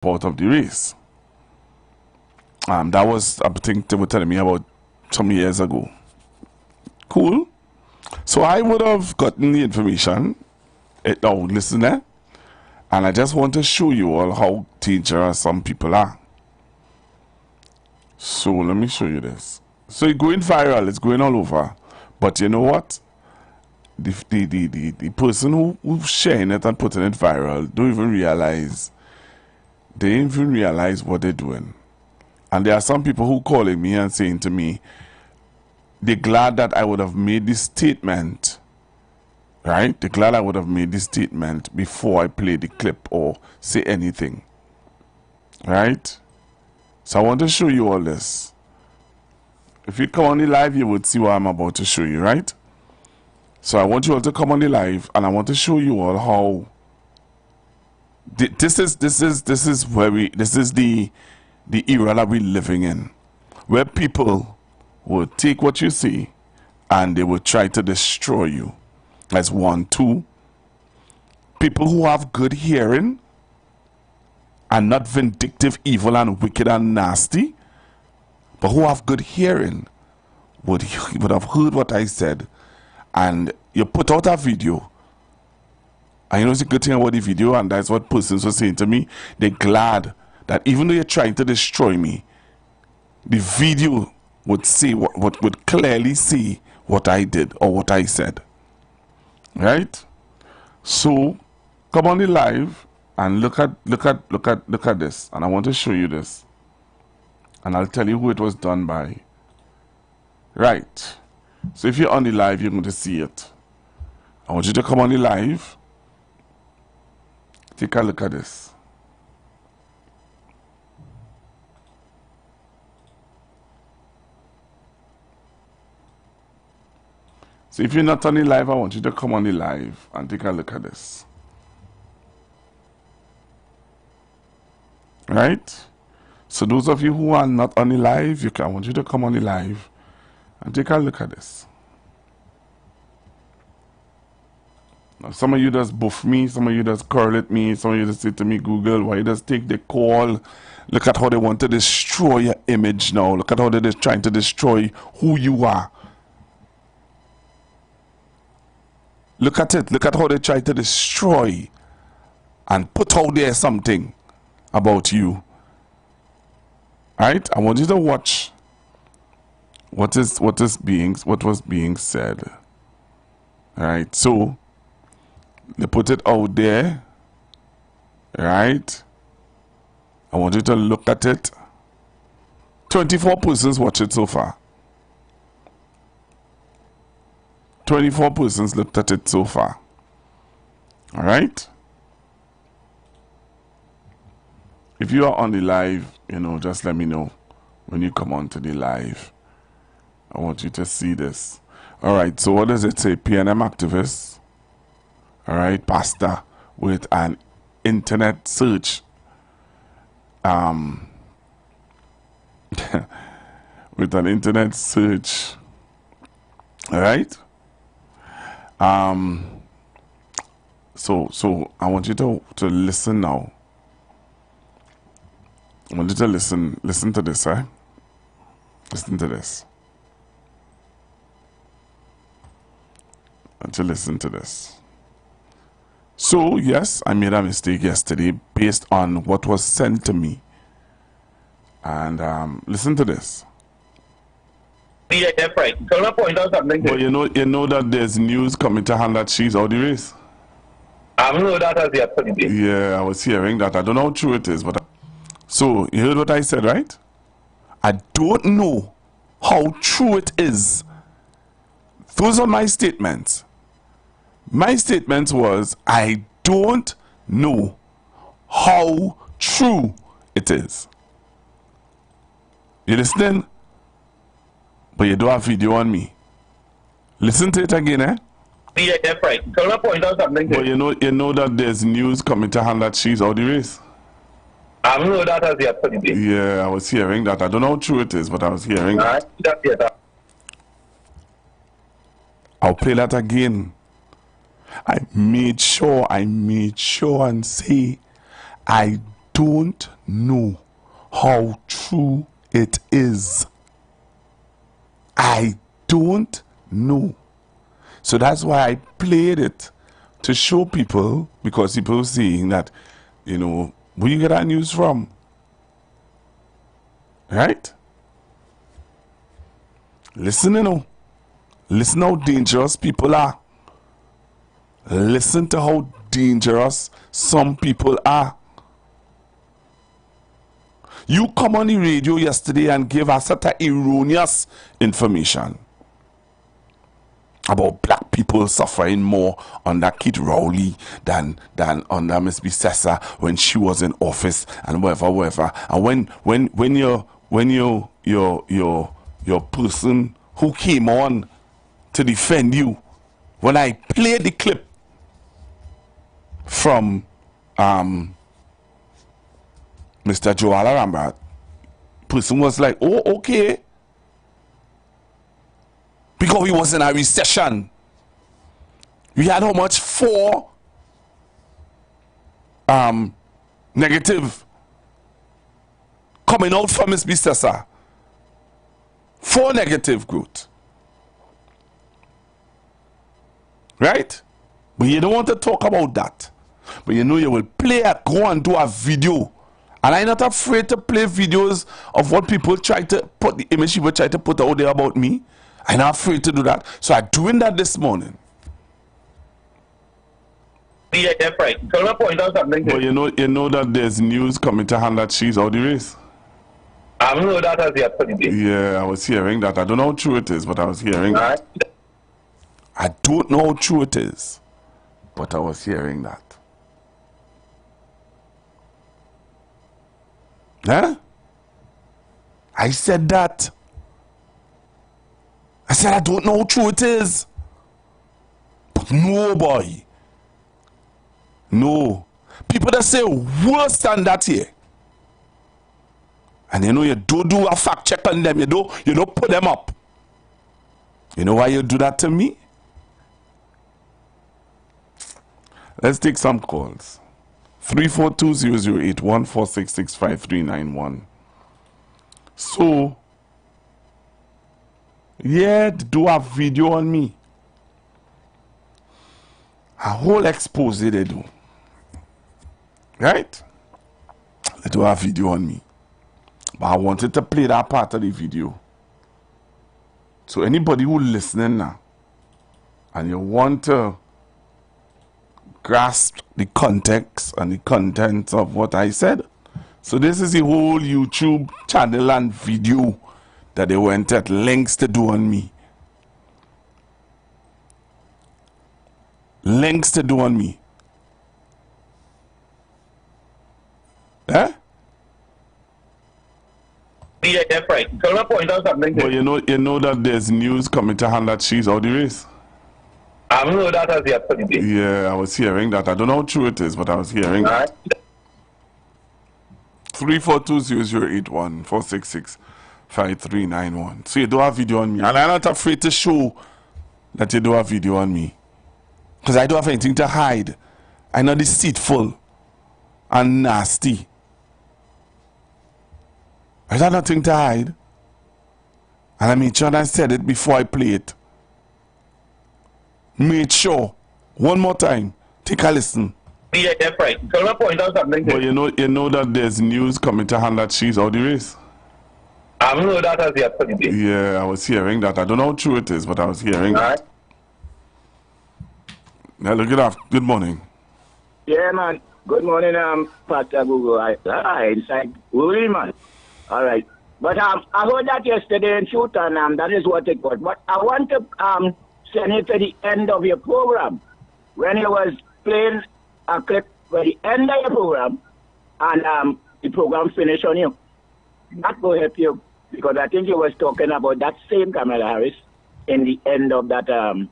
drop out of the race. That was, I think they were telling me about some years ago. Cool. So I would have gotten the information. Now listen there. And I just want to show you all how dangerous some people are. So let me show you this. So it's going viral, it's going all over. But you know what? The person who's sharing it and putting it viral don't even realize. They don't even realize what they're doing. And there are some people who calling me and saying to me, they're glad that I would have made this statement. Right? They're glad I would have made this statement before I play the clip or say anything. Right? So I want to show you all this. If you come on the live, you would see what I'm about to show you, right? So I want you all to come on the live, and I want to show you all how this is the era that we're living in, where people will take what you see and they will try to destroy you. That's one. Two, people who have good hearing and not vindictive, evil, and wicked and nasty, but who have good hearing would have heard what I said, and you put out a video. And you know, it's a good thing about the video, and that's what persons were saying to me. They're glad that even though you're trying to destroy me, the video would say what would clearly see what I did or what I said. Right? So come on the live and look at this, and I want to show you this, and I'll tell you who it was done by. Right? So if you're on the live, you're going to see it. I want you to come on the live. Take a look at this. So if you're not on the live, I want you to come on the live and take a look at this. Right? So those of you who are not on the live, I want you to come on the live and take a look at this. Now, some of you just buff me, some of you just curl at me, some of you just say to me, Google, why you just take the call? Look at how they want to destroy your image now. Look at how they're just trying to destroy who you are. Look at it. Look at how they try to destroy and put out there something about you. Alright? I want you to watch what was being said. Alright, so they put it out there. Right? I want you to look at it. 24 persons watch it so far. 24 persons looked at it so far. Alright? If you are on the live, you know, just let me know when you come on to the live. I want you to see this. Alright, so what does it say? PNM activist. Alright, pastor with an internet search. With an internet search. Alright? So I want you to listen now. I want you to listen to this, right? Listen to this. I want you to listen to this. So, yes, I made a mistake yesterday based on what was sent to me. And listen to this. Yeah, that's right. So I point out something. But you know that there's news coming to hand that she's out the race. I don't know that as yet. Yeah, I was hearing that. I don't know how true it is, but so you heard what I said, right? I don't know how true it is. Those are my statements. My statement was, I don't know how true it is. You listening? But you don't have video on me. Listen to it again, eh? Yeah, that's right. So I point out something. But you know that there's news coming to hand that she's out the race. I don't know that as yet. Yeah, I was hearing that. I don't know how true it is, but I was hearing that. I'll play that again. I made sure and say I don't know how true it is. I don't know. So that's why I played it, to show people, because people saying that, you know, where you get that news from? Right? Listen, you know. Listen how dangerous people are. Listen to how dangerous some people are. You come on the radio yesterday and give us such erroneous information about black people suffering more under Kit Rowley than under Miss Bissessa when she was in office and whatever. And when your person who came on to defend you, when I played the clip from Mr. Joel Arambert, person was like, oh, okay, because we was in a recession. We had how much? 4 negative coming out from Miss Bissessa. 4 negative growth. Right? But you don't want to talk about that. But you know you will go and do a video. And I'm not afraid to play videos of what people try to put, the image people try to put out there about me. I'm not afraid to do that. So I'm doing that this morning. Yeah, that's right. So let me point out something. But you know that there's news coming to hand that she's out the race. I don't know that as yet. Yeah, I was hearing that. I don't know how true it is, but I was hearing that. I don't know how true it is, but I was hearing that. Huh? I said that. I said I don't know how true it is. But no, boy. No. People that say worse than that here. And you know you don't do a fact check on them. You don't put them up. You know why you do that to me? Let's take some calls. 342-008-14665-391. So, yeah, do a video on me. A whole expose they do. Right? They do a video on me. But I wanted to play that part of the video. So anybody who listening now, and you want to grasp the context and the contents of what I said. So this is the whole YouTube channel and video that they went at lengths to do on me. Lengths to do on me. Eh? Yeah, that's right. So let me point out something. But you know that there's news coming to hand that she's out the race. I don't know that as yet. Yeah, I was hearing that. I don't know how true it is, but I was hearing that. 342-008-14665-391. So you do a video on me. And I'm not afraid to show that you do a video on me. Because I don't have anything to hide. I'm not deceitful and nasty. I got nothing to hide. And I made sure I said it before I play it. Made sure. One more time. Take a listen. Yeah, that's right. So let me point out something. But you know that there's news coming to hand that she's out the race. I don't know that as yet. Yeah, I was hearing that. I don't know how true it is, but I was hearing that. Now look it up. Good morning. Yeah, man. Good morning, Pastor Google. It's like, really, man. All right. But I heard that yesterday in shoot, and that is what it was. But I want to send it to the end of your program, when you was playing a clip for the end of your program, and the program finished on you. That will help you, because I think you was talking about that same Kamala Harris in the end of that, on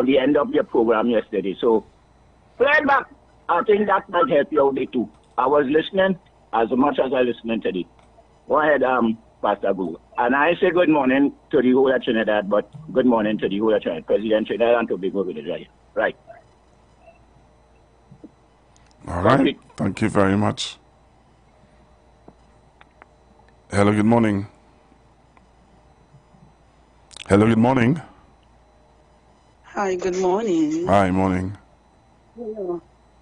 the end of your program yesterday. So play it back. I think that might help you out there too. I was listening as much as I listened to it. Go ahead, Pastor Google. And I say good morning to the whole of Trinidad, but good morning to the whole of Trinidad, President Trinidad and Tobago with it, right. All right. Thank you very much. Hello, good morning. Hello, good morning. Hi, good morning. Hi, morning. Hello.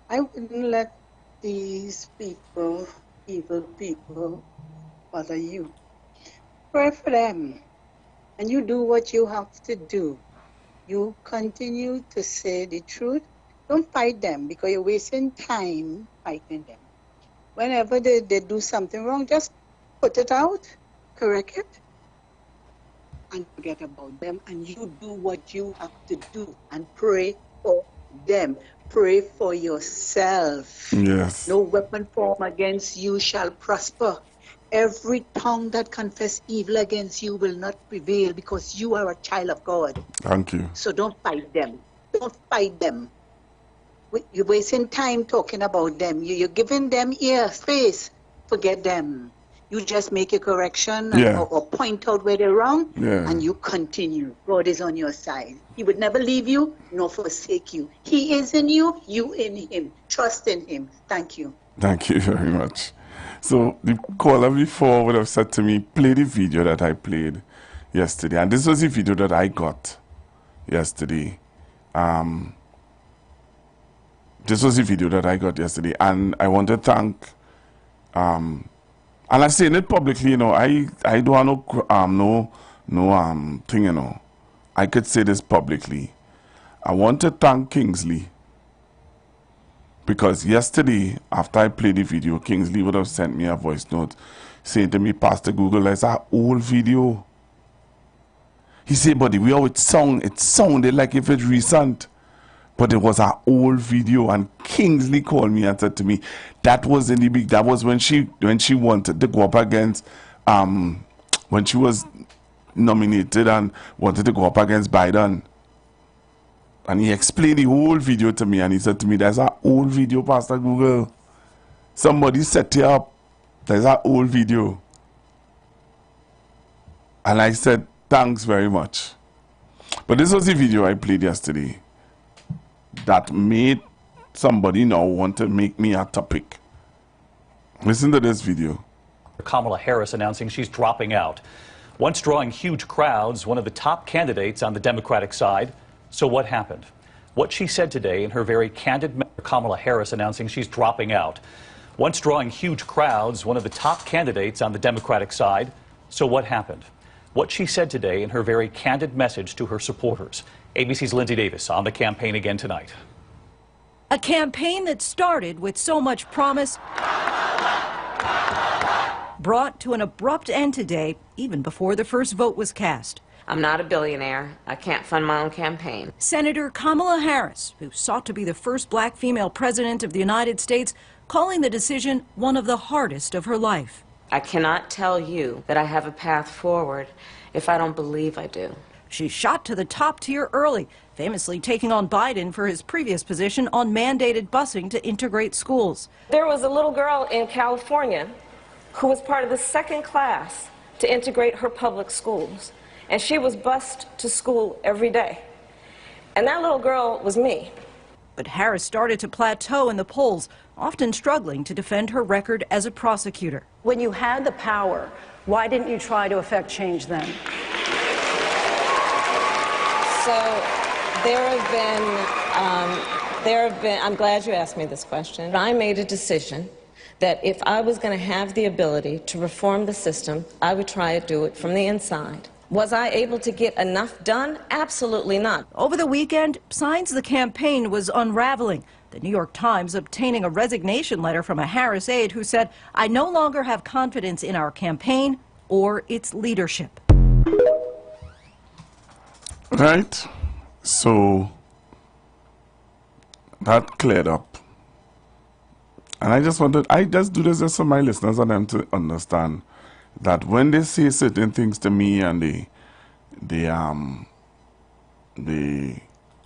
I wouldn't let these people, evil people, bother you. Pray for them, and you do what you have to do. You continue to say the truth. Don't fight them because you're wasting time fighting them. Whenever they do something wrong, just put it out, correct it, and forget about them. And you do what you have to do and pray for them. Pray for yourself. Yes. No weapon formed against you shall prosper. Every tongue that confess evil against you will not prevail because you are a child of God. Thank you. So don't fight them. Don't fight them. You're wasting time talking about them. You're giving them ear space. Forget them. You just make a correction or point out where they're wrong, and you continue. God is on your side. He would never leave you nor forsake you. He is in you, you in him. Trust in him. Thank you. Thank you very much. So the caller before would have said to me, play the video that I played yesterday. And this was the video that I got yesterday. This was the video that I got yesterday. And I want to thank, and I'm saying it publicly, you know, I don't want no thing, you know. I could say this publicly. I want to thank Kingsley. Because yesterday, after I played the video, Kingsley would have sent me a voice note saying to me, Pastor Google, that's an old video. He said, buddy, it sounded like if it's recent. But it was an old video. And Kingsley called me and said to me, that was in the big, that was when she wanted to go up against, when she was nominated and wanted to go up against Biden. And he explained the whole video to me, and he said to me, there's an old video, Pastor Google. Somebody set it up. There's an old video. And I said, thanks very much. But this was the video I played yesterday that made somebody now want to make me a topic. Listen to this video. Kamala Harris announcing she's dropping out. Once drawing huge crowds, one of the top candidates on the Democratic side. So what happened? What she said today in her very candid Kamala Harris announcing she's dropping out. Once drawing huge crowds, one of the top candidates on the Democratic side. So what happened? What she said today in her very candid message to her supporters. ABC's Lindsay Davis on the campaign again tonight. A campaign that started with so much promise brought to an abrupt end today, even before the first vote was cast. I'm not a billionaire. I can't fund my own campaign. Senator Kamala Harris, who sought to be the first black female president of the United States, calling the decision one of the hardest of her life. I cannot tell you that I have a path forward if I don't believe I do. She shot to the top tier early, famously taking on Biden for his previous position on mandated busing to integrate schools. There was a little girl in California who was part of the second class to integrate her public schools. And she was bused to school every day. And that little girl was me. But Harris started to plateau in the polls, often struggling to defend her record as a prosecutor. When you had the power, why didn't you try to effect change then? So I'm glad you asked me this question. I made a decision that if I was going to have the ability to reform the system, I would try to do it from the inside. Was I able to get enough done? Absolutely not. Over the weekend, signs the campaign was unraveling. The New York Times obtaining a resignation letter from a Harris aide who said, I no longer have confidence in our campaign or its leadership. Right? So that cleared up. And I just do this just for my listeners and them to understand that when they say certain things to me and they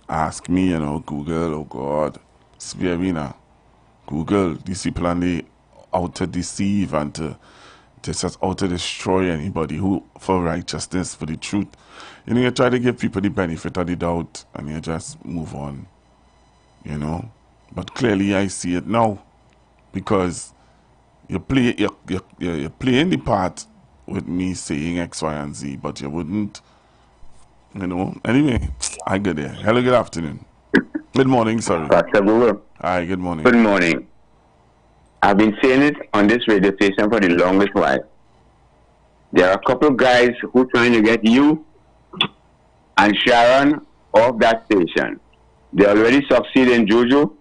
ask me, you know, Google, oh God, Sverina, Google, these people and they out to deceive and to just out to destroy anybody who for righteousness, for the truth. You know, you try to give people the benefit of the doubt and you just move on, you know. But clearly I see it now because you're playing the part with me saying X, Y, and Z, but you wouldn't, you know. Anyway, I get there. Hello, good afternoon. Good morning, sorry. Pastor Google. Hi, good morning. Good morning. I've been saying it on this radio station for the longest while. There are a couple of guys who are trying to get you and Sharon off that station. They already succeed in Juju,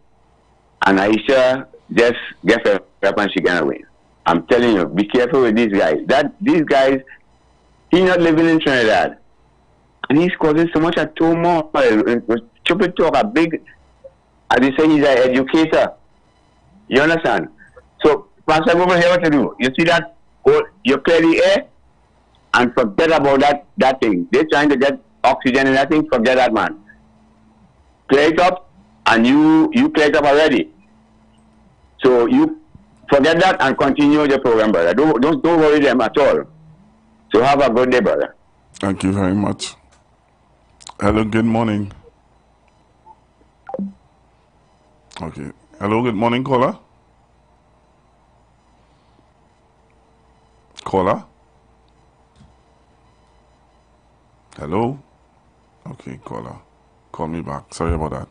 and Aisha just gets her up and she can win. I'm telling you, be careful with these guys. These guys, he's not living in Trinidad, and he's causing so much a turmoil. Stupid talk, a big, as they say, he's an educator. You understand? So, Pastor Google, here what to do. You see that? You clear the air and forget about that thing. They're trying to get oxygen in that thing. Forget that, man. Clear it up, and you clear it up already. So you forget that and continue your program, brother. Don't worry them at all. So have a good day, brother. Thank you very much. Hello, good morning. Okay. Hello, good morning, caller. Caller? Hello? Okay, caller. Call me back. Sorry about that.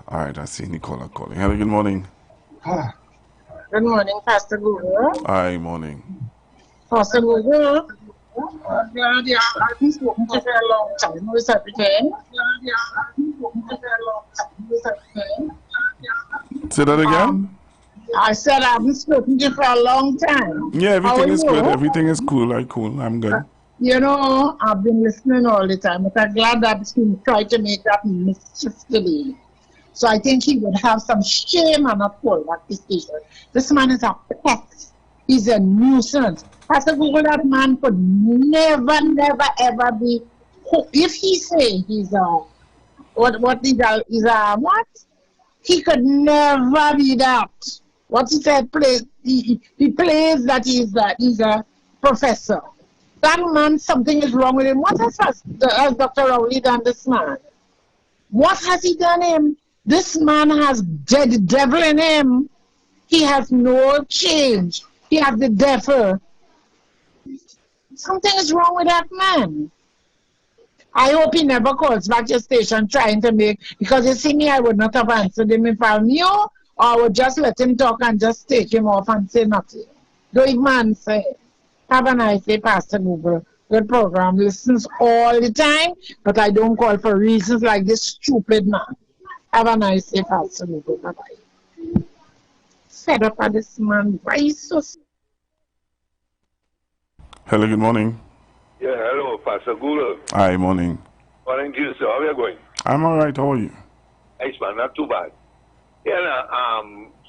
All right, I see Nicola calling. Hello, good morning. Good morning, Pastor Google. Hi, morning. Pastor Google. Glad you have been spoken to for a long time. Who's everything? Say that again? I said I've been spoken to for a long time. Yeah, everything is good. Everything is cool. I'm good. You know, I've been listening all the time, but I'm glad that he tried to make that mischief today. So I think he would have some shame and a pull at this station. This man is a pest. He's a nuisance. Pastor Google, that man could never, ever be. If he say he's a what? He could never be that. What he said, he plays that he's a professor. That man, something is wrong with him. What has Dr. Rowley done this man? What has he done him? This man has the devil in him. He has no change. He has the devil. Something is wrong with that man. I hope he never calls back your station trying to make, because you see me, I would not have answered him if I knew, or I would just let him talk and just take him off and say nothing. Don't even answer. Have a nice day, Pastor Google. Good program. Listens all the time, but I don't call for reasons like this stupid man. Have a nice day, Pastor Google. Bye-bye. Fed up at this man. Why is so... Hello, good morning. Yeah, hello, Pastor Google. Hi, morning. Morning, Jesus. How are you going? I'm all right. How are you? Nice, man. Not too bad. Yeah,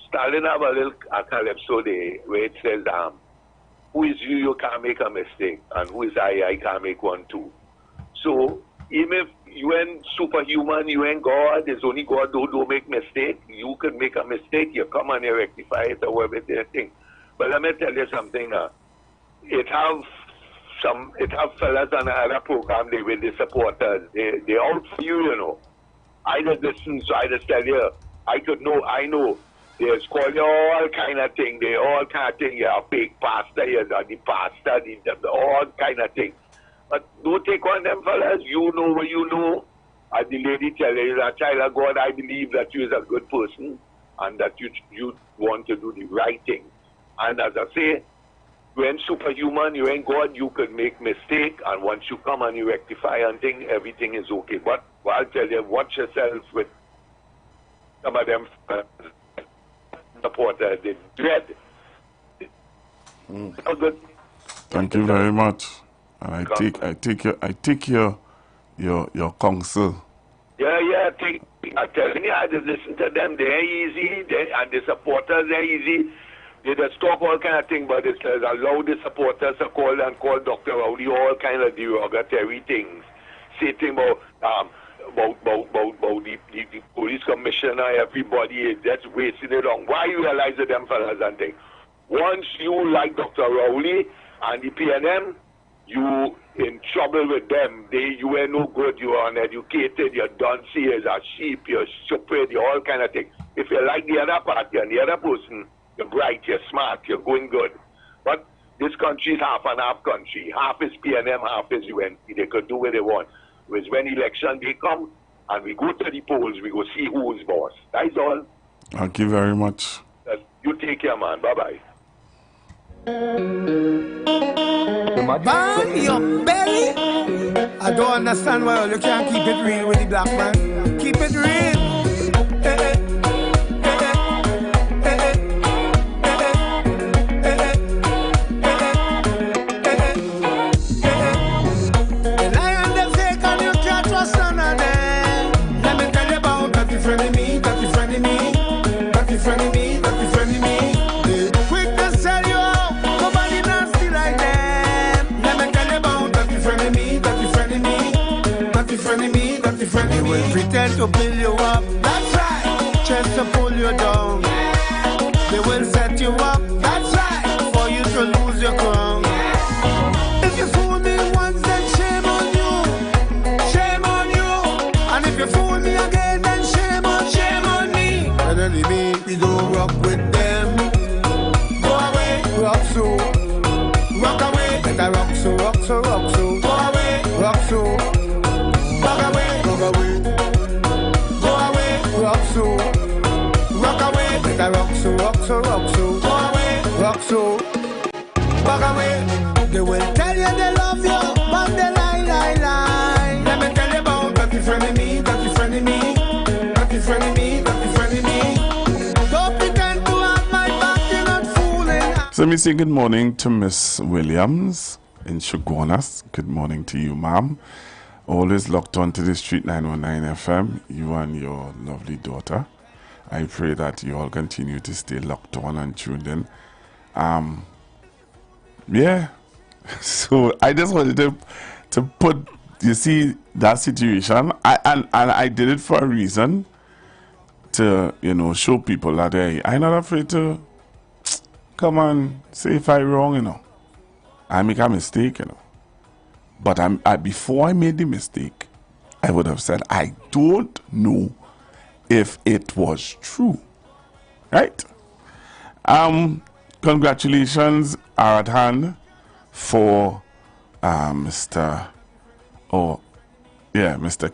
Stalin have a little calypso there where it says, who is you can't make a mistake, and who is I can't make one too. So, even if you ain't superhuman, you ain't God, there's only God who don't make mistake. You can make a mistake, you come and you rectify it or whatever they think. But let me tell you something. It have fellas on another program, they with the supporters. They out for you, you know. I just listen, so I just tell you, I know. They call you all kind of thing. They all kind of thing. You're a fake pastor, you're the pastor, all kind of thing. But don't take on them fellas. You know what you know. As the lady tell you, a child of God, I believe that you is a good person and that you want to do the right thing. And as I say, you ain't superhuman, you ain't God, you could make mistake, and once you come and you rectify and thing, everything is okay. But I'll tell you, watch yourself with some of them supporters. They dread. Thank you very much. And I take your counsel. Yeah, I'm telling you, I just listen to them. They're easy, and the supporters, they're easy. They just talk all kind of thing, but it says allow the supporters to call Dr. Rowley all kind of derogatory things. Say things about the police commissioner, everybody, that's wasting it on. Why you realize that them fellas and things? Once you like Dr. Rowley and the PNM, you in trouble with them. You ain't no good, you are uneducated, you're duncy, you're a sheep, you're stupid, you're all kind of things. If you like the other party and the other person, you're bright, you're smart, you're going good. But this country is half and half country. Half is PNM, half is UNP. They could do what they want. Whereas when election day come and we go to the polls, we go see who is boss. That's all. Thank you very much. You take care, man. Bye-bye. Burn your belly. I don't understand why you can't keep it real with the black man. Keep it real. The lion them say, can you catch us none of them? Let me tell you about dirty friend of me, dirty friend of me, dirty friend of me, dirty friend of me. They quick to sell you out, nobody nasty like them. Let me tell you about dirty friend of me, dirty friend of me, dirty friend of me, dirty friend of me. They will pretend to build you up, that's right, just to pull you down. They will set you up, that's right, for you to lose your crown. If you fool me once, then shame on you, shame on you. And if you fool me again, then shame on me. Finally me, we don't rock with them. Go away, rock so, rock away. Better rock so, rock so, rock so. Go away, rock so, rock away, rock away. Go away, rock so, rock away. Better rock so, rock so, rock so. Go away, rock so, rock away. They will tell you they love you, but they lie. Let me tell you about dirty friend of me, dirty friend of me, dirty friend of me, dirty friend of me. Don't pretend to have my back, you're not fooling. So let me say good morning to Miss Williams in Shoguanas. Good morning to you, ma'am. Always locked on to the Street 919 FM, you and your lovely daughter. I pray that you all continue to stay locked on and tuned in. Yeah. So I just wanted to put, you see, that situation, and I did it for a reason, to, you know, show people that, hey, I'm not afraid to come and say if I'm wrong, you know. I make a mistake, you know. But before I made the mistake, I would have said, I don't know if it was true. Right? Congratulations are at hand for Mr.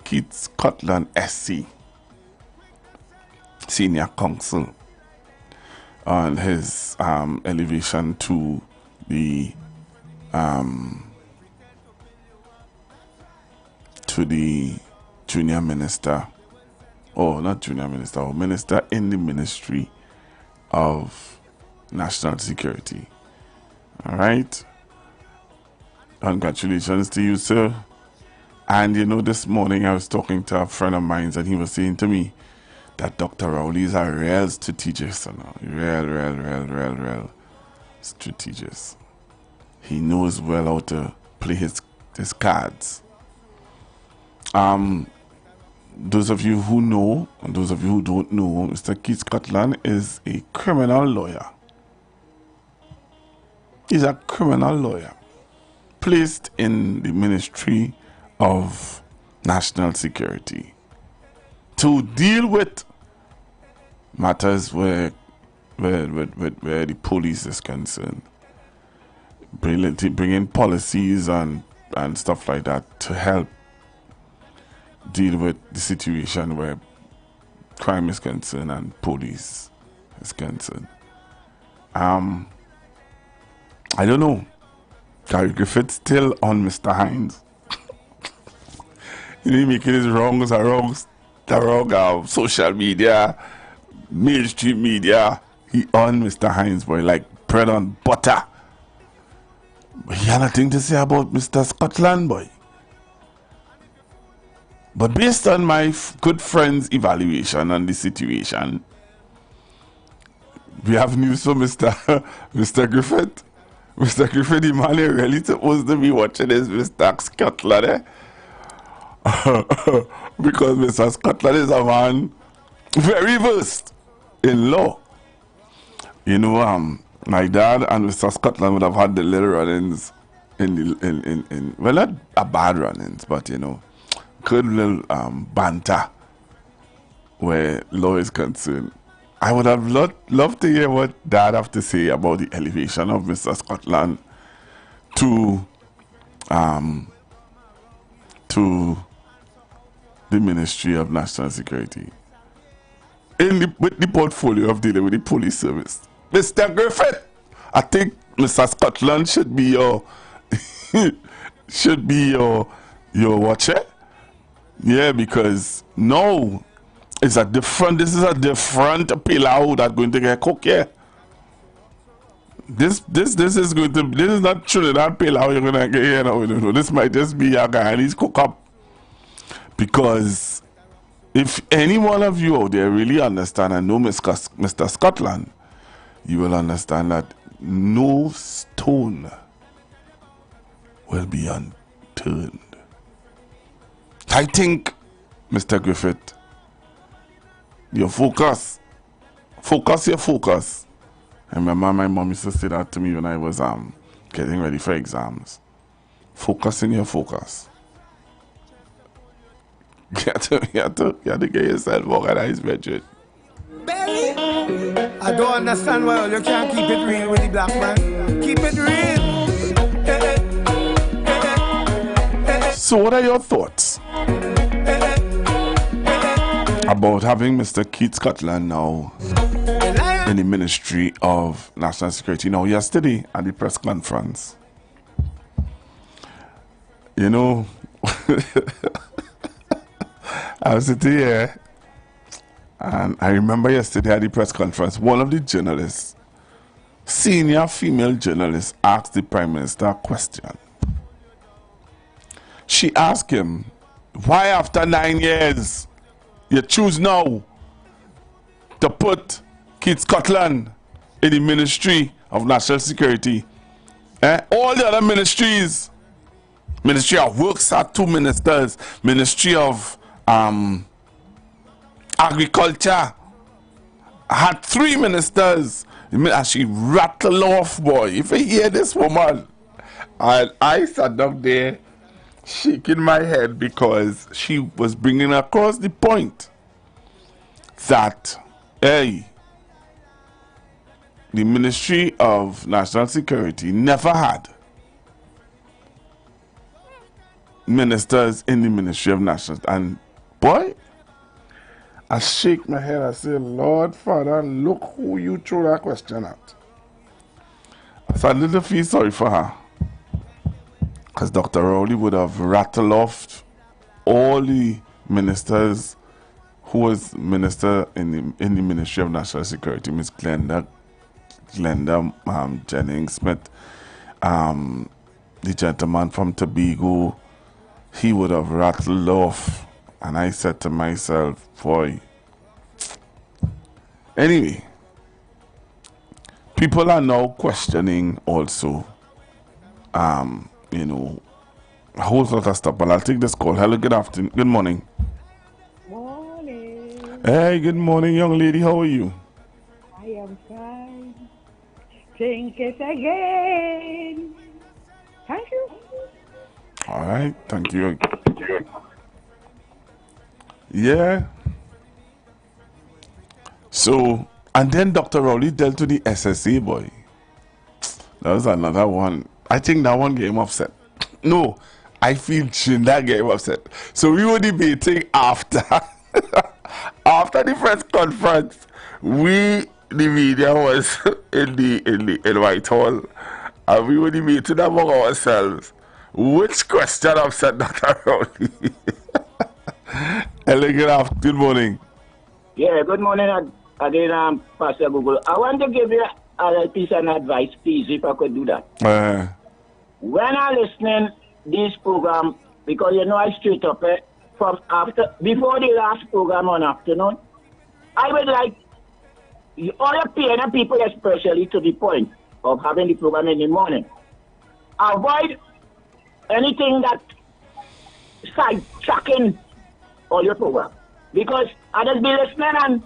Keith Scotland SC, Senior Counsel, on his elevation to the junior minister, or not junior minister, or minister in the Ministry of National Security. All right. Congratulations to you, sir. And you know, this morning I was talking to a friend of mine, and he was saying to me that Dr. Rowley is a real strategist, you know, real strategist. He knows well how to play his cards. Those of you who know, and those of you who don't know, Mr. Keith Scotland is a criminal lawyer. He's a criminal lawyer placed in the Ministry of National Security to deal with matters where the police is concerned, bring in policies and stuff like that to help deal with the situation where crime is concerned and police is concerned. I don't know. Gary Griffith still on Mr. Hines. He making his wrongs around social media, mainstream media. He on Mr. Hines, boy, like bread on butter. But he had nothing to say about Mr. Scotland, boy. But based on my good friend's evaluation on the situation, we have news for Mr. Griffith. Mr. Griffith, the man is really supposed to be watching this Mr. Scotland, eh? Because Mr. Scotland is a man very versed in law. You know, my dad and Mr. Scotland would have had the little run-ins in well, not a bad run-ins, but you know, good little banter where law is concerned. I would have loved to hear what Dad have to say about the elevation of Mr. Scotland to the Ministry of National Security with the portfolio of dealing with the police service. Mr. Griffith, I think Mr. Scotland should be your your watcher. Yeah, because no, this is a different pillar that's going to get cooked here. This is going to, this is not Trinidad pillar you're gonna get here now. This might just be a guy and he's cook up. Because if any one of you out there really understand and know Mr. Scotland, you will understand that no stone will be unturned. I think, Mr. Griffith, your focus. I remember my mom used to say that to me when I was getting ready for exams. Focus in your focus. You have to get yourself organized, Richard. Baby, I don't understand why you can't keep it real with the black man. Keep it real. So what are your thoughts about having Mr. Keith Scotland now in the Ministry of National Security? Now, yesterday at the press conference, you know, I was sitting here and I remember yesterday at the press conference, one of the journalists, senior female journalist, asked the Prime Minister a question. She asked him, why after 9 years you choose now to put Keith Scotland in the Ministry of National Security? All the other ministries, Ministry of Works had 2 ministers, Ministry of Agriculture had 3 ministers. And she rattled off, boy. If you hear this woman, and I sat up there shaking my head because she was bringing across the point that, hey, the Ministry of National Security never had ministers in the Ministry of National. And boy, I shake my head. I say, Lord Father, look who you throw that question at. I said, I didn't feel sorry for her, because Dr. Rowley would have rattled off all the ministers who was minister in the Ministry of National Security, Miss Glenda Jennings Smith, the gentleman from Tobago. He would have rattled off, and I said to myself, boy. Anyway, people are now questioning also, you know, a whole lot of stuff, but I'll take this call. Hello, good afternoon, good morning. Morning. Hey, good morning, young lady, how are you? I am fine. Think it again. Thank you. All right, thank you. Yeah. So, and then Dr. Rowley dealt to the SSA, boy. That was another one. I think that one gave him upset. No, I feel that gave him upset. So we were debating after after the press conference. The media was in Whitehall, and we were debating among ourselves which question upset Dr. Rowley. Hello, good morning. Yeah, good morning again, Pastor Google. I want to give you a piece of advice, please, if I could do that. When I'm listening this program, because you know I straight up from before the last program on afternoon, I would like all the PNM people, especially to the point of having the program in the morning, avoid anything that sidetracking all your program. Because I just be listening and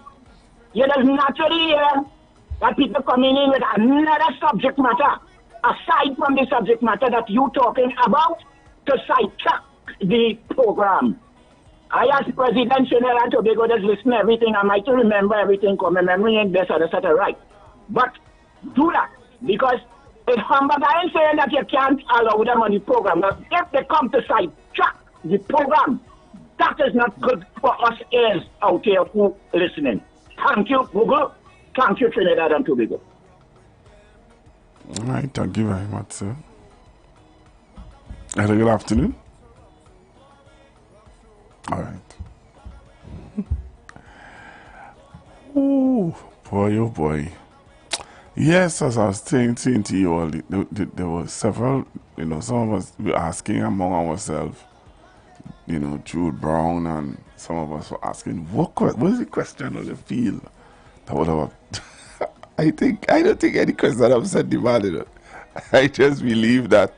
you just naturally hear that people coming in with another subject matter aside from the subject matter that you talking about to sidetrack the program. I as President Trinidad and Tobago just listen to everything. I might remember everything, because my memory ain't best, etc. Right. But do that, because It's humble. I ain't saying that you can't allow them on the program. But if they come to sidetrack the program, that is not good for us ears out here who listening. Thank you, Google. Thank you, Trinidad and Tobago. All right, thank you very much, sir. Hello, good afternoon. All right. Oh boy. Yes, as I was saying to you all, there were several, some of us were asking among ourselves, Jude Brown, and some of us were asking, what is the question of the field? I don't think any question I've said demanded it. I just believe that,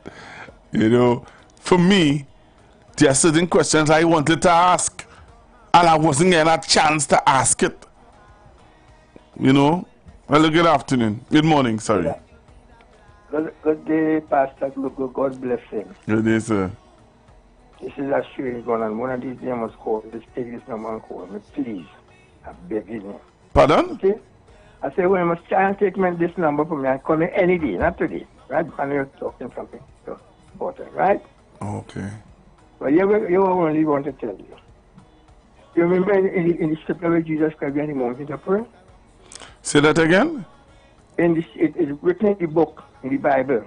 for me, there are certain questions I wanted to ask, and I wasn't getting a chance to ask it. Hello, good afternoon. Good morning, sorry. Good day, Pastor. God bless him. Good day, sir. This is a strange one, and one of these days I must call. Take this number and call me, please. I beg you. Pardon? Okay? I say, well, you must try and take this number from me and call me any day, not today. Right? And you're talking something important, right? Okay. But you only want to tell you. You remember in the scripture where Jesus Christ on the mountain to pray? Say that again? It is written in the book, in the Bible.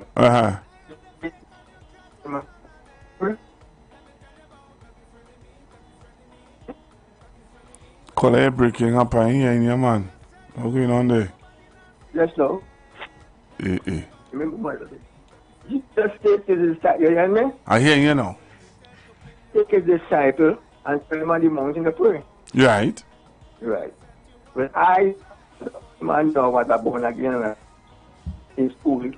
Call breaking up here in your man. What's going on there? Yes, no. Remember what Jesus said to the disciple, you hear me? I hear you now. Take a disciple and send him on the mountain to pray. Right. Right. When man now was born again in school,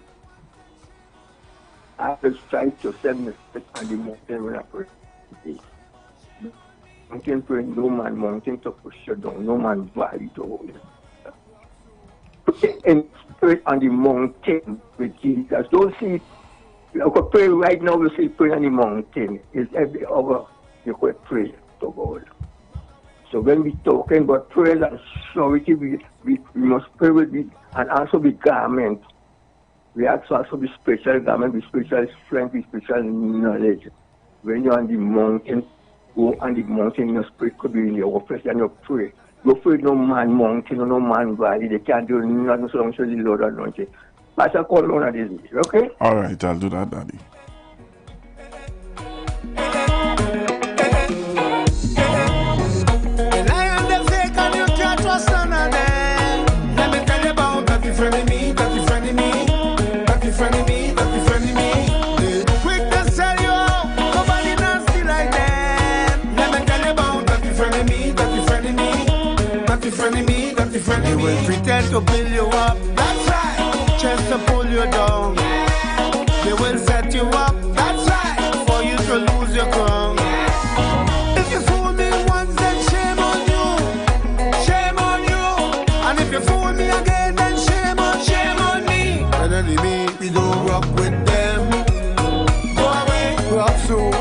I was trying to send me on the mountain when I pray. Mountain pray, no man mountain to push you down, no man valley to hold you. And pray on the mountain with Jesus. Don't see, you could pray right now, you see pray on the mountain. It's every hour you could pray to God. So when we talking about prayer and surety, we must pray with it and also be garment. We also be spiritual garment, be spiritual strength, be spiritual knowledge. When you're on the mountain, go on the mountain, your spirit could be in your office and you pray. You pray no man mountain or no man valley. They can't do nothing so long as the Lord anointed. Pastor, call one of these days, okay? All right, I'll do that, Daddy. They will pretend to build you up, that's right, just to pull you down. They will set you up, that's right, for you to lose your crown. If you fool me once, then shame on you, shame on you. And if you fool me again, then shame on me. And enemy, we don't rock with them. Go away, rock so,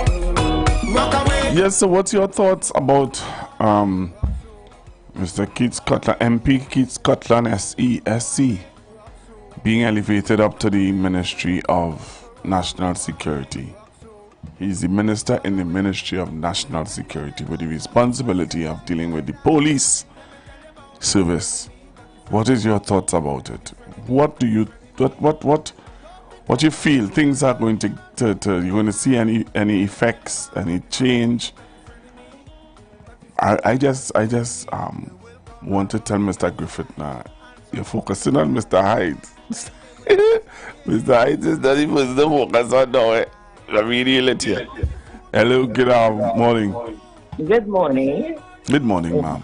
rock away. Yes, so what's your thoughts about Mr. Keith Cutler, MP Keith Cutler, SC, being elevated up to the Ministry of National Security? He's the minister in the Ministry of National Security with the responsibility of dealing with the police service. What is your thoughts about it? What you feel things are going to you're going to see any effects, any change? I just want to tell Mr. Griffith now, you're focusing on Mr. Hyde. Mr. Hyde is not even the focus on now. I really let you. Hello, good morning. Good morning. Good morning, ma'am.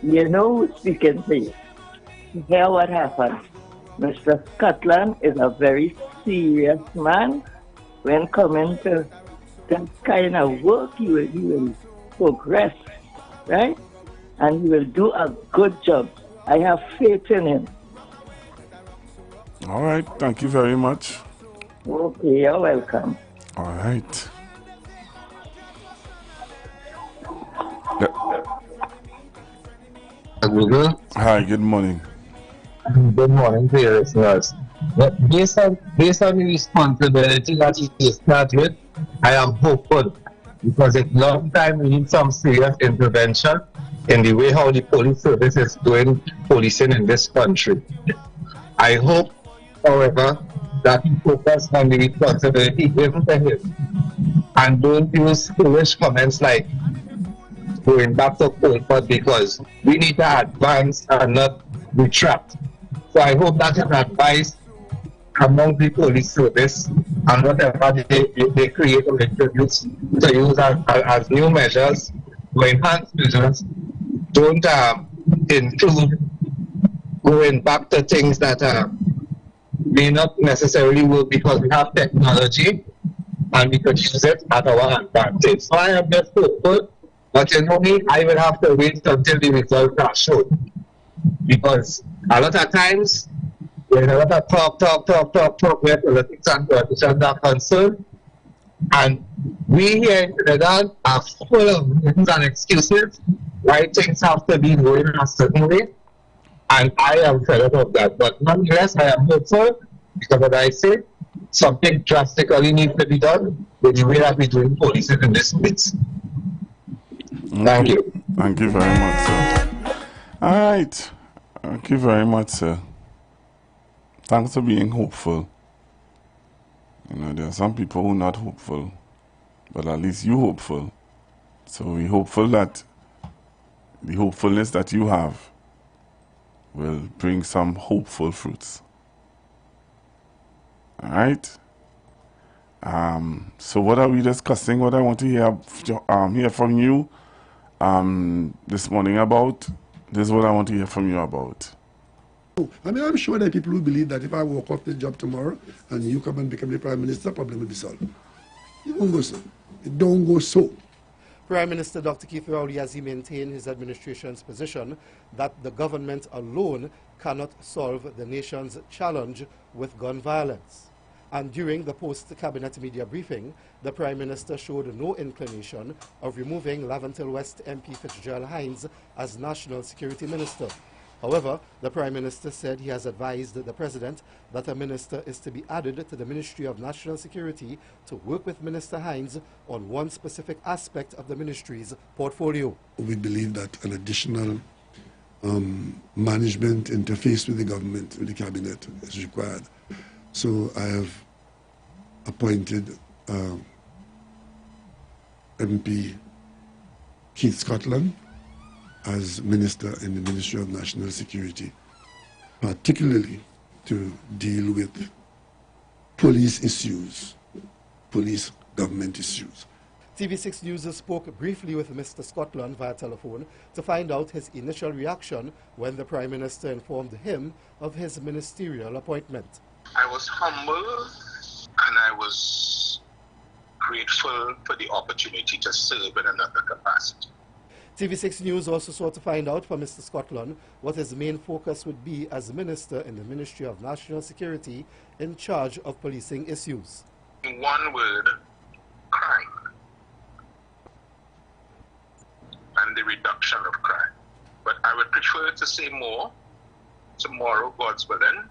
You know who's speaking to you. Hear what happened. Mr. Scotland is a very serious man. When coming to that kind of work, he will progress. Right? And he will do a good job. I have faith in him. All right. Thank you very much. Okay, you're welcome. All right. Google. Hi, good morning. Good morning to your listeners. But based on the responsibility that he started with, I am hopeful, because it's long time we need some serious intervention in the way how the police service is doing policing in this country. I hope, however, that he focus on the responsibility given to him and don't use foolish comments like going back to court, because we need to advance and not retract. So I hope that is advice among the police service, and whatever they create or introduce to use as new measures or enhanced measures, don't include going back to things that may not necessarily work, because we have technology and we could use it at our advantage. So I am just hopeful, but you know me, I will have to wait until the results are shown, because a lot of times there's a lot of talk where politics and politicians are concerned, and we here in Trinidad are full of reasons and excuses why things have to be going a certain way, and I am fed up of that. But nonetheless, I am hopeful, because as I say, something drastically needs to be done with the way that we're doing policing in this place. Thank you. Thank you very much, sir. All right. Thank you very much, sir. Thanks for being hopeful. You know, there are some people who are not hopeful, but at least you're hopeful. So we're hopeful that the hopefulness that you have will bring some hopeful fruits. All right. So what are we discussing? What I want to hear from you this morning about. This is what I want to hear from you about. I mean, I'm sure that people who believe that if I walk off the job tomorrow and you come and become the Prime Minister, the problem will be solved. It won't go so. It don't go so. Prime Minister Dr. Keith Rowley has maintained his administration's position that the government alone cannot solve the nation's challenge with gun violence. And during the post-cabinet media briefing, the Prime Minister showed no inclination of removing Laventille West MP Fitzgerald Hines as National Security Minister. However, the Prime Minister said he has advised the President that a minister is to be added to the Ministry of National Security to work with Minister Hines on one specific aspect of the ministry's portfolio. We believe that an additional management interface with the government, with the cabinet, is required. So I have appointed MP Keith Scotland as Minister in the Ministry of National Security, particularly to deal with police issues, police government issues. TV6 News spoke briefly with Mr. Scotland via telephone to find out his initial reaction when the Prime Minister informed him of his ministerial appointment. I was humble and I was grateful for the opportunity to serve in another capacity. TV6 News also sought to find out from Mr. Scotland what his main focus would be as Minister in the Ministry of National Security in charge of policing issues. In one word, crime. And the reduction of crime. But I would prefer to say more tomorrow, God's willing,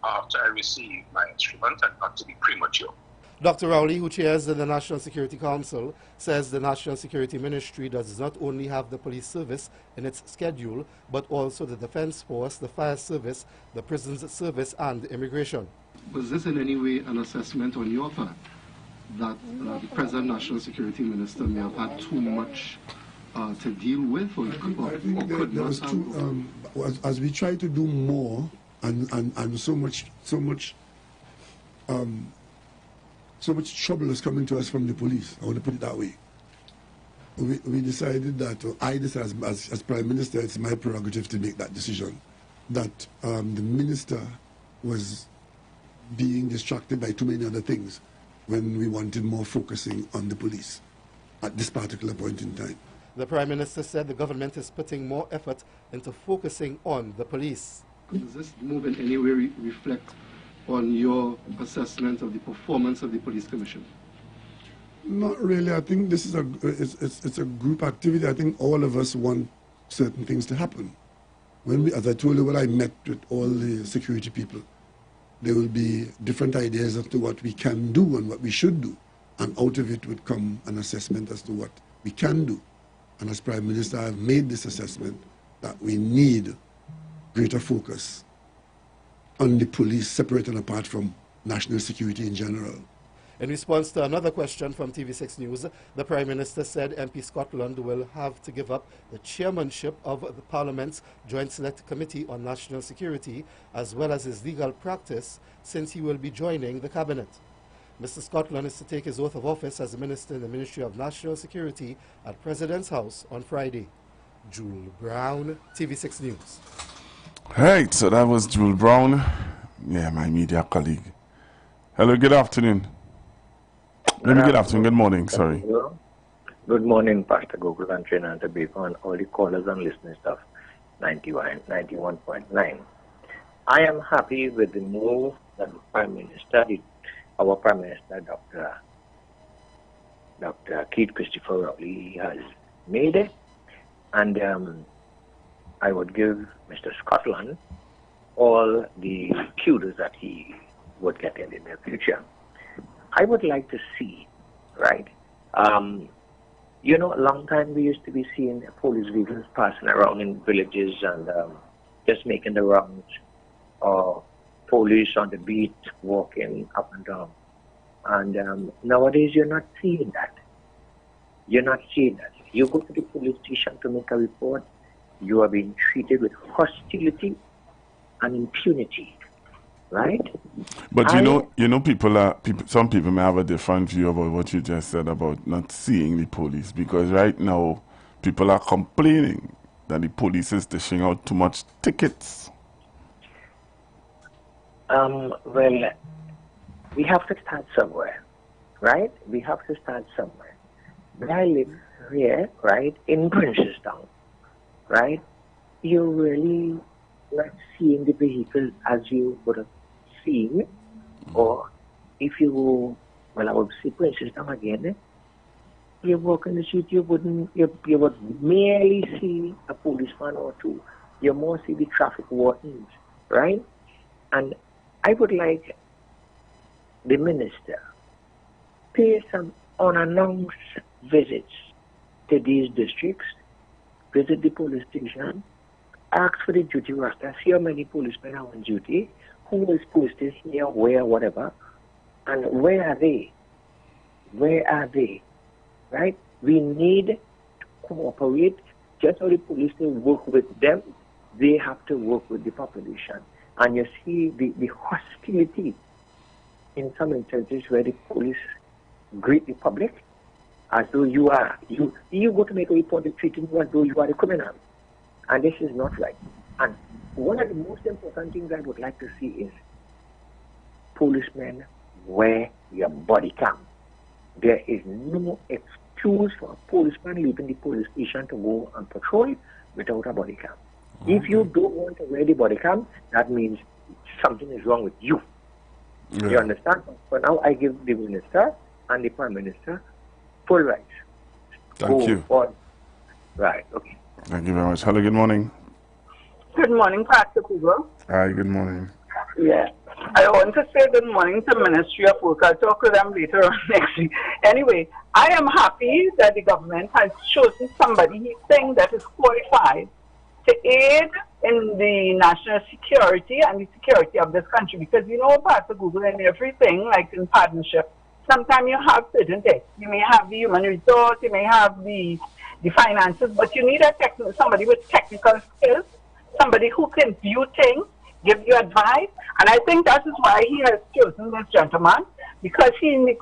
after I receive my instrument, and not to be premature. Dr. Rowley, who chairs the National Security Council, says the National Security Ministry does not only have the police service in its schedule, but also the Defense Force, the Fire Service, the Prisons Service, and Immigration. Was this in any way an assessment on your part that the present National Security Minister may have had too much to deal with, or could not have? As we try to do more, and so much trouble is coming to us from the police, I want to put it that way. We decided that, or I decided as Prime Minister, it's my prerogative to make that decision, that the Minister was being distracted by too many other things when we wanted more focusing on the police at this particular point in time. The Prime Minister said the government is putting more effort into focusing on the police. Does this move in any way reflect on your assessment of the performance of the Police Commission? Not really. I think this is it's a group activity. I think all of us want certain things to happen. When we, as I told you, when I met with all the security people, there will be different ideas as to what we can do and what we should do. And out of it would come an assessment as to what we can do. And as Prime Minister, I've made this assessment that we need greater focus on the police, separate and apart from national security in general. In response to another question from TV6 News, the Prime Minister said MP Scotland will have to give up the chairmanship of the Parliament's Joint Select Committee on National Security, as well as his legal practice, since he will be joining the Cabinet. Mr. Scotland is to take his oath of office as Minister in the Ministry of National Security at President's House on Friday. Jewel Brown, TV6 News. Right, so that was Jewel Brown, yeah, my media colleague. Hello, good afternoon. Good afternoon, good morning, sorry. Good morning, Pastor Google and Trainer and Tobacco and all the callers and listeners of 91.9. I am happy with the move that the Prime Minister did. Our Prime Minister, Dr. Keith Christopher Rowley, has made it. And I would give Mr. Scotland all the kudos that he would get in the near future. I would like to see, right, you know, a long time we used to be seeing police vehicles passing around in villages and just making the rounds, or police on the beat walking up and down. And nowadays you're not seeing that. You're not seeing that. You go to the police station to make a report, you are being treated with hostility and impunity. Right? But you know, some people may have a different view about what you just said about not seeing the police, because right now people are complaining that the police is dishing out too much tickets. Well, we have to start somewhere, right? We have to start somewhere. When I live here, right, in Princestown, right, you're really not seeing the vehicles as you would have seen, or if you, well, I would say Princestown again, you walk in the street, you would merely see a policeman or two. You more see the traffic wardens, right? And I would like the minister pay some unannounced visits to these districts, visit the police station, ask for the duty roster, see how many policemen are on duty, who is posted here, where, whatever, and where are they? Where are they? Right? We need to cooperate. Just how the police work with them, they have to work with the population. And you see the hostility in some instances where the police greet the public as though you go to make a report, they treat you as though you are a criminal. And this is not right. And one of the most important things I would like to see is policemen wear your body cam. There is no excuse for a policeman leaving the police station to go and patrol without a body cam. Okay. If you don't want to wear the body cam, that means something is wrong with you. Yeah. You understand? But now I give the minister and the Prime Minister full rights. Thank you. Right, okay. Thank you very much. Hello, good morning. Good morning, Pastor Kugo. Hi, good morning. Yeah. I want to say good morning to Ministry of Work. I'll talk to them later on next week. Anyway, I am happy that the government has chosen somebody he thinks that is qualified to aid in the national security and the security of this country. Because you know, Pastor Google, and everything, like in partnership, sometimes you have certain things. You may have the human resource, you may have the finances, but you need somebody with technical skills, somebody who can view things, give you advice. And I think that is why he has chosen this gentleman, because he in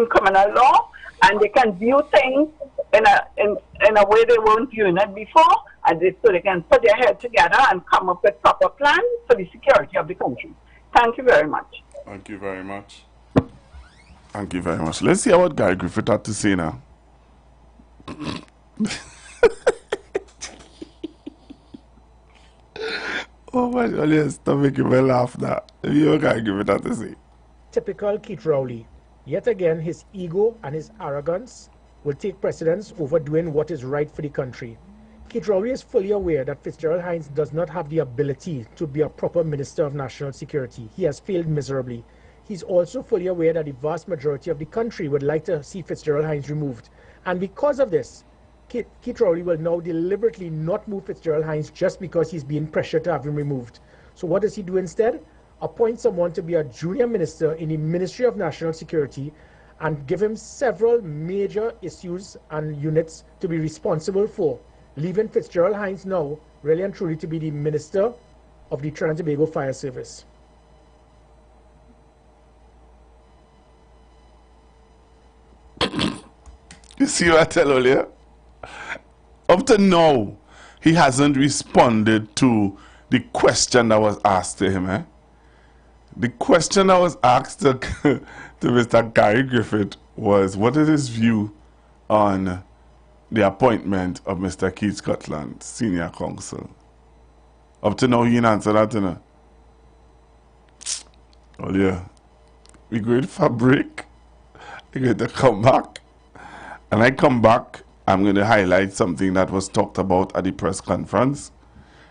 criminal law, and they can view things in a way they weren't viewing it before, and so they can put their head together and come up with proper plans for the security of the country. Thank you very much. Thank you very much. Thank you very much. Let's see what Guy Griffith had to say now. Oh my God, yes, stop making me laugh now. You can't give it that to say. Typical Keith Rowley. Yet again, his ego and his arrogance will take precedence over doing what is right for the country. Keith Rowley is fully aware that Fitzgerald Hines does not have the ability to be a proper Minister of National Security. He has failed miserably. He's also fully aware that the vast majority of the country would like to see Fitzgerald Hines removed. And because of this, Keith Rowley will now deliberately not move Fitzgerald Hines just because he's being pressured to have him removed. So what does he do instead? Appoint someone to be a junior minister in the Ministry of National Security and give him several major issues and units to be responsible for, leaving Fitzgerald Hines now really and truly to be the Minister of the Trinidad and Tobago Fire Service. You see what I tell earlier? Up to now, he hasn't responded to the question that was asked to him. The question that was asked to Mr. Gary Griffith was, what is his view on the appointment of Mr. Keith Scotland, Senior Counsel? Up to now, he didn't answer that, you know. Well, yeah. We're going for a break. We're going to come back. And I come back, I'm going to highlight something that was talked about at the press conference,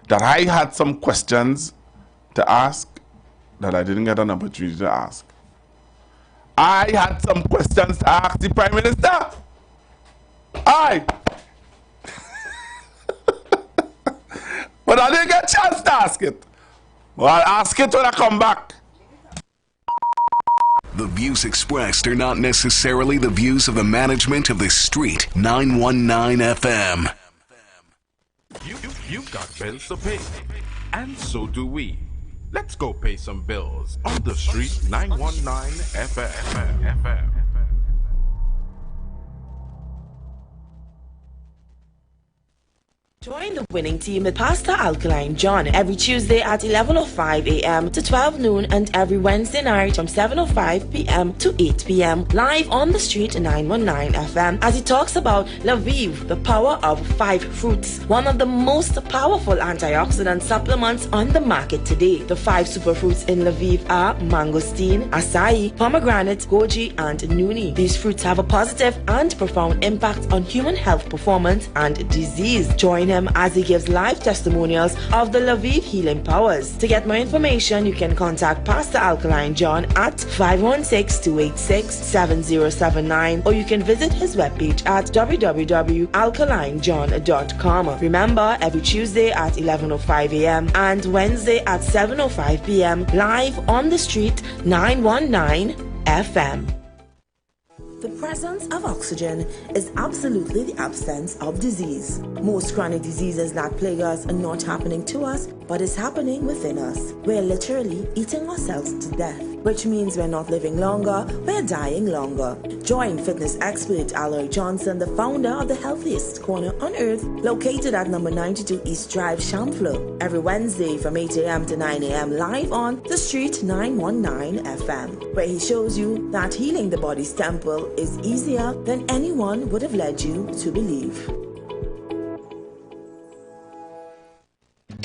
that I had some questions to ask that I didn't get an opportunity to ask. I had some questions to ask the Prime Minister. But I didn't get a chance to ask it. Well, I'll ask it when I come back. The views expressed are not necessarily the views of the management of The Street 919 FM. You've got bills to pay, and so do we. Let's go pay some bills on The Street 919 FM. Join the winning team with Pastor Alkaline John every Tuesday at 11:05 a.m. to 12 noon and every Wednesday night from 7:05 p.m. to 8 p.m. live on The Street 919 FM as he talks about Lviv, the power of 5 fruits, one of the most powerful antioxidant supplements on the market today. The 5 superfruits in Lviv are mangosteen, acai, pomegranate, goji, and nuni. These fruits have a positive and profound impact on human health performance and disease. Join him as he gives live testimonials of the Lviv healing powers. To get more information, you can contact Pastor Alkaline John at 516-286-7079 or you can visit his webpage at www.alkalinejohn.com. Remember, every Tuesday at 11:05 a.m. and Wednesday at 7:05 p.m. live on The Street 919 FM. The presence of oxygen is absolutely the absence of disease. Most chronic diseases that plague us are not happening to us, but is happening within us. We're literally eating ourselves to death, which means we're not living longer, we're dying longer. Join fitness expert Aloy Johnson, the founder of the healthiest corner on earth, located at number 92 East Drive, Chamfleur, every Wednesday from 8 a.m. to 9 a.m. live on The Street 919 FM, where he shows you that healing the body's temple is easier than anyone would have led you to believe.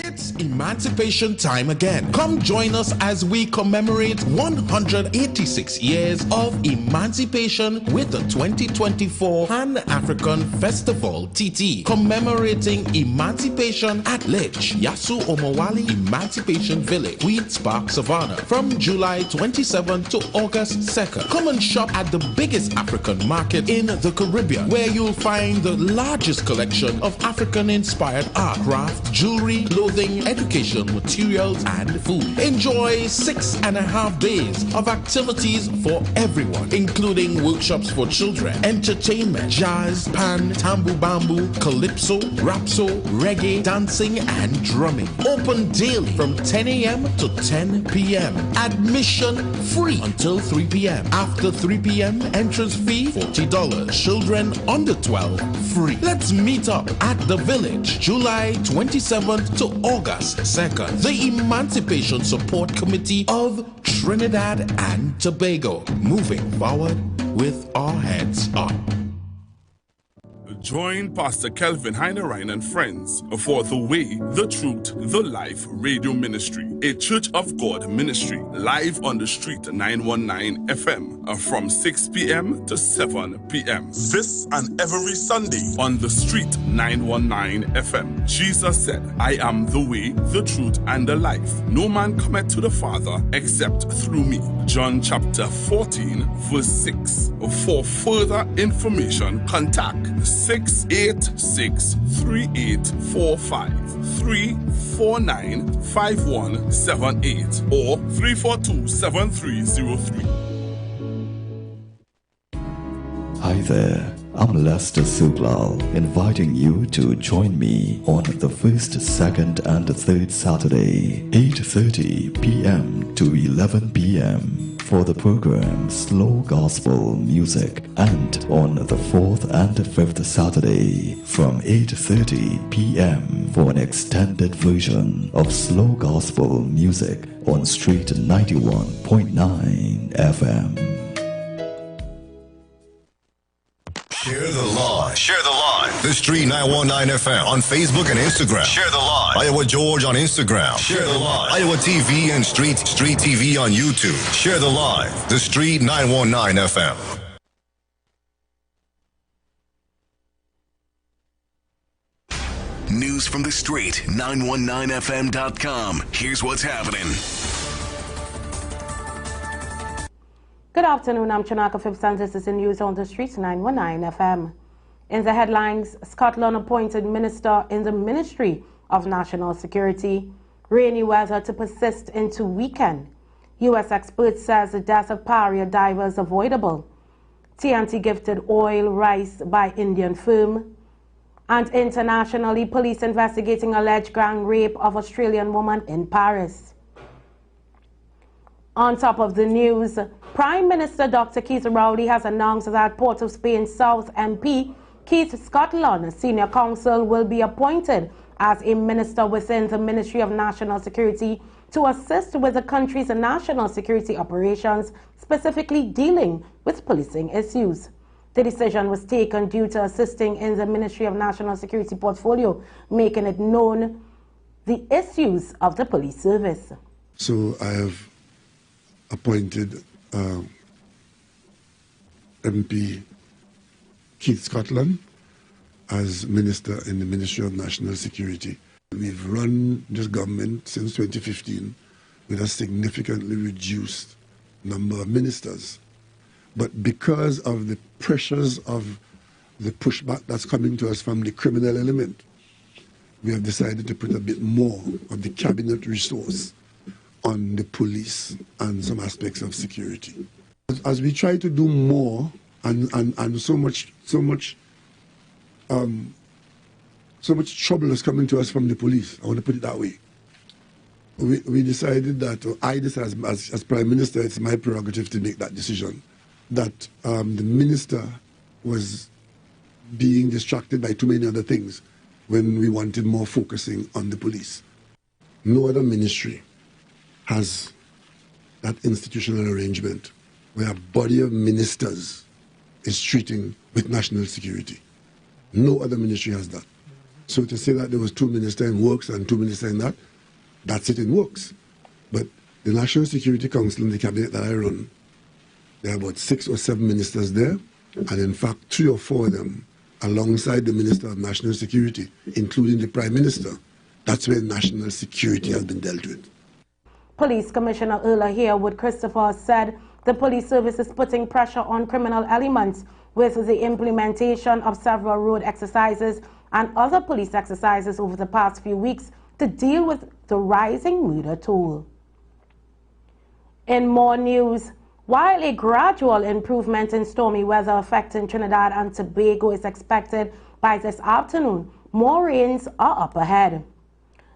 It's emancipation time again. Come join us as we commemorate 186 years of emancipation with the 2024 Pan-African Festival TT, commemorating emancipation at Lich, Yasu Omowali Emancipation Village, Queen's Park, Savannah, from July 27th to August 2nd. Come and shop at the biggest African market in the Caribbean, where you'll find the largest collection of African-inspired art, craft, jewelry, clothing, education, materials, and food. Enjoy 6.5 days of activities for everyone, including workshops for children, entertainment, jazz, pan, tambu bambu, calypso, rapso, reggae, dancing, and drumming. Open daily from 10 a.m. to 10 p.m. Admission free until 3 p.m. After 3 p.m., entrance fee $40. Children under 12 free. Let's meet up at the Village, July 27th to August 2nd. The Emancipation Support Committee of Trinidad and Tobago, moving forward with our heads up. Join Pastor Kelvin Heinerine and friends for The Way, the Truth, the Life Radio Ministry, a Church of God ministry, live on the street 919 FM from 6 p.m. to 7 p.m. This and every Sunday on the street 919 FM. Jesus said, I am the way, the truth, and the life. No man cometh to the Father except through me. John chapter 14, verse 6. For further information, contact 686-3845, 349-5178, or 342-7303. Hi there, I'm Lester Suglal, inviting you to join me on the first, second, and third Saturday, 8:30 p.m. to 11 p.m. for the program Slow Gospel Music, and on the fourth and fifth Saturday from 8:30 p.m. for an extended version of Slow Gospel Music on Street 91.9 FM. Share the live. Share the live. The Street 919 FM on Facebook and Instagram. Share the live. Iowa George on Instagram. Share the live. Iowa TV and Street TV on YouTube. Share the live. The Street 919 FM. News from the street, 919fm.com. Here's what's happening. Good afternoon, I'm Chanaka Phipps, and this is the news on the streets 919 FM. In the headlines, Scotland appointed minister in the Ministry of National Security. Rainy weather to persist into weekend. U.S. experts says the death of pariah diver is avoidable. TNT gifted oil rice by Indian firm. And internationally, police investigating alleged gang rape of Australian woman in Paris. On top of the news, Prime Minister Dr. Keith Rowley has announced that Port of Spain South MP Keith Scotland Senior Counsel will be appointed as a minister within the Ministry of National Security to assist with the country's national security operations, specifically dealing with policing issues. The decision was taken due to assisting in the Ministry of National Security portfolio, making it known the issues of the police service. So I have appointed MP Keith Scotland as Minister in the Ministry of National Security. We've run this government since 2015 with a significantly reduced number of ministers. But because of the pressures of the pushback that's coming to us from the criminal element, we have decided to put a bit more of the cabinet resource on the police and some aspects of security. As we try to do more and so much trouble is coming to us from the police, I want to put it that way. We decided that as Prime Minister, it's my prerogative to make that decision, that the minister was being distracted by too many other things when we wanted more focusing on the police. No other ministry has that institutional arrangement where a body of ministers is treating with national security. No other ministry has that. So to say that there was 2 ministers in works and 2 ministers in that, that's it in works. But the National Security Council and the cabinet that I run, there are about 6 or 7 ministers there, and in fact 3 or 4 of them alongside the Minister of National Security, including the Prime Minister. That's where national security has been dealt with. Police Commissioner Erla Harewood Christopher said the police service is putting pressure on criminal elements with the implementation of several road exercises and other police exercises over the past few weeks to deal with the rising murder toll. In more news, while a gradual improvement in stormy weather affecting Trinidad and Tobago is expected by this afternoon, more rains are up ahead.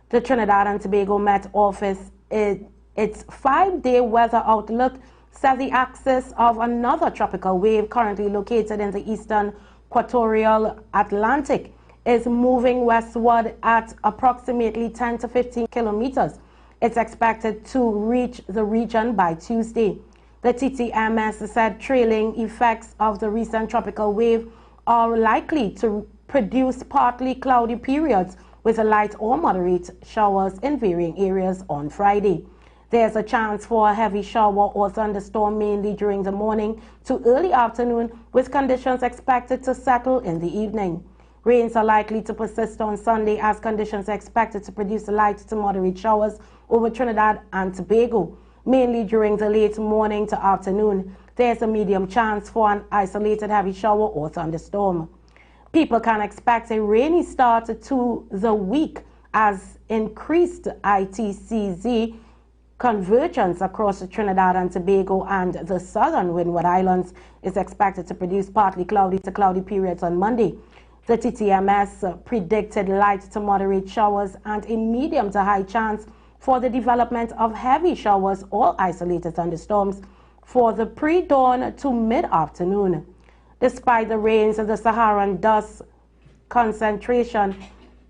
The Trinidad and Tobago Met Office, its 5-day weather outlook, said the axis of another tropical wave currently located in the eastern equatorial Atlantic is moving westward at approximately 10 to 15 kilometers. It's expected to reach the region by Tuesday. The TTMS said trailing effects of the recent tropical wave are likely to produce partly cloudy periods with light or moderate showers in varying areas on Friday. There's a chance for a heavy shower or thunderstorm mainly during the morning to early afternoon, with conditions expected to settle in the evening. Rains are likely to persist on Sunday as conditions are expected to produce light to moderate showers over Trinidad and Tobago, mainly during the late morning to afternoon. There's a medium chance for an isolated heavy shower or thunderstorm. People can expect a rainy start to the week as increased ITCZ convergence across Trinidad and Tobago and the southern Windward Islands is expected to produce partly cloudy to cloudy periods on Monday. The TTMS predicted light to moderate showers and a medium to high chance for the development of heavy showers or isolated thunderstorms for the pre-dawn to mid-afternoon. Despite the rains, the Saharan dust concentration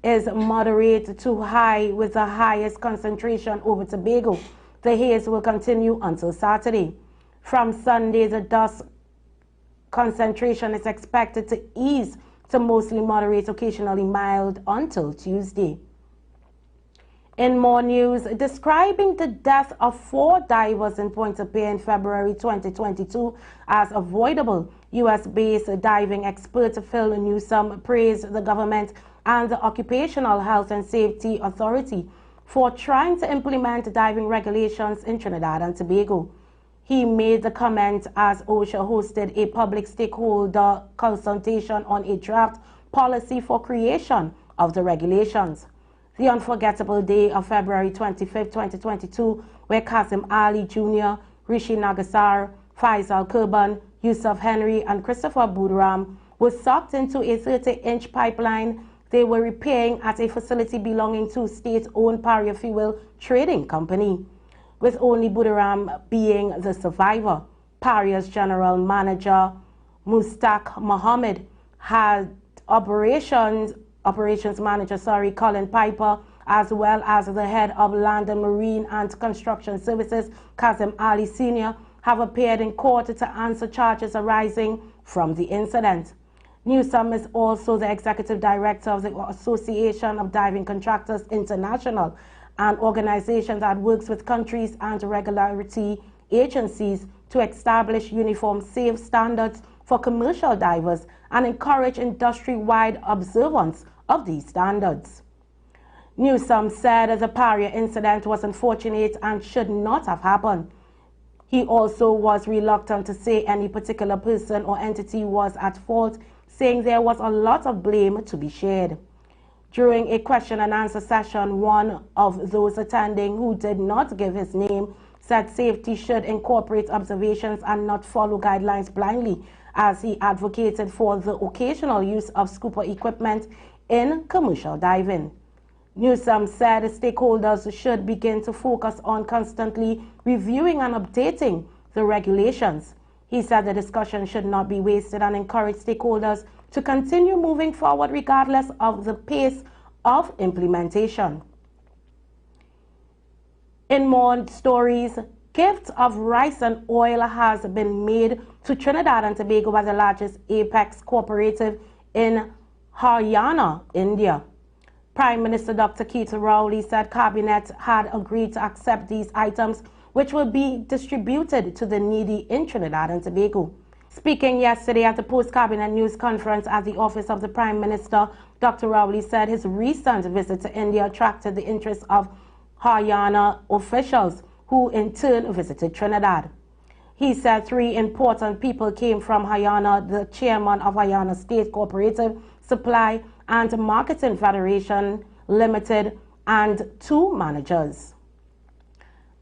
is moderate to high, with the highest concentration over Tobago. The haze will continue until Saturday. From Sunday, the dust concentration is expected to ease to mostly moderate, occasionally mild until Tuesday. In more news, describing the death of 4 divers in Pointe-a-Pierre in February 2022 as avoidable, U.S.-based diving expert Phil Newsom praised the government and the Occupational Health and Safety Authority for trying to implement diving regulations in Trinidad and Tobago. He made the comment as OSHA hosted a public stakeholder consultation on a draft policy for creation of the regulations. The unforgettable day of February 25, 2022, where Kazim Ali Jr., Rishi Nagasar, Faisal Kurban, Yusuf Henry, and Christopher Buduram were sucked into a 30-inch pipeline they were repairing at a facility belonging to state-owned Paria Fuel Trading Company, with only Buduram being the survivor. Paria's general manager, Mustaq Mohammed, had operations manager, Colin Piper, as well as the head of Land and Marine and Construction Services, Kazim Ali Sr., have appeared in court to answer charges arising from the incident. Newsom is also the executive director of the Association of Diving Contractors International, an organization that works with countries and regulatory agencies to establish uniform safe standards for commercial divers and encourage industry-wide observance of these standards. Newsom said the Paria incident was unfortunate and should not have happened. He also was reluctant to say any particular person or entity was at fault, saying there was a lot of blame to be shared. During a question and answer session, one of those attending, who did not give his name, said safety should incorporate observations and not follow guidelines blindly, as he advocated for the occasional use of scuba equipment in commercial diving. Newsom said stakeholders should begin to focus on constantly reviewing and updating the regulations. He said the discussion should not be wasted and encourage stakeholders to continue moving forward regardless of the pace of implementation. In more stories, gifts of rice and oil has been made to Trinidad and Tobago by the largest Apex cooperative in Haryana, India. Prime Minister Dr. Keith Rowley said Cabinet had agreed to accept these items, which will be distributed to the needy in Trinidad and Tobago. Speaking yesterday at the post-cabinet news conference at the office of the Prime Minister, Dr. Rowley said his recent visit to India attracted the interest of Haryana officials, who in turn visited Trinidad. He said 3 important people came from Haryana: the chairman of Haryana State Cooperative Supply and Marketing Federation Limited, and 2 managers.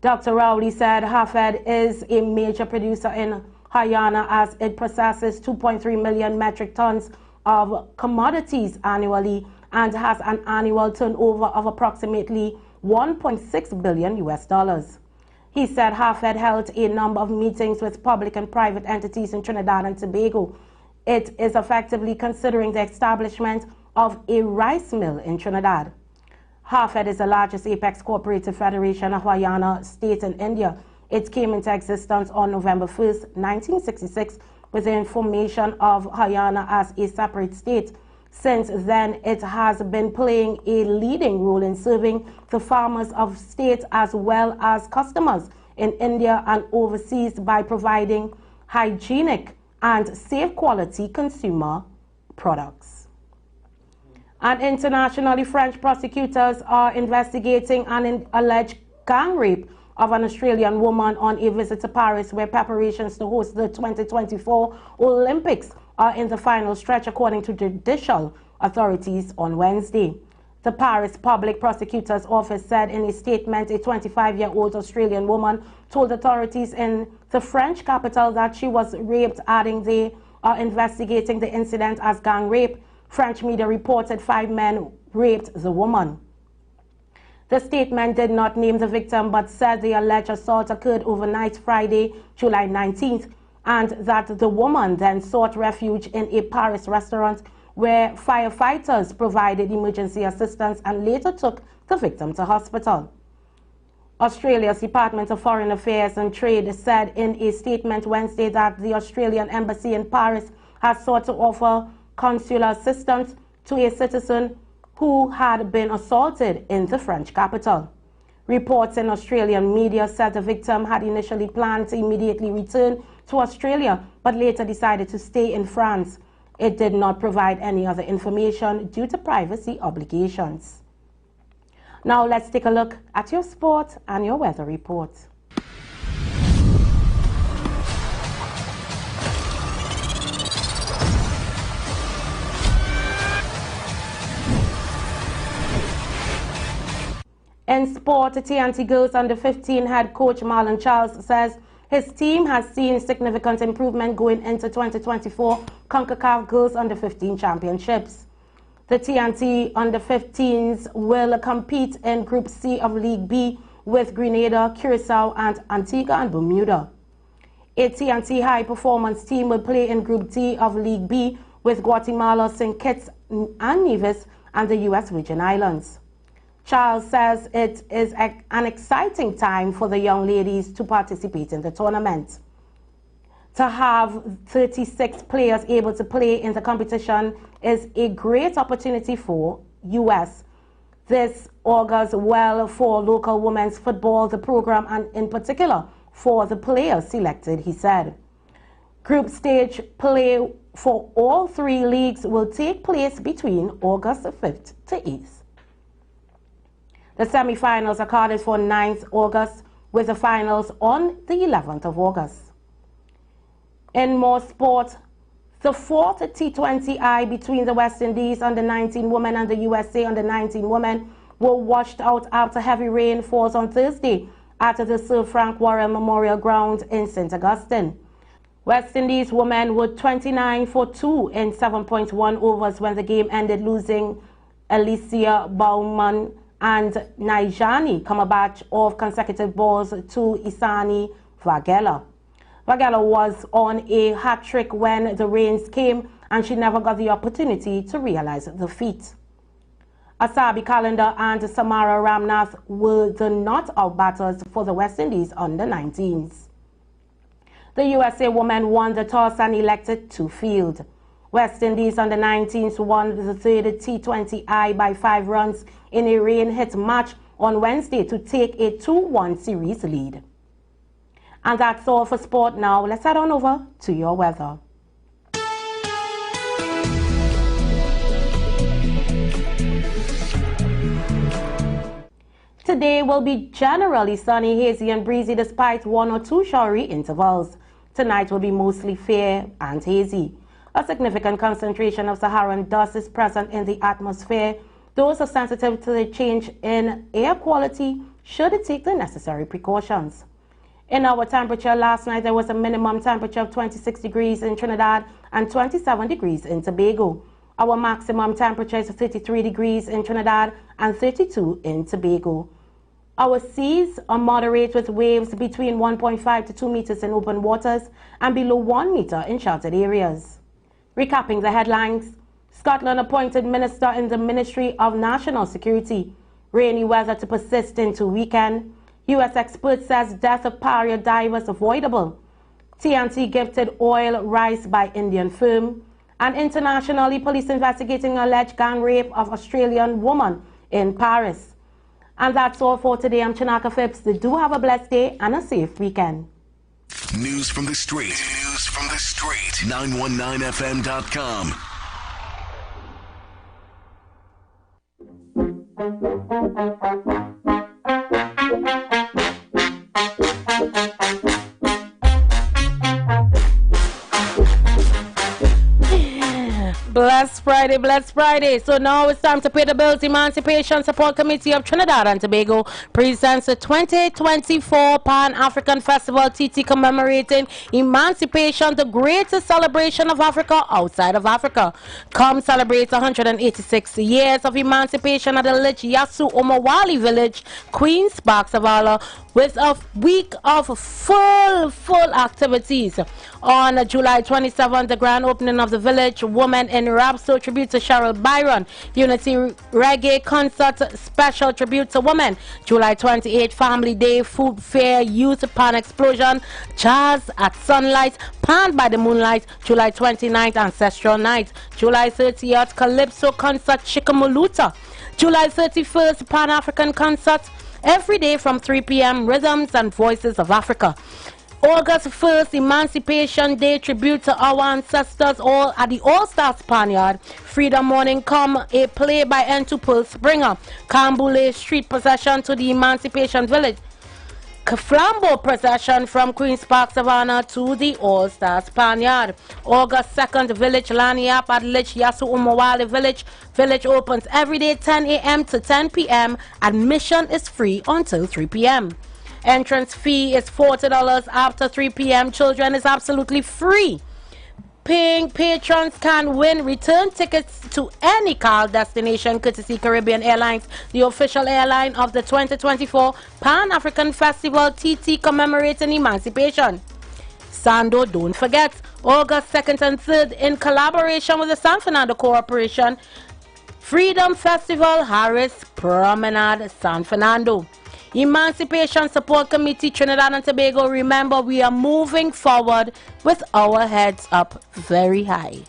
Dr. Rowley said Hafed is a major producer in Haryana as it processes 2.3 million metric tons of commodities annually and has an annual turnover of approximately $1.6 billion. He said Hafed held a number of meetings with public and private entities in Trinidad and Tobago. It is effectively considering the establishment of a rice mill in Trinidad. Hafed is the largest apex cooperative federation of Haryana state in India. It came into existence on November 1st, 1966, with the formation of Haryana as a separate state. Since then, it has been playing a leading role in serving the farmers of state as well as customers in India and overseas by providing hygienic and safe quality consumer products. And internationally, French prosecutors are investigating an alleged gang rape of an Australian woman on a visit to Paris, where preparations to host the 2024 Olympics are in the final stretch, according to judicial authorities on Wednesday. The Paris Public Prosecutor's Office said in a statement a 25-year-old Australian woman told authorities in the French capital that she was raped, adding they are investigating the incident as gang rape. French media reported 5 men raped the woman. The statement did not name the victim but said the alleged assault occurred overnight Friday, July 19th, and that the woman then sought refuge in a Paris restaurant where firefighters provided emergency assistance and later took the victim to hospital. Australia's Department of Foreign Affairs and Trade said in a statement Wednesday that the Australian Embassy in Paris has sought to offer consular assistance to a citizen who had been assaulted in the French capital. Reports in Australian media said the victim had initially planned to immediately return to Australia, but later decided to stay in France. It did not provide any other information due to privacy obligations. Now let's take a look at your sport and your weather report. In sport, TNT Girls Under-15 head coach Marlon Charles says his team has seen significant improvement going into 2024 CONCACAF Girls Under-15 Championships. The TNT Under-15s will compete in Group C of League B with Grenada, Curacao, and Antigua and Bermuda. A TNT high-performance team will play in Group D of League B with Guatemala, St. Kitts and Nevis, and the U.S. Virgin Islands. Charles says it is an exciting time for the young ladies to participate in the tournament. To have 36 players able to play in the competition is a great opportunity for US. This augurs well for local women's football, the program, and in particular for the players selected, he said. Group stage play for all 3 leagues will take place between August 5th to 8th. The semi-finals are carded for 9th August, with the finals on the 11th of August. In more sport, the 4th T20I between the West Indies Under-19 women and the USA Under-19 women were washed out after heavy rain falls on Thursday at the Sir Frank Worrell Memorial Ground in St. Augustine. West Indies women were 29 for 2 in 7.1 overs when the game ended, losing Alicia Baumann and Naijani come a batch of consecutive balls to Isani Vagela. Vagela was on a hat-trick when the rains came, and she never got the opportunity to realize the feat. Asabi Calendar and Samara Ramnath were the not-out batters for the West Indies Under-19s. The USA women won the toss and elected to field. West Indies Under-19s won the 3rd T20I by 5 runs in a rain-hit match on Wednesday to take a 2-1 series lead. And that's all for sport now. Let's head on over to your weather. Today will be generally sunny, hazy and breezy despite 1 or 2 showery intervals. Tonight will be mostly fair and hazy. A significant concentration of Saharan dust is present in the atmosphere. Those are sensitive to the change in air quality should take the necessary precautions. In our temperature last night, there was a minimum temperature of 26 degrees in Trinidad and 27 degrees in Tobago. Our maximum temperature is 33 degrees in Trinidad and 32 in Tobago. Our seas are moderate with waves between 1.5 to 2 meters in open waters and below 1 meter in sheltered areas. Recapping the headlines, Scotland appointed minister in the Ministry of National Security. Rainy weather to persist into weekend. U.S. expert says death of pariah divers avoidable. TNT gifted oil rice by Indian firm. And internationally, police investigating alleged gang rape of Australian woman in Paris. And that's all for today. I'm Chinaka Phipps. Do have a blessed day and a safe weekend. News from the street. News from the street. 919fm.com. Blessed Friday, blessed Friday. So now it's time to pay the bills. Emancipation Support Committee of Trinidad and Tobago presents the 2024 Pan-African Festival TT commemorating emancipation, the greatest celebration of Africa outside of Africa. Come celebrate 186 years of emancipation at the Lich Yasu Omawali village, Queen's Park, Savala, with a week of full activities. On July 27th, the grand opening of the village women in Rapso tribute to Cheryl Byron, Unity Reggae concert special tribute to women. July 28th, Family Day, Food Fair, Youth Pan Explosion, Jazz at Sunlight, Pan by the Moonlight. July 29th, Ancestral Night. July 30th, Calypso concert Chikamuluta. July 31st, Pan-African concert every day from 3 p.m. Rhythms and Voices of Africa. August 1st, Emancipation Day tribute to our ancestors all at the All-Star Spaniard. Freedom Morning Come, a play by N2 Pearl Springer. Kambule Street procession to the Emancipation Village. Flambeau procession from Queen's Park, Savannah to the All-Star Spaniard. August 2nd, Village Lanyap at Lich Yasu Umawali Village. Village opens every day 10 a.m. to 10 p.m. Admission is free until 3 p.m. Entrance fee is $40 after 3 p.m. Children is absolutely free. Paying patrons can win return tickets to any car destination courtesy Caribbean Airlines, the official airline of the 2024 Pan-African Festival TT commemorating emancipation. Sando, don't forget, August 2nd and 3rd, in collaboration with the San Fernando Corporation, Freedom Festival, Harris Promenade, San Fernando. Emancipation Support Committee, Trinidad and Tobago, remember we are moving forward with our heads up very high.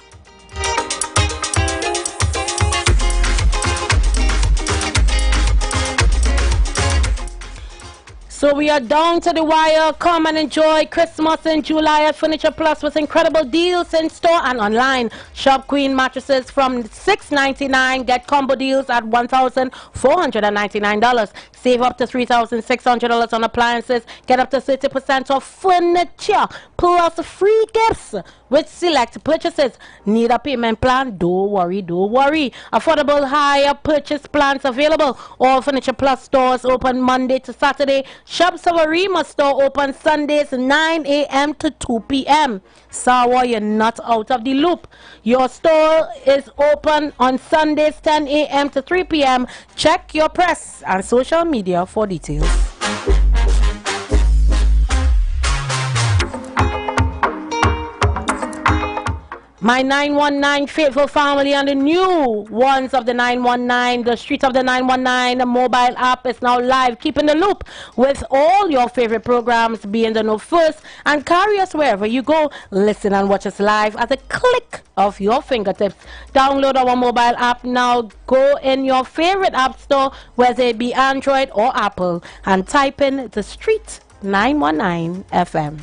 So we are down to the wire. Come and enjoy Christmas in July at Furniture Plus with incredible deals in store and online. Shop Queen mattresses from $699. Get combo deals at $1,499. Save up to $3,600 on appliances. Get up to 30% off furniture plus free gifts with select purchases. Need a payment plan? Don't worry. Affordable hire purchase plans available. All Furniture Plus stores open Monday to Saturday. Shop Savarima store open Sundays 9 a.m. to 2 p.m. Sawa, you're not out of the loop. Your store is open on Sundays 10 a.m. to 3 p.m. Check your press and social media for details. My 919 faithful family and the new ones of the 919, the Street of the 919, the mobile app is now live. Keep in the loop with all your favorite programs. Be in the know first and carry us wherever you go. Listen and watch us live at the click of your fingertips. Download our mobile app now. Go in your favorite app store, whether it be Android or Apple, and type in the Street 919 FM.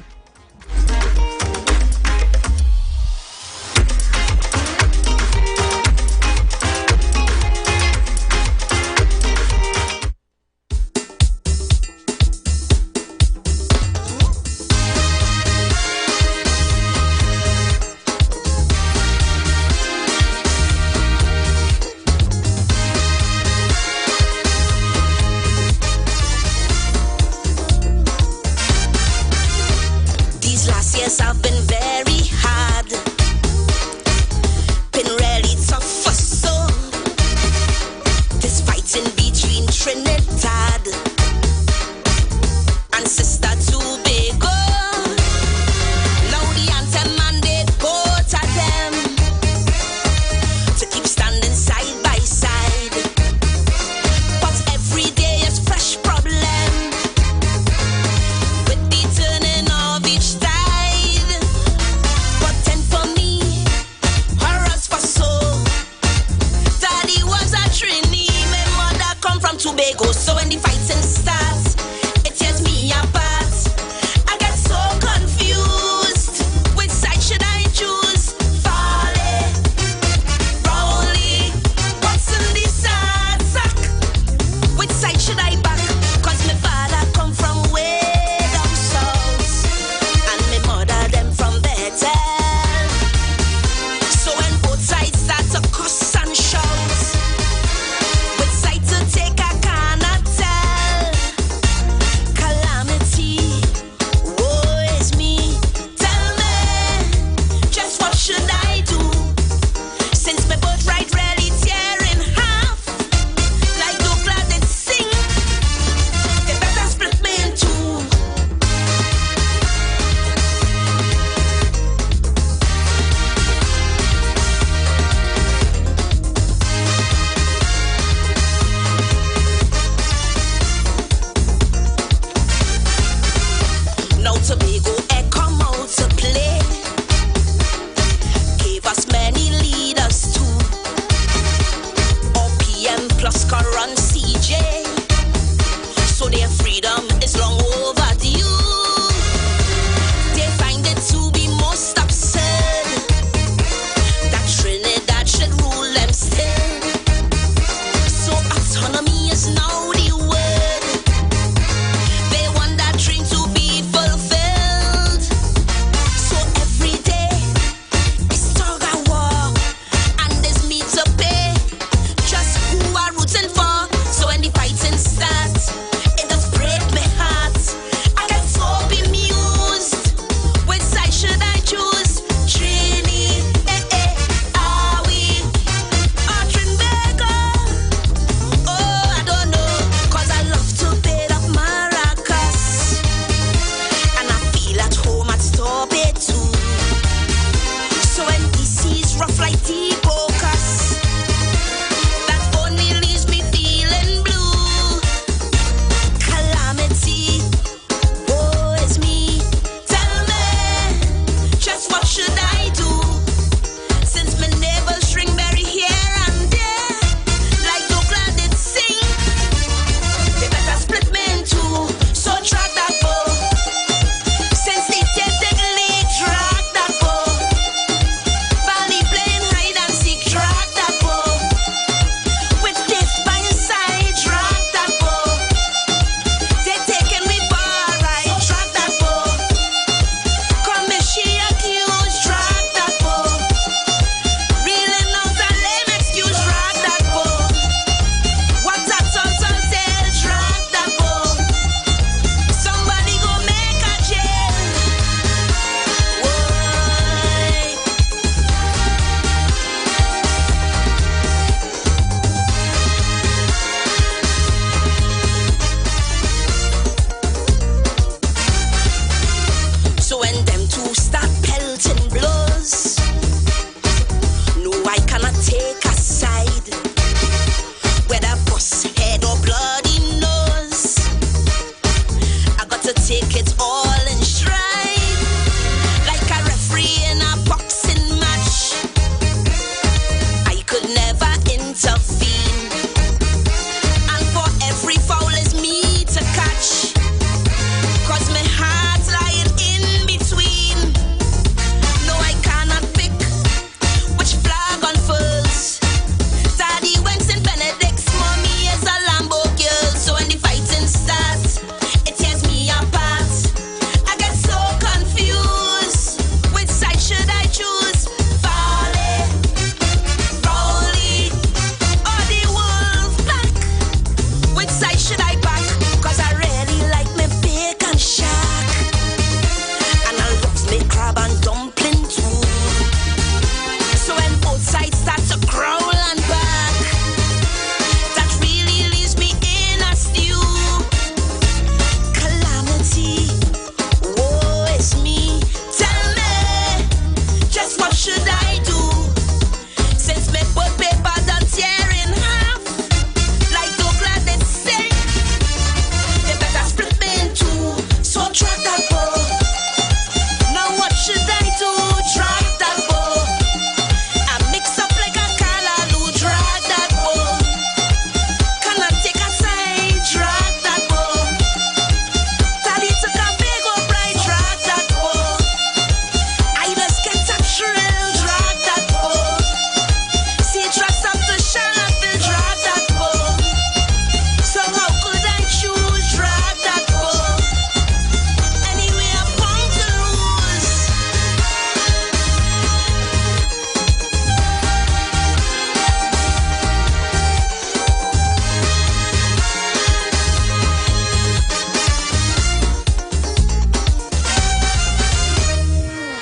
I've been very hard, been really tough for soul. This fighting between Trinidad and Sister Tobago. Now the anthem and they both of them to keep standing side by side. But every day is fresh problem with the turning of each time.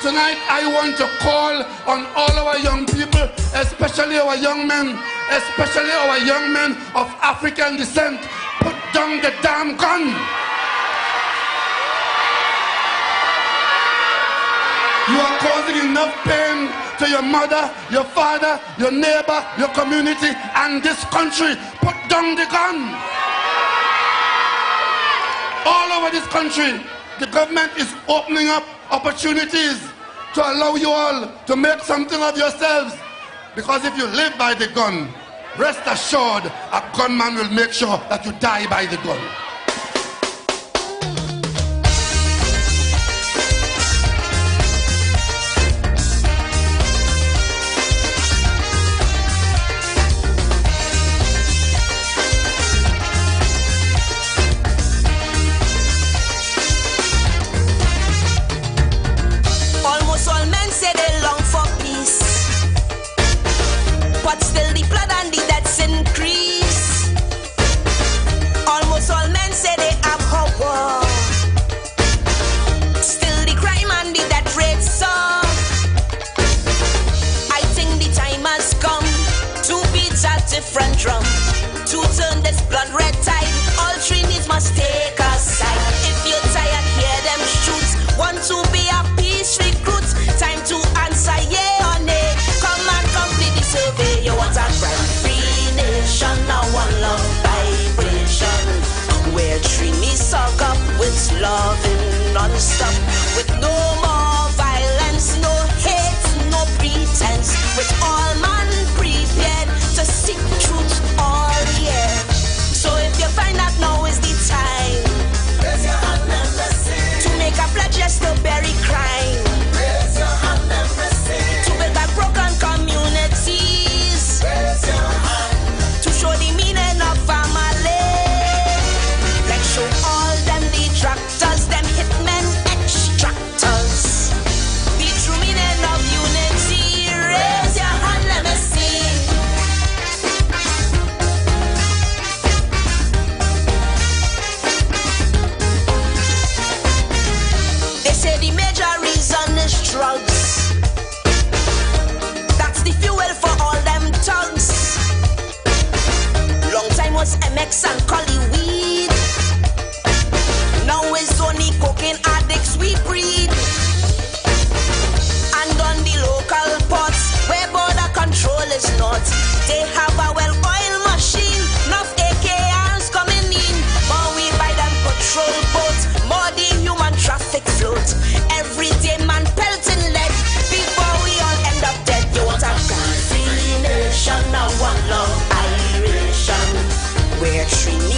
tonight I want to call on all our young people, especially our young men, especially our young men of African descent. Put down the damn gun. You are causing enough pain to your mother, your father, your neighbor, your community, and this country. Put down the gun. All over this country, the government is opening up opportunities to allow you all to make something of yourselves. Because if you live by the gun, rest assured a gunman will make sure that you die by the gun. Almost all men say they long for peace, but still the blood and the deaths increase. Almost all men say they have power, still the crime and the death rate soar. I think the time has come to beat a different drum, to turn this blood red tide. All three needs must take a side. If you're tired, hear them shoots. Want to be a peace recruit? Time to answer yeah or nay. Come and complete the survey. You want a crime-free nation, now one love vibration, where Trini suck up with loving non-stop, with no more violence, no hate, no pretense, with all man prepared to seek truth all year. So if you find that now is the time, raise your hand and let's sing. To make a pledge, yes, to bury crime. Raise your hand and let's sing. To build back broken communities. Raise your hand. To show the meaning of family. Like show all them detractors, them hitmen, extractors, the true meaning of unity. Raise your hand, let me see. They say the major reason is drugs. That's the fuel for all them thugs. Long time was MX and Collie weed. Now it's only cocaine addicts we breed. And on the local ports, where border control is not, they have a well-oiled machine. Enough AKRs coming in. More we buy them patrol boats, more the human traffic float. Every day man pelting lead before we all end up dead. You want a free nation, now one love iration, where Trini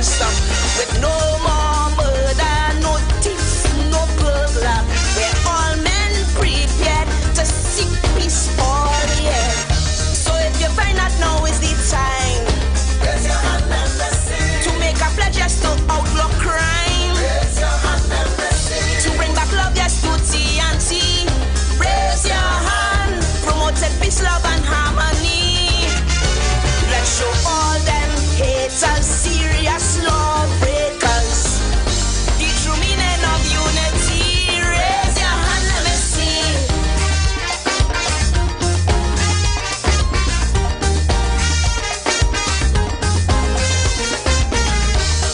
stop. With no more murder, no thieves, no burglar. We're all men prepared to seek peace all year. So if you find that now is the time, raise your hand and let's sing. To make a pledge, yes, to outlaw crime. Raise your hand and let's sing. To bring back love, yes, to TNT. Raise your hand. Promoted peace, love, and harmony. Let's show all them haters serious lawbreakers. The true meaning of unity. Raise your hand, let me see.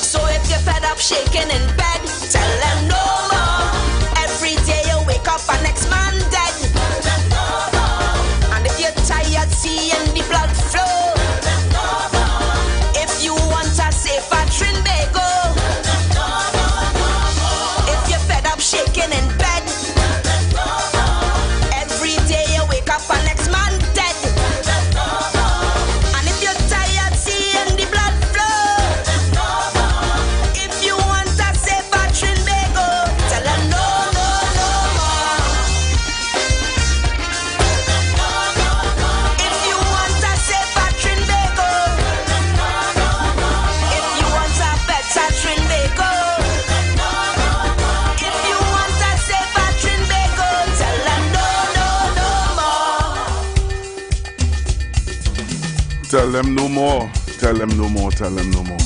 So if you're fed up shaking in bed, tell them no more. Every day you wake up and next man dead. Tell them no more. And if you're tired seeing the blood flow, tell them no more. If you want a safer Trinbago, tell them no more. If you're fed up shaking in bed, tell them no more. Every day you wake up and next man dead. Tell them no more. And if you're tired seeing the blood flow, tell them no more. If you want a safer Trinbago, tell them no, no, no more. If you want a safer Trinbago, if you want a better Trinbago, if you want a safer Trinbago, tell them no, no, no more. Tell them no more. Tell them no more. Tell them no more.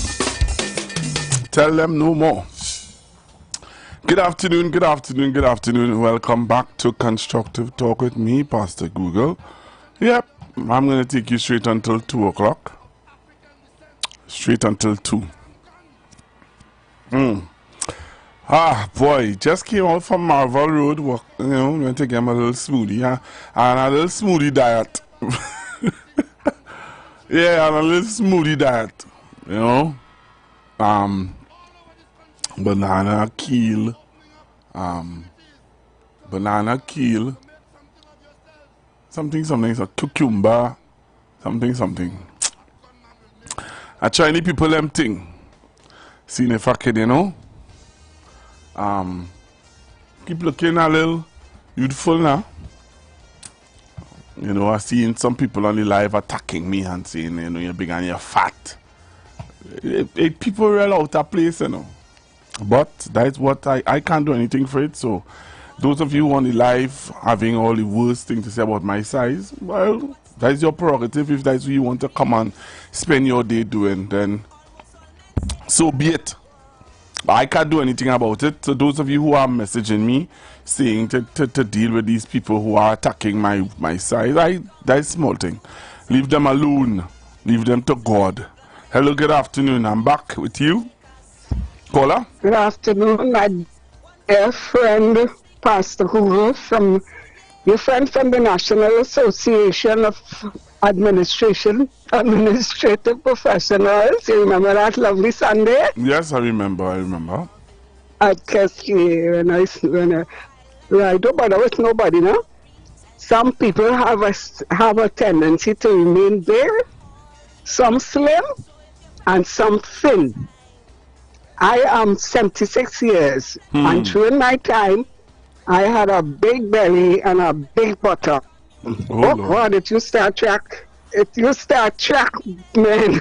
Tell them no more. Good afternoon, good afternoon, good afternoon. Welcome back to Constructive Talk with me, Pastor Google. Yep, I'm going to take you straight until 2 o'clock. Straight until 2. Ah, boy, just came out from Marvel Road. Went to get my little smoothie, and a little smoothie diet. Yeah, and a little smoothie diet. Banana keel, something, so cucumber, something. I try any people them thing. Seeing if I can, keep looking a little youthful now. I seen some people on the live attacking me and saying, you're big and you're fat. People real out of place, But that's what I can't do anything for it. So those of you on the live having all the worst thing to say about my size, well, that's your prerogative. If that's what you want to come and spend your day doing, then so be it. But I can't do anything about it. So those of you who are messaging me saying to deal with these people who are attacking my size, that's small thing. Leave them alone. Leave them to God. Hello, good afternoon. I'm back with you. Caller? Good afternoon, my dear friend, Pastor Hoover, your friend from the National Association of Administrative Professionals. You remember that lovely Sunday? Yes, I remember. At Keski, right, don't bother with nobody, no? Some people have a tendency to remain big, some slim, and some thin. I am 76 years, and during my time, I had a big belly and a big buttock. Oh God, it used to attract men.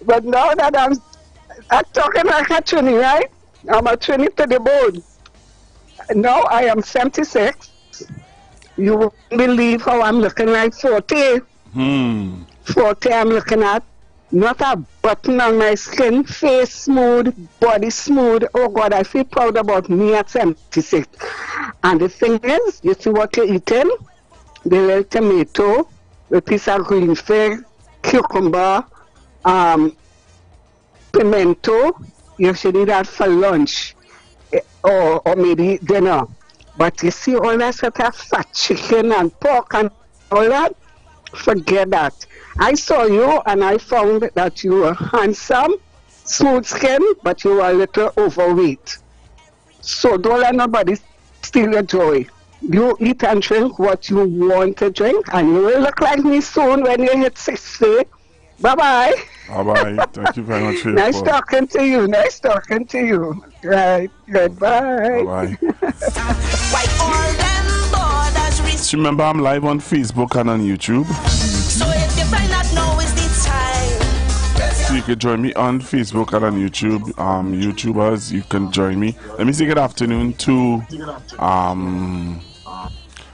But now that I'm talking like a Trini, right? I'm a Trini to the bone. Now I am 76. You won't believe how I'm looking like 40. 40 I'm looking at. Not a button on my skin, face smooth, body smooth. Oh God, I feel proud about me at 76. And the thing is, you see what you're eating? The little tomato, a piece of green fig, cucumber, pimento. You should eat that for lunch or maybe dinner. But you see all that sort of fat chicken and pork and all that? Forget that. I saw you and I found that you were handsome, smooth skin, but you were a little overweight. So don't let nobody steal your joy. You eat and drink what you want to drink, and you will look like me soon when you hit 60. Bye-bye. Bye-bye. Thank you very much for your Nice call. talking to you. Nice talking to you. Right. Goodbye. Bye-bye. Just remember, I'm live on Facebook and on YouTube. So if you find out now is the time. So you can join me on Facebook and on YouTube. YouTubers, you can join me. Let me say good afternoon to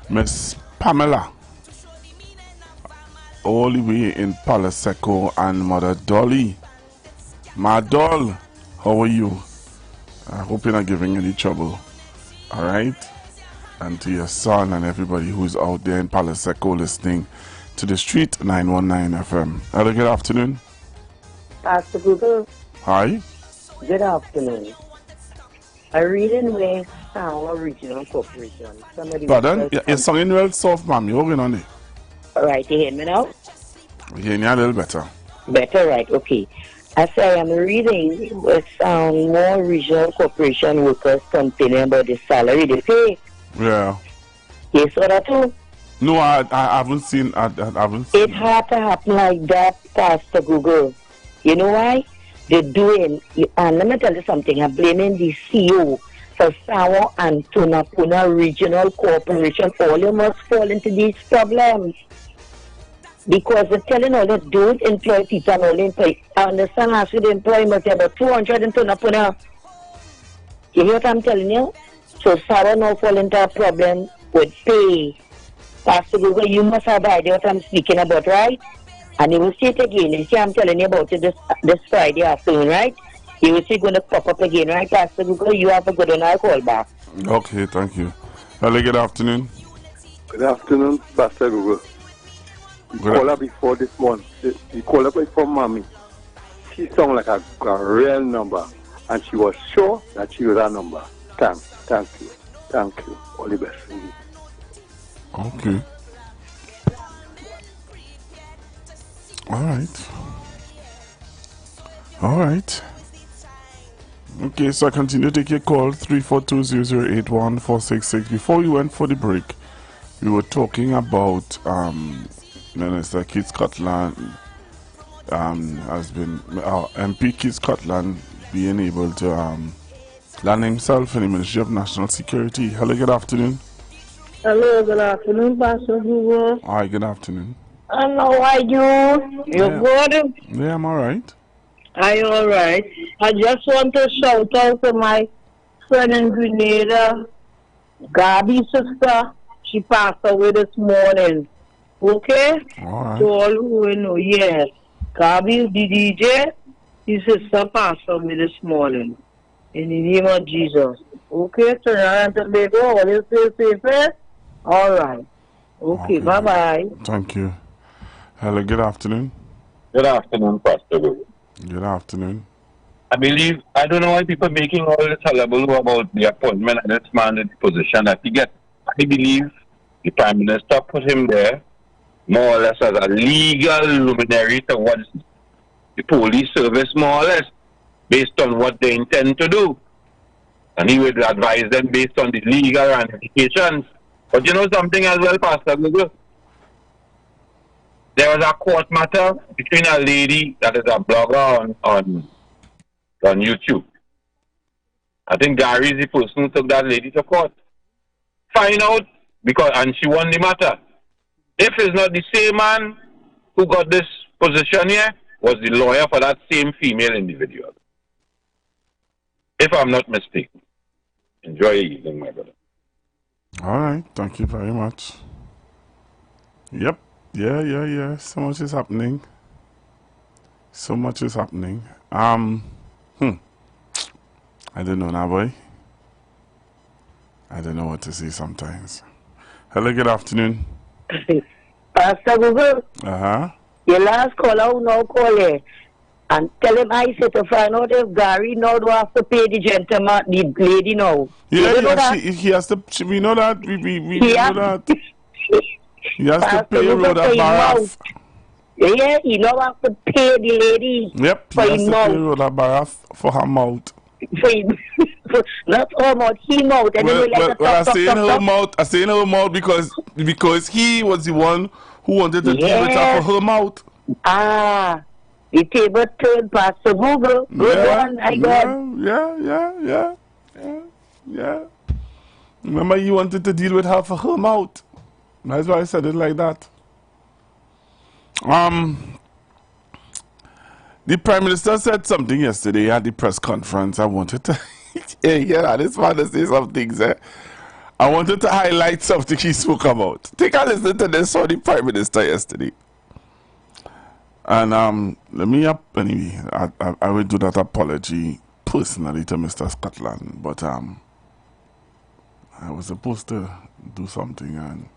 Miss Pamela, all the way in Palo Seco, and Mother Dolly. My doll, how are you? I hope you're not giving any trouble. Alright? And to your son and everybody who's out there in Palo Seco listening to the Street 919 FM. Hello, good afternoon. Pastor Google. Hi. Good afternoon. I read in West Town Regional Corporation. Pardon? You're sounding real soft, ma'am. You're going on it. Alright, you hear me now? We're hearing you a little better. Better, right, okay. I say I'm reading with more regional corporation workers complaining about the salary they pay. Yeah. You saw that too? No, I haven't seen. I haven't seen. It had to happen like that, Pastor Google. You know why? They're doing, and let me tell you something, I'm blaming the CEO for Sawa and Tunapuna Regional Corporation. All you must fall into these problems. Because they're telling all that don't employ people and all employ. I understand after the employment, about 200 in Tunapuna. You hear what I'm telling you? So Sawa now fall into a problem with pay. Pastor Google, you must have idea what I'm speaking about, right? And you will see it again. You see, I'm telling you about it this Friday afternoon, right? You will see it going to pop up again, right, Pastor Google? You have a good one. I'll call back. Okay, thank you. Hello, good afternoon. Good afternoon, Pastor Google. You called her before this month. You called her before Mommy. She sounded like a real number. And she was sure that she was a number. Thank you. Thank you. All the best. Okay. All right. Okay, so I continue to take your call 342-0081-466. Before we went for the break, we were talking about Minister Keith Scotland has been MP Keith Scotland being able to land himself in the Ministry of National Security. Hello, good afternoon. Hello, good afternoon, Pastor Google. Hi, good afternoon. And how are you? You good? Yeah, I'm all right. Are you all right? I just want to shout out to my friend in Grenada, Gabi's sister. She passed away this morning. Okay? All right. To all who know, yes. Gabi, the DJ, his sister passed away this morning. In the name of Jesus. Okay, turn around to Lagos. All you stay safe, eh? All right. Okay, bye-bye. Thank you. Hello, good afternoon. Good afternoon, Pastor Google. Good afternoon. I don't know why people are making all this hullabaloo about the appointment of this man in the position that he gets. I believe the Prime Minister put him there more or less as a legal luminary towards the police service, more or less, based on what they intend to do. And he would advise them based on the legal ramifications. But you know something as well, Pastor Google? There was a court matter between a lady that is a blogger on YouTube. I think Gary is the person who took that lady to court. Find out, and she won the matter. If it's not the same man who got this position here, was the lawyer for that same female individual. If I'm not mistaken. Enjoy your evening, my brother. All right. Thank you very much. Yep. Yeah. So much is happening. I don't know now, boy. I don't know what to say sometimes. Hello, good afternoon. Pastor Google. Your last caller who now call here. And tell him I said to find out if Gary now do have to pay the gentleman, the lady now. Yeah, he has to. We know that. We know that. He has to pay Rhoda Barath. Yeah, he now have to pay the lady. Yep, he has to pay Rhoda Barath for her mouth. Not her mouth, he mouth. I say in her mouth. I say in her mouth because he was the one who wanted to deal with her for her mouth. The table turned, Pastor Google. Good one, I got. Yeah. Remember, you wanted to deal with her for her mouth. That's why I said it like that. The Prime Minister said something yesterday at the press conference. I wanted to... I just want to say some things. I wanted to highlight something he spoke about. Take a listen to this from the Prime Minister yesterday. And let me up anyway. I will do that apology personally to Mr. Scotland, but I was supposed to do something, and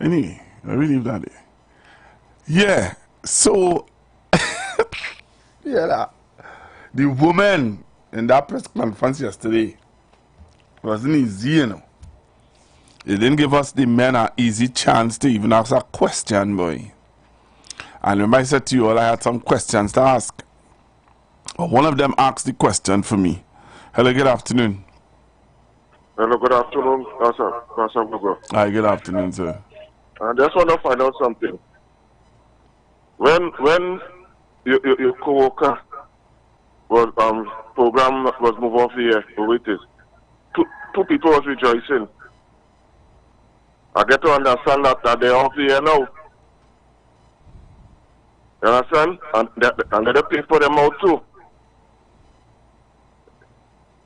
anyway, I will leave that there. Yeah, so the woman in that press conference yesterday wasn't easy, you know. It didn't give us the men an easy chance to even ask a question, boy. And remember I said to you all I had some questions to ask. Well, one of them asked the question for me. Hello, good afternoon. Hello, good afternoon, Pastor Google. Hi, good afternoon, sir. I just want to find out something. When your co-worker was program was moved off the air, the way it is, two people was rejoicing. I get to understand that they're off the air now. You understand? And they pay for them out too.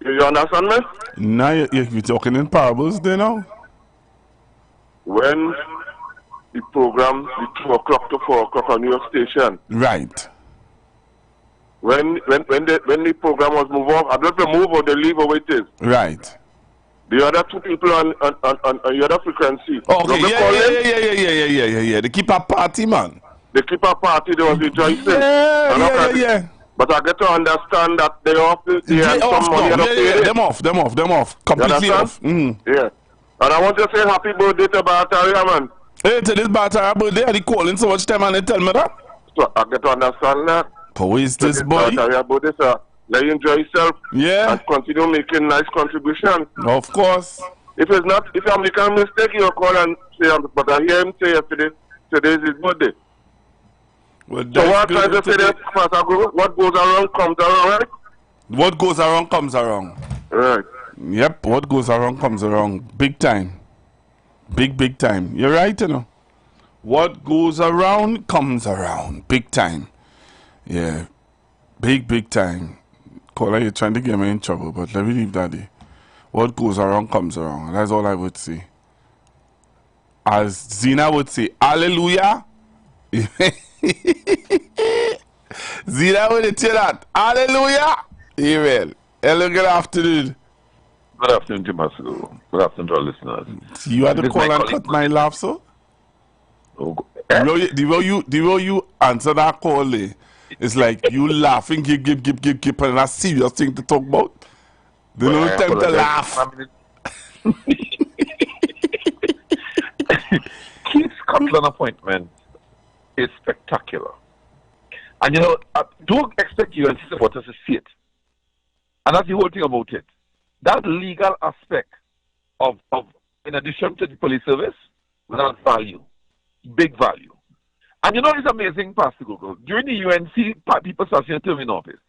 You understand me? Now you're talking in parables there now. When the program, the 2 o'clock to 4 o'clock on your station. Right. When the program was moved off, I don't know if they move or they leave or it is. Right. The other two people on the other frequency. Okay, yeah. They keep a party, man. They keep a party, they was rejoicing. Yeah. But I get to understand that they off the and some money them off. Completely off. Yeah. And I want to say happy birthday to Bataria, man. Hey, to this Bataria birthday, are they calling so much time and they tell me that? So I get to understand that. Who is this boy? Bataria birthday, sir. Let you enjoy yourself. Yeah. And continue making nice contribution. Of course. If you make a mistake, you'll call and say, but I hear him say yesterday, today is his birthday. Well, so what I'm trying to say that, what goes around comes around, right? What goes around comes around. Right. Yep, what goes around comes around. Big time. Big time. You're right, you know. What goes around comes around. Big time. Yeah. Big time. Caller, you're trying to get me in trouble, but let me leave that there. What goes around comes around. That's all I would say. As Zina would say, hallelujah. Zina would say that. Hallelujah. Amen. Hello, good afternoon. Good afternoon to Masco. Good afternoon to our listeners. You had to call and cut my laugh, sir? Oh, the way you answer that call, it's like you laughing, give, and that's serious thing to talk about. There's no time to laugh. Keith Scotland appointment is spectacular. And you know, don't expect UNC supporters to see it. And that's the whole thing about it. That legal aspect of in addition to the police service, without value. Big value. And you know it's amazing, Pastor Google. During the UNC people starting to term in office,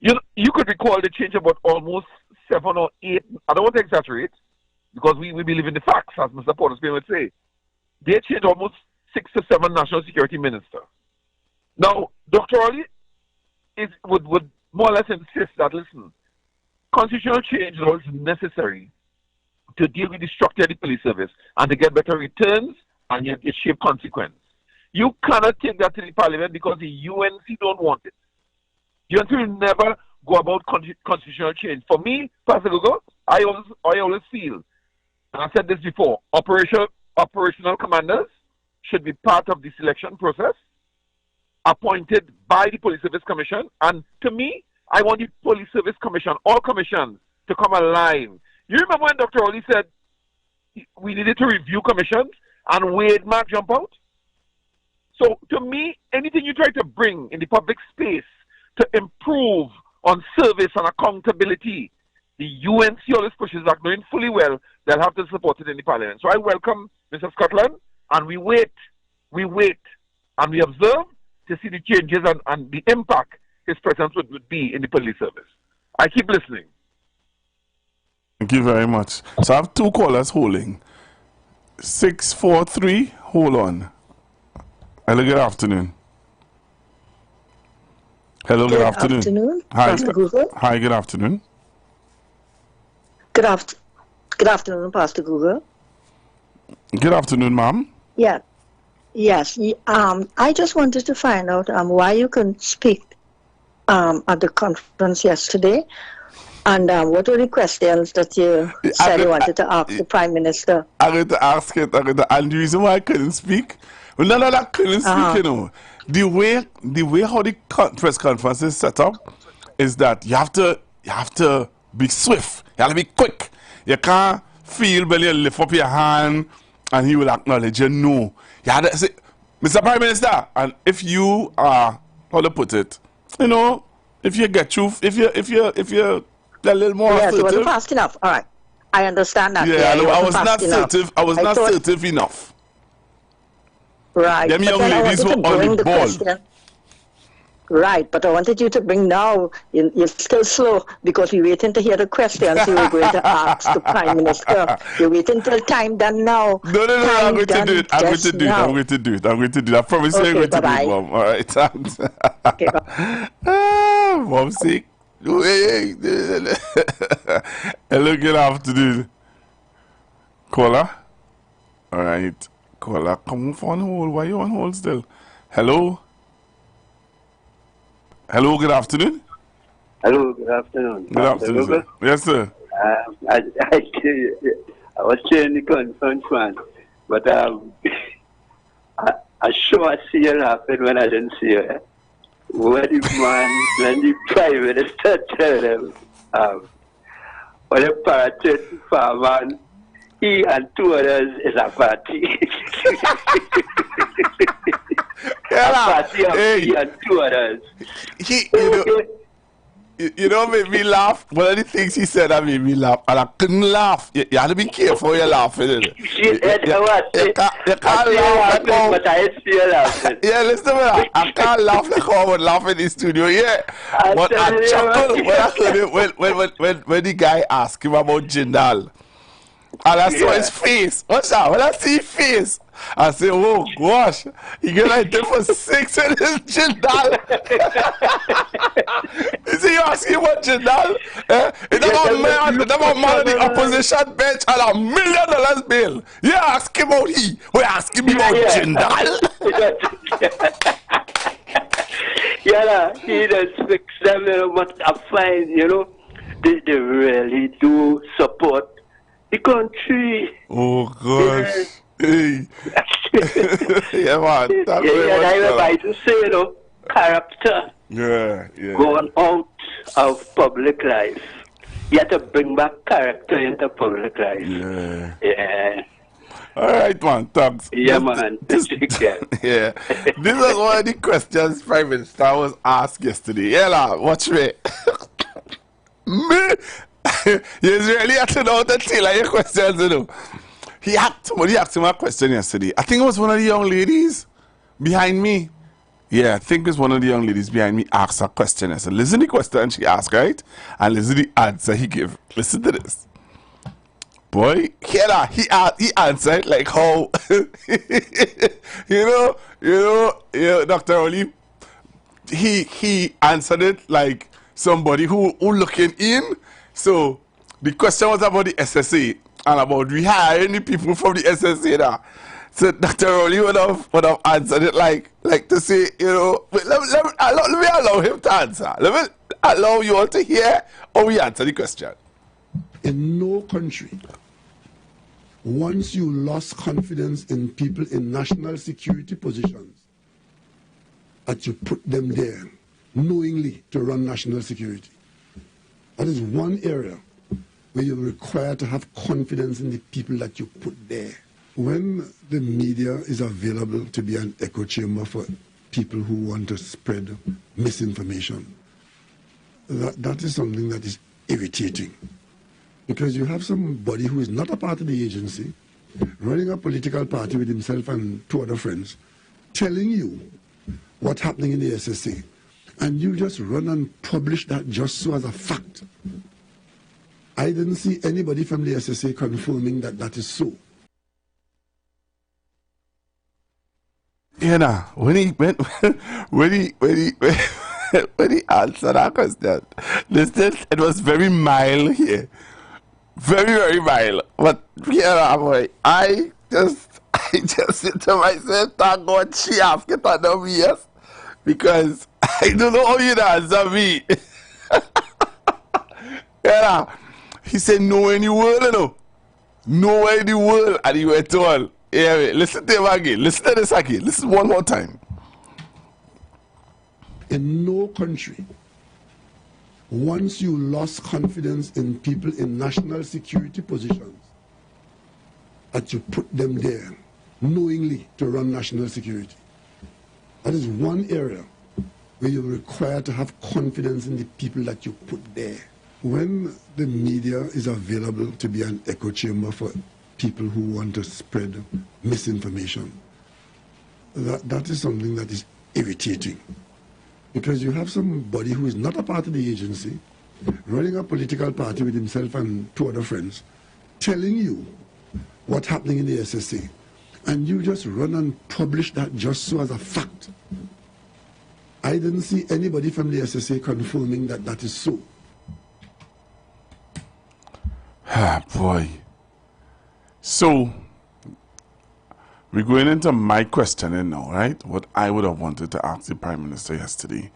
you could recall they changed about almost 7 or 8, I don't want to exaggerate, because we believe in the facts, as Mr. Porter would say. They changed almost 6 to 7 national security ministers. Now, Dr. Raleigh would more or less insist that, listen, constitutional change is always necessary to deal with the structure of the police service and to get better returns and yet shape consequence. You cannot take that to the parliament because the UNC don't want it. UNC will never go about constitutional change. For me, Pastor Google, I always feel, and I said this before, operational commanders should be part of the selection process, appointed by the Police Service Commission. And to me, I want the Police Service Commission, all commissions, to come alive. You remember when Dr. Oli said we needed to review commissions and Wade Mark jump out? So to me, anything you try to bring in the public space to improve on service and accountability, the UNC always pushes back, knowing fully well they'll have to support it in the parliament. So I welcome Mr. Scotland, and we wait, and we observe, to see the changes and the impact his presence would be in the police service. I keep listening. Thank you very much. So I have two callers holding. 643, hold on. Hello, good afternoon. Hello, good afternoon. Hi. Pastor Google. Hi, good afternoon. Good afternoon, Pastor Google. Good afternoon, ma'am. Yeah. Yes. I just wanted to find out why you couldn't speak at the conference yesterday, and what were the questions that you said you wanted to ask the Prime Minister? I'm going to ask it. And the reason why I couldn't speak, well, none of that couldn't speak, you know. The way how the press conference is set up is that you have to be swift. You have to be quick. You can't feel when you lift up your hand and he will acknowledge you. No. You have to say, Mr. Prime Minister, and if you are, how to put it, you know, if you get you, if you're a little more assertive. Yes, you wasn't fast enough. All right. I understand that. Yeah, I was not assertive. I was not assertive enough. Right. Them young ladies were on the ball. Right, but I wanted you to bring now, you're still slow because we're waiting to hear the questions you were going to ask the Prime Minister. You're waiting till time done now. No, I'm going to do it. I'm going to do it. I promise you I'm going to do it, Mom. All right, thanks. Okay, Mom sick. Hello, good afternoon. Caller? All right. Caller, come on hold. Why are you on hold still? Hello? Hello, good afternoon. Hello, good afternoon. Good afternoon, sir. Yes, sir. I was saying the conference one, but I sure I see you laughing when I didn't see you. When the Prime Minister tell them, when the parachute farmer, he and two others is a party. A party of he and two others. You know, made me laugh. One of the things he said that made me laugh, and I couldn't laugh. You have to be careful when you're laughing. You can't laugh like but I still laughing. Yeah, listen to me. I can't laugh like how I would laugh in the studio. Yeah, but I chuckled when I heard it when the guy asked him about Jindal. And I saw his face. What's that? When I see his face, I say, oh gosh, he gonna hit him for 6 in his Jindal. You see, you asking what Jindal? It's about man on the opposition bench and $1 million bail. You ask him about he. We ask him about Jindal. Yeah, he just fix them, but I find, they really do support the country. Oh gosh. Hey. Yeah, man. I like to say, character. Yeah. Going out of public life. You have to bring back character into public life. Yeah. All right, man. Thanks. Yeah, man. Yeah. This was one of the questions Prime Minister was asked yesterday. Yeah, watch me. You really have to know how to tell your questions, Somebody asked him a question yesterday. I think it was one of the young ladies behind me. Yeah, I think it was one of the young ladies behind me asked a question. I said, listen to the question she asked, right? And listen to the answer he gave. Listen to this. Boy, he answered like how, Dr. Oli, he answered it like somebody who looking in. So the question was about the SSA and about rehiring the people from the SSA now. So Dr. Rowley would have answered it like to say, let me allow him to answer. Let me allow you all to hear how we answer the question. In no country, once you lost confidence in people in national security positions, that you put them there knowingly to run national security. That is one area where you're required to have confidence in the people that you put there. When the media is available to be an echo chamber for people who want to spread misinformation, that is something that is irritating. Because you have somebody who is not a part of the agency, running a political party with himself and two other friends, telling you what's happening in the SSA, and you just run and publish that just so as a fact. I didn't see anybody from the SSA confirming that that is so. You know, when he answered that question, listen, it was very mild here. Very, very mild. But yeah, boy, I just said to myself, thank God she asked it on the yes, because I don't know how you'd answer me. Yeah. He said, nowhere in the world, you know. Nowhere in the world. And he went on. Yeah, listen to him again. Listen to this again. Listen one more time. In no country, once you lost confidence in people in national security positions, that you put them there knowingly to run national security. That is one area where you're required to have confidence in the people that you put there. When the media is available to be an echo chamber for people who want to spread misinformation, that is something that is irritating. Because you have somebody who is not a part of the agency, running a political party with himself and two other friends, telling you what's happening in the SSA, and you just run and publish that just so as a fact. I didn't see anybody from the SSA confirming that that is so. Ah, boy. So, we're going into my questioning now, right? What I would have wanted to ask the Prime Minister yesterday.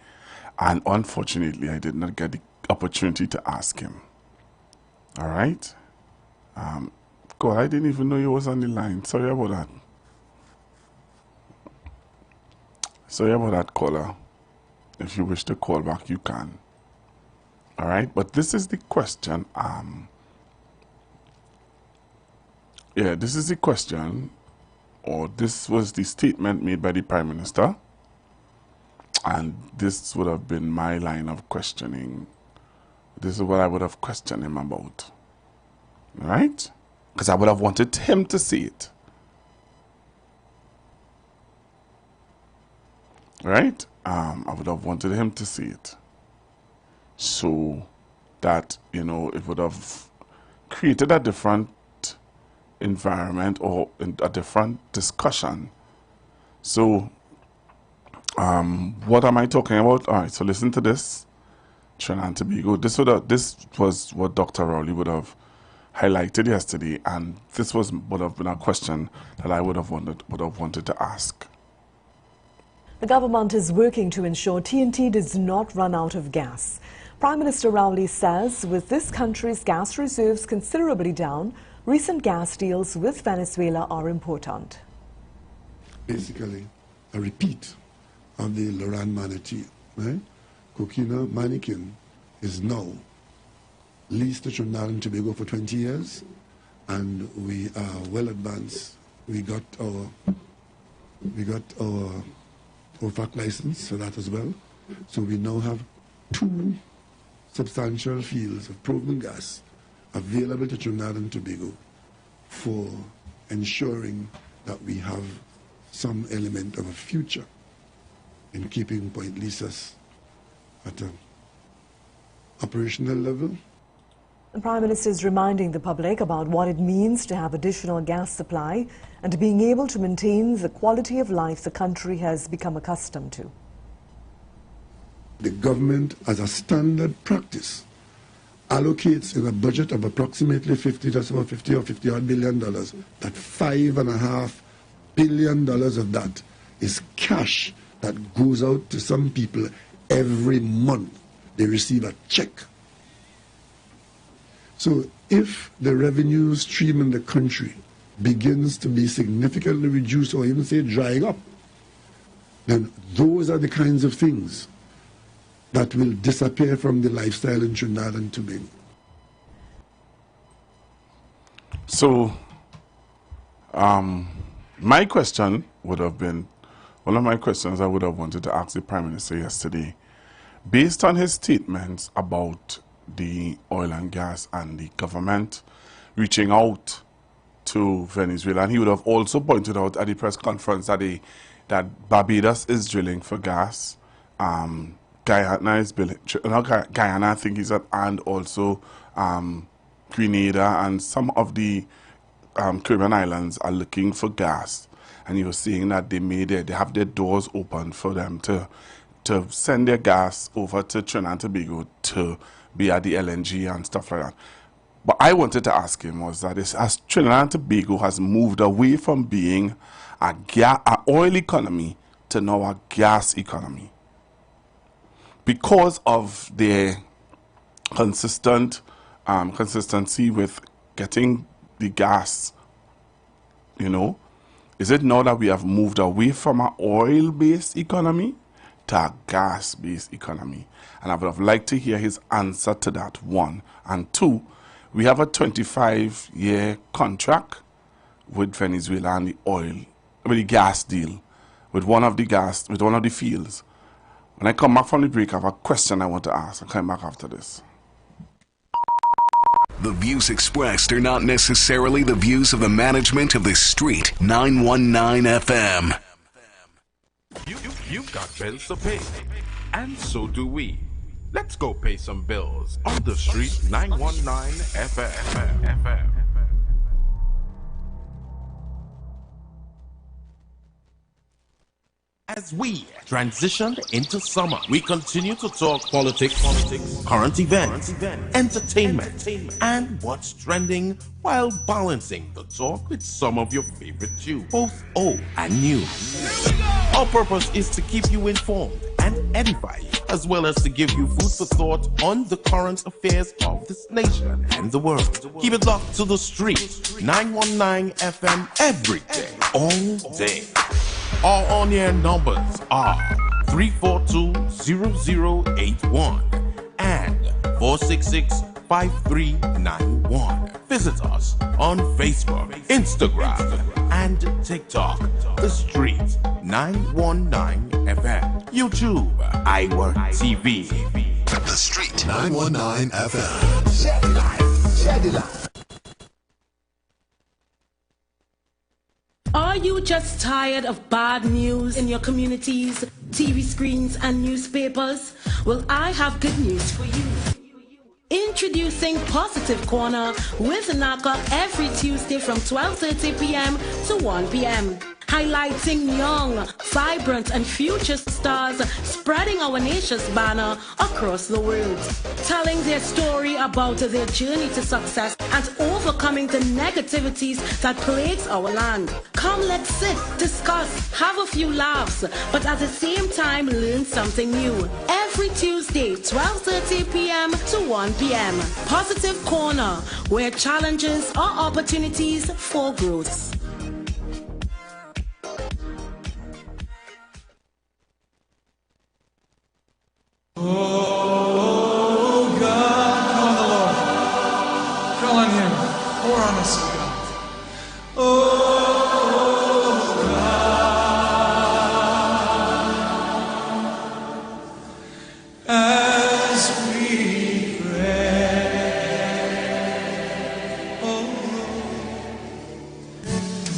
And unfortunately, I did not get the opportunity to ask him. All right? God, I didn't even know you was on the line. Sorry about that. Sorry about that, caller. If you wish to call back, you can. All right? But this is the question. Yeah, this is the question, or this was the statement made by the Prime Minister, and this would have been my line of questioning. This is what I would have questioned him about, right? Because I would have wanted him to see it, right? I would have wanted him to see it, so that, you know, it would have created a different environment or a different discussion. So what am I talking about? All right, so listen to this. Trinidad and Tobago. This was what Dr. Rowley would have highlighted yesterday, and this would have been a question that I would have wanted to ask. The government is working to ensure TNT does not run out of gas. Prime Minister Rowley says with this country's gas reserves considerably down, recent gas deals with Venezuela are important. Basically, a repeat of the Loran Manatee, right? Coquina Manikin is now leased to Trinidad and Tobago for 20 years, and we are well advanced. We got our OFAC license for that as well. So we now have 2 substantial fields of proven gas available to Trinidad and Tobago for ensuring that we have some element of a future in keeping point leases at an operational level. The Prime Minister is reminding the public about what it means to have additional gas supply and being able to maintain the quality of life the country has become accustomed to. The government, as a standard practice, allocates in a budget of approximately $50 billion, that $5.5 billion of that is cash that goes out to some people every month. They receive a check. So if the revenue stream in the country begins to be significantly reduced or even say drying up, then those are the kinds of things that will disappear from the lifestyle in Trinidad and Tobago. So, my question would have been, one of my questions I would have wanted to ask the Prime Minister yesterday, based on his statements about the oil and gas and the government reaching out to Venezuela, and he would have also pointed out at the press conference that that Barbados is drilling for gas. Guyana is drilling. Guyana, I think is that, and also Grenada and some of the Caribbean islands are looking for gas. And you're seeing that they have their doors open for them to send their gas over to Trinidad and Tobago to be at the LNG and stuff like that. But I wanted to ask him was that as Trinidad and Tobago has moved away from being a oil economy to now a gas economy, because of their consistency with getting the gas, you know, is it now that we have moved away from an oil-based economy to a gas-based economy? And I would have liked to hear his answer to that, one. And two, we have a 25-year contract with Venezuela and with the gas deal, with one of the fields. When I come back from the break, I have a question I want to ask. I'll come back after this. The views expressed are not necessarily the views of the management of the Street 919 FM. You've got bills to pay, and so do we. Let's go pay some bills on the Street 919 FM. As we transition into summer, we continue to talk politics, current events, entertainment, and what's trending while balancing the talk with some of your favorite tunes, both old and new. Our purpose is to keep you informed and edify you, as well as to give you food for thought on the current affairs of this nation and the world. Keep it locked to the Street 919 FM every day, all day. Our on-air numbers are 342-0081 and 466-5391. Visit us on Facebook, Instagram, and TikTok. The Street 919 FM. YouTube, IWER TV. The Street 919 FM. Shed it live. Are you just tired of bad news in your communities, TV screens, and newspapers? Well, I have good news for you. Introducing Positive Corner with Naka every Tuesday from 12:30 p.m. to 1 p.m. Highlighting young, vibrant, and future stars spreading our nation's banner across the world. Telling their story about their journey to success and overcoming the negativities that plagues our land. Come, let's sit, discuss, have a few laughs, but at the same time learn something new. Every Tuesday, 12:30 p.m. to 1 p.m. Positive Corner, where challenges are opportunities for growth. Oh God, call on the Lord. Call on Him. Pour on us, oh God. Oh God, as we pray. Oh.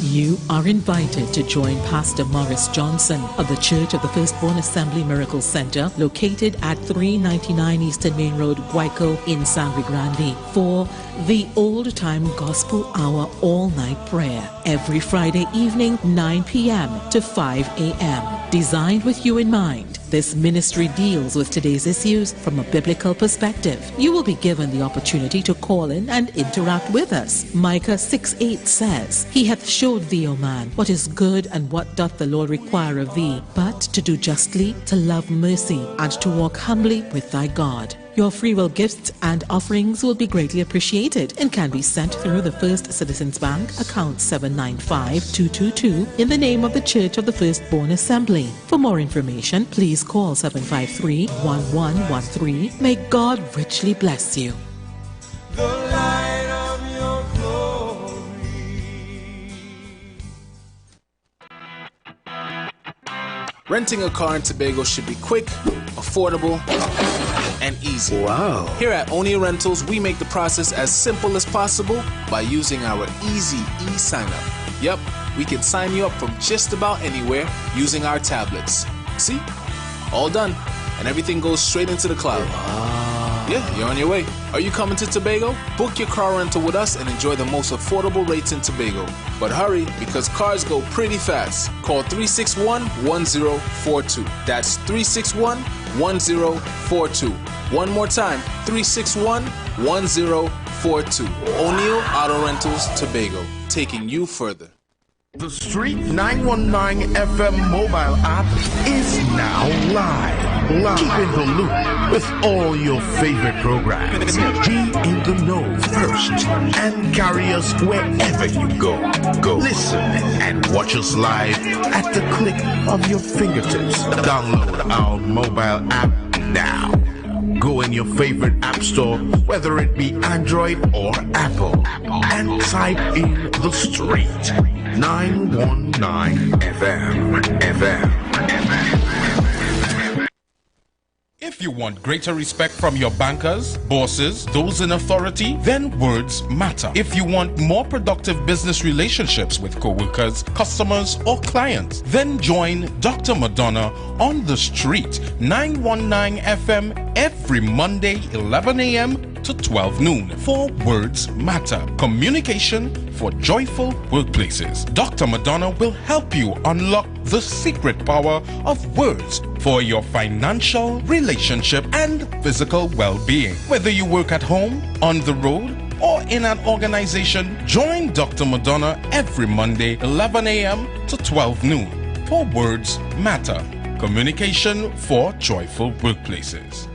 You are invited to join Pastor Morris Johnson of the Church of the Firstborn Assembly Miracle Center, located at 399 Eastern Main Road, Guayco in Sangre Grande, for the Old Time Gospel Hour all-night prayer every Friday evening, 9 p.m. to 5 a.m. Designed with you in mind, this ministry deals with today's issues from a biblical perspective. You will be given the opportunity to call in and interact with us. Micah 6:8 says, He hath showed thee, O man, what is good and what doth the Lord require of thee, but to do justly, to love mercy, and to walk humbly with thy God. Your free will gifts and offerings will be greatly appreciated and can be sent through the First Citizens Bank, account 795-222, in the name of the Church of the Firstborn Assembly. For more information, please call 753-1113. May God richly bless you. The light of your glory. Renting a car in Tobago should be quick, affordable, and easy. Wow. Here at Onia Rentals, we make the process as simple as possible by using our easy e-sign-up. Yep, we can sign you up from just about anywhere using our tablets. See? All done. And everything goes straight into the cloud. Yeah, you're on your way. Are you coming to Tobago? Book your car rental with us and enjoy the most affordable rates in Tobago. But hurry, because cars go pretty fast. Call 361-1042. That's 361-1042. One more time, 361-1042. O'Neill Auto Rentals, Tobago, taking you further. The Street 919 FM mobile app is now live. Keep in the loop with all your favorite programs. Be in the know first and carry us wherever you go. Listen and watch us live at the click of your fingertips. Download our mobile app now. Go in your favorite app store, whether it be Android or Apple, and type in The Street 919 FM. If you want greater respect from your bankers, bosses, those in authority, then words matter. If you want more productive business relationships with co-workers, customers, or clients, then join Dr. Madonna on The Street 919 FM every Monday 11 a.m. to 12 noon for Words Matter. Communication for joyful workplaces. Dr. Madonna will help you unlock the secret power of words for your financial, relationship, and physical well-being. Whether you work at home, on the road, or in an organization, join Dr. Madonna every Monday 11 a.m. to 12 noon for Words Matter. Communication for joyful workplaces.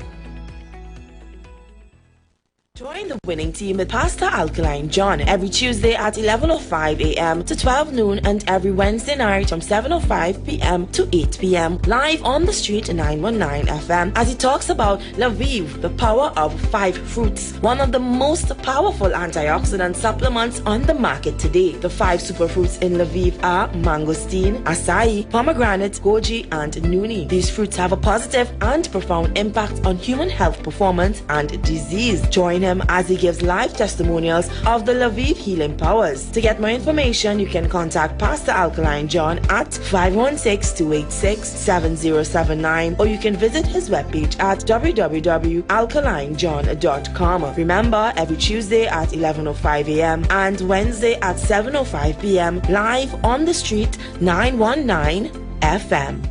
Join the winning team with Pastor Alkaline John every Tuesday at 11:05 a.m. to 12 noon and every Wednesday night from 7:05 p.m. to 8 p.m. live on The Street 919 FM as he talks about Lviv, the power of 5 fruits, one of the most powerful antioxidant supplements on the market today. The 5 superfruits in Lviv are mangosteen, acai, pomegranate, goji, and nuni. These fruits have a positive and profound impact on human health performance and disease. Join him as he gives live testimonials of the Lviv healing powers. To get more information, you can contact Pastor Alkaline John at 516-286-7079 or you can visit his webpage at www.alkalinejohn.com. Remember, every Tuesday at 11:05 a.m. and Wednesday at 7:05 p.m. live on The Street 919 FM.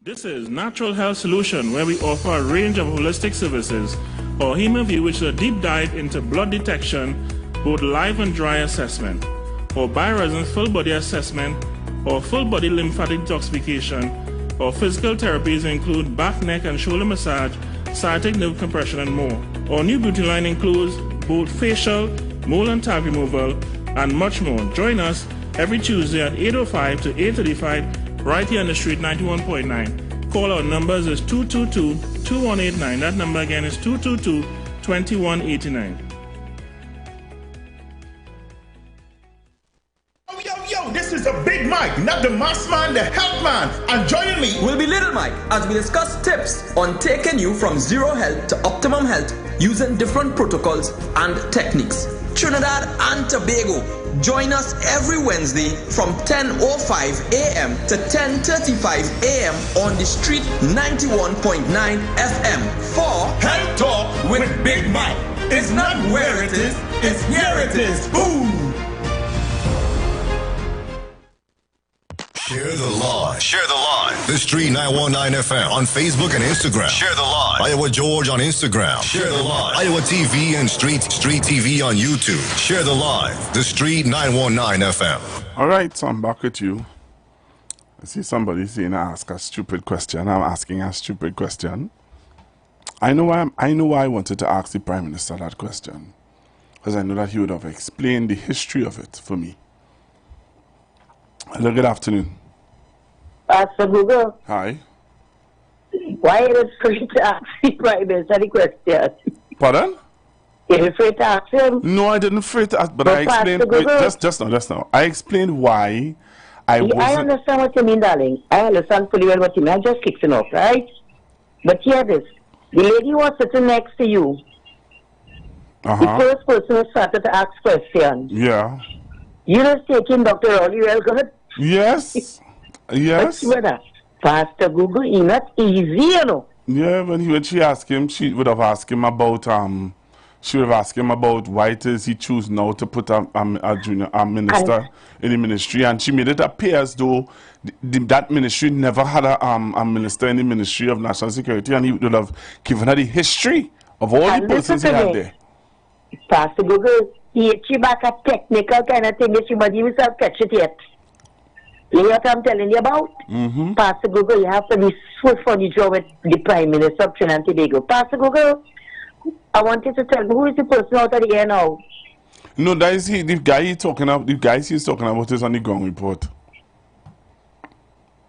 This is Natural Health Solution, where we offer a range of holistic services. Or HemoView, which is a deep dive into blood detection, both live and dry assessment, or BioResonance full body assessment, or full body lymphatic detoxification, or physical therapies include back, neck, and shoulder massage, sciatic nerve compression, and more. Our new beauty line includes both facial, mole and tag removal, and much more. Join us every Tuesday at 8:05 to 8:35 right here on The Street 91.9. Call our numbers is 222-2189. That number again is 222-2189. Yo, this is a Big Mike, not the mass man, the health man. And joining me will be Little Mike as we discuss tips on taking you from zero health to optimum health using different protocols and techniques. Trinidad and Tobago. Join us every Wednesday from 10:05 a.m. to 10:35 a.m. on The Street 91.9 FM for Health Talk with Big Mike. It's not where it is, it's here it is. Boom! Share the live. Share the live. The Street 919 FM on Facebook and Instagram. Share the live. Iowa George on Instagram. Share the live. Iowa TV and Street TV on YouTube. Share the live. The Street 919 FM. All right, so I'm back with you. I see somebody saying I ask a stupid question. I'm asking a stupid question. I know why I wanted to ask the Prime Minister that question, because I know that he would have explained the history of it for me. Hello, good afternoon. Pastor Google. Hi. Why are you afraid to ask the Prime Minister the question? Pardon? You're afraid to ask him? No, I didn't afraid to ask, but I explained. Wait, just now. I explained why I understand what you mean, darling. I understand fully well what you mean. I'm just fixing up, right? But hear this. The lady was sitting next to you. The first person who started to ask questions. Yeah. You know, taking Dr. Rowley well good? Yes. Yes. Pastor Google, it's not easy, you know. Yeah, when she asked him, she would have asked him about why it is he choose now to put a minister in the ministry, and she made it appear as though that ministry never had a minister in the Ministry of National Security, and he would have given her the history of all the persons he had there. Pastor Google, he back a technical kind of thing, she might himself catch it yet. You know what I'm telling you about? Pastor Google, you have to be swift on the job with the Prime Minister of Trinidad and Tobago. Pastor Google, I wanted to tell you, who is the person out of the air now? No, that is the guy he's talking about. The guys he's talking about is on the ground report.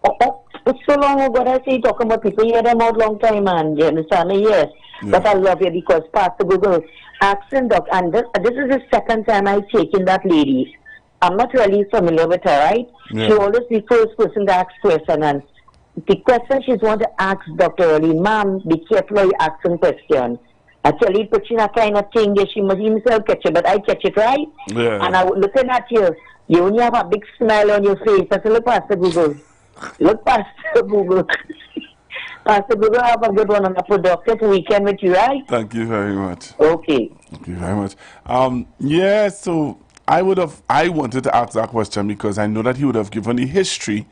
It's so long ago that I say talking about people. You hear them out long time, man. You understand me? Yes. Yeah. But I love you because Pastor Google asking Doc, and this is the second time I've taken that lady. I'm not really familiar with her, right? Yeah. She always the first person to ask question, and the question she's want to ask Dr. Early, ma'am, be careful how you asking question. I tell you, put you that kind of thing there, she must himself catch it, but I catch it, right? Yeah. And I was looking at you only have a big smile on your face. I said, look, Pastor Google. Look, Pastor Google. Pastor Google, have a good one on a productive weekend with you, right? Thank you very much. Okay. Thank you very much. Yeah, so I wanted to ask that question because I know that he would have given the history.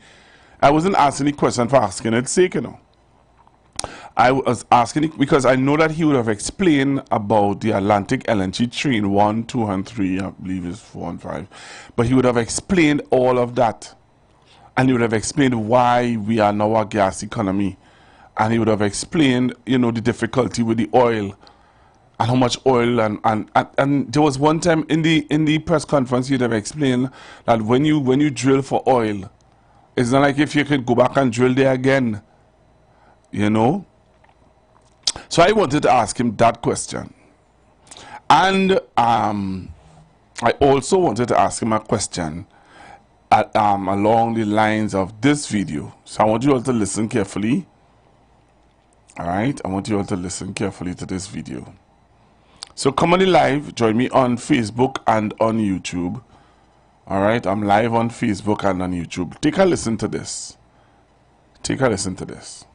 I wasn't asking the question for asking its sake, you know. I was asking it because I know that he would have explained about the Atlantic LNG train 1, 2, and 3, I believe it's 4 and 5. But he would have explained all of that. And he would have explained why we are now a gas economy. And he would have explained, you know, the difficulty with the oil. And how much oil and there was one time in the press conference he'd have explained that when you drill for oil, it's not like if you could go back and drill there again. You know? So I wanted to ask him that question. And I also wanted to ask him a question along the lines of this video. So I want you all to listen carefully. Alright? I want you all to listen carefully to this video. So come on the live, join me on Facebook and on YouTube. Alright, I'm live on Facebook and on YouTube. Take a listen to this. Take a listen to this.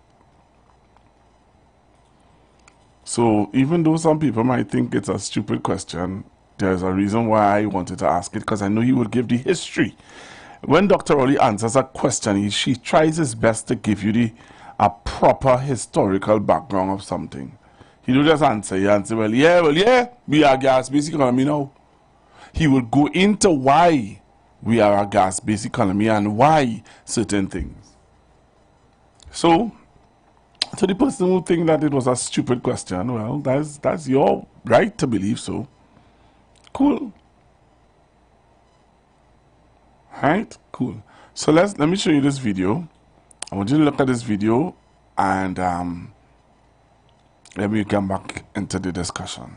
So even though some people might think it's a stupid question, there's a reason why I wanted to ask it, because I know he would give the history. When Dr. Rowley answers a question, she tries his best to give you a proper historical background of something. He don't just answer you and say, well, yeah, we are a gas-based economy now. He will go into why we are a gas-based economy and why certain things. So the person who think that it was a stupid question, well, that's your right to believe so. Cool. Right? Cool. So let me show you this video. I want you to look at this video and let me come back into the discussion.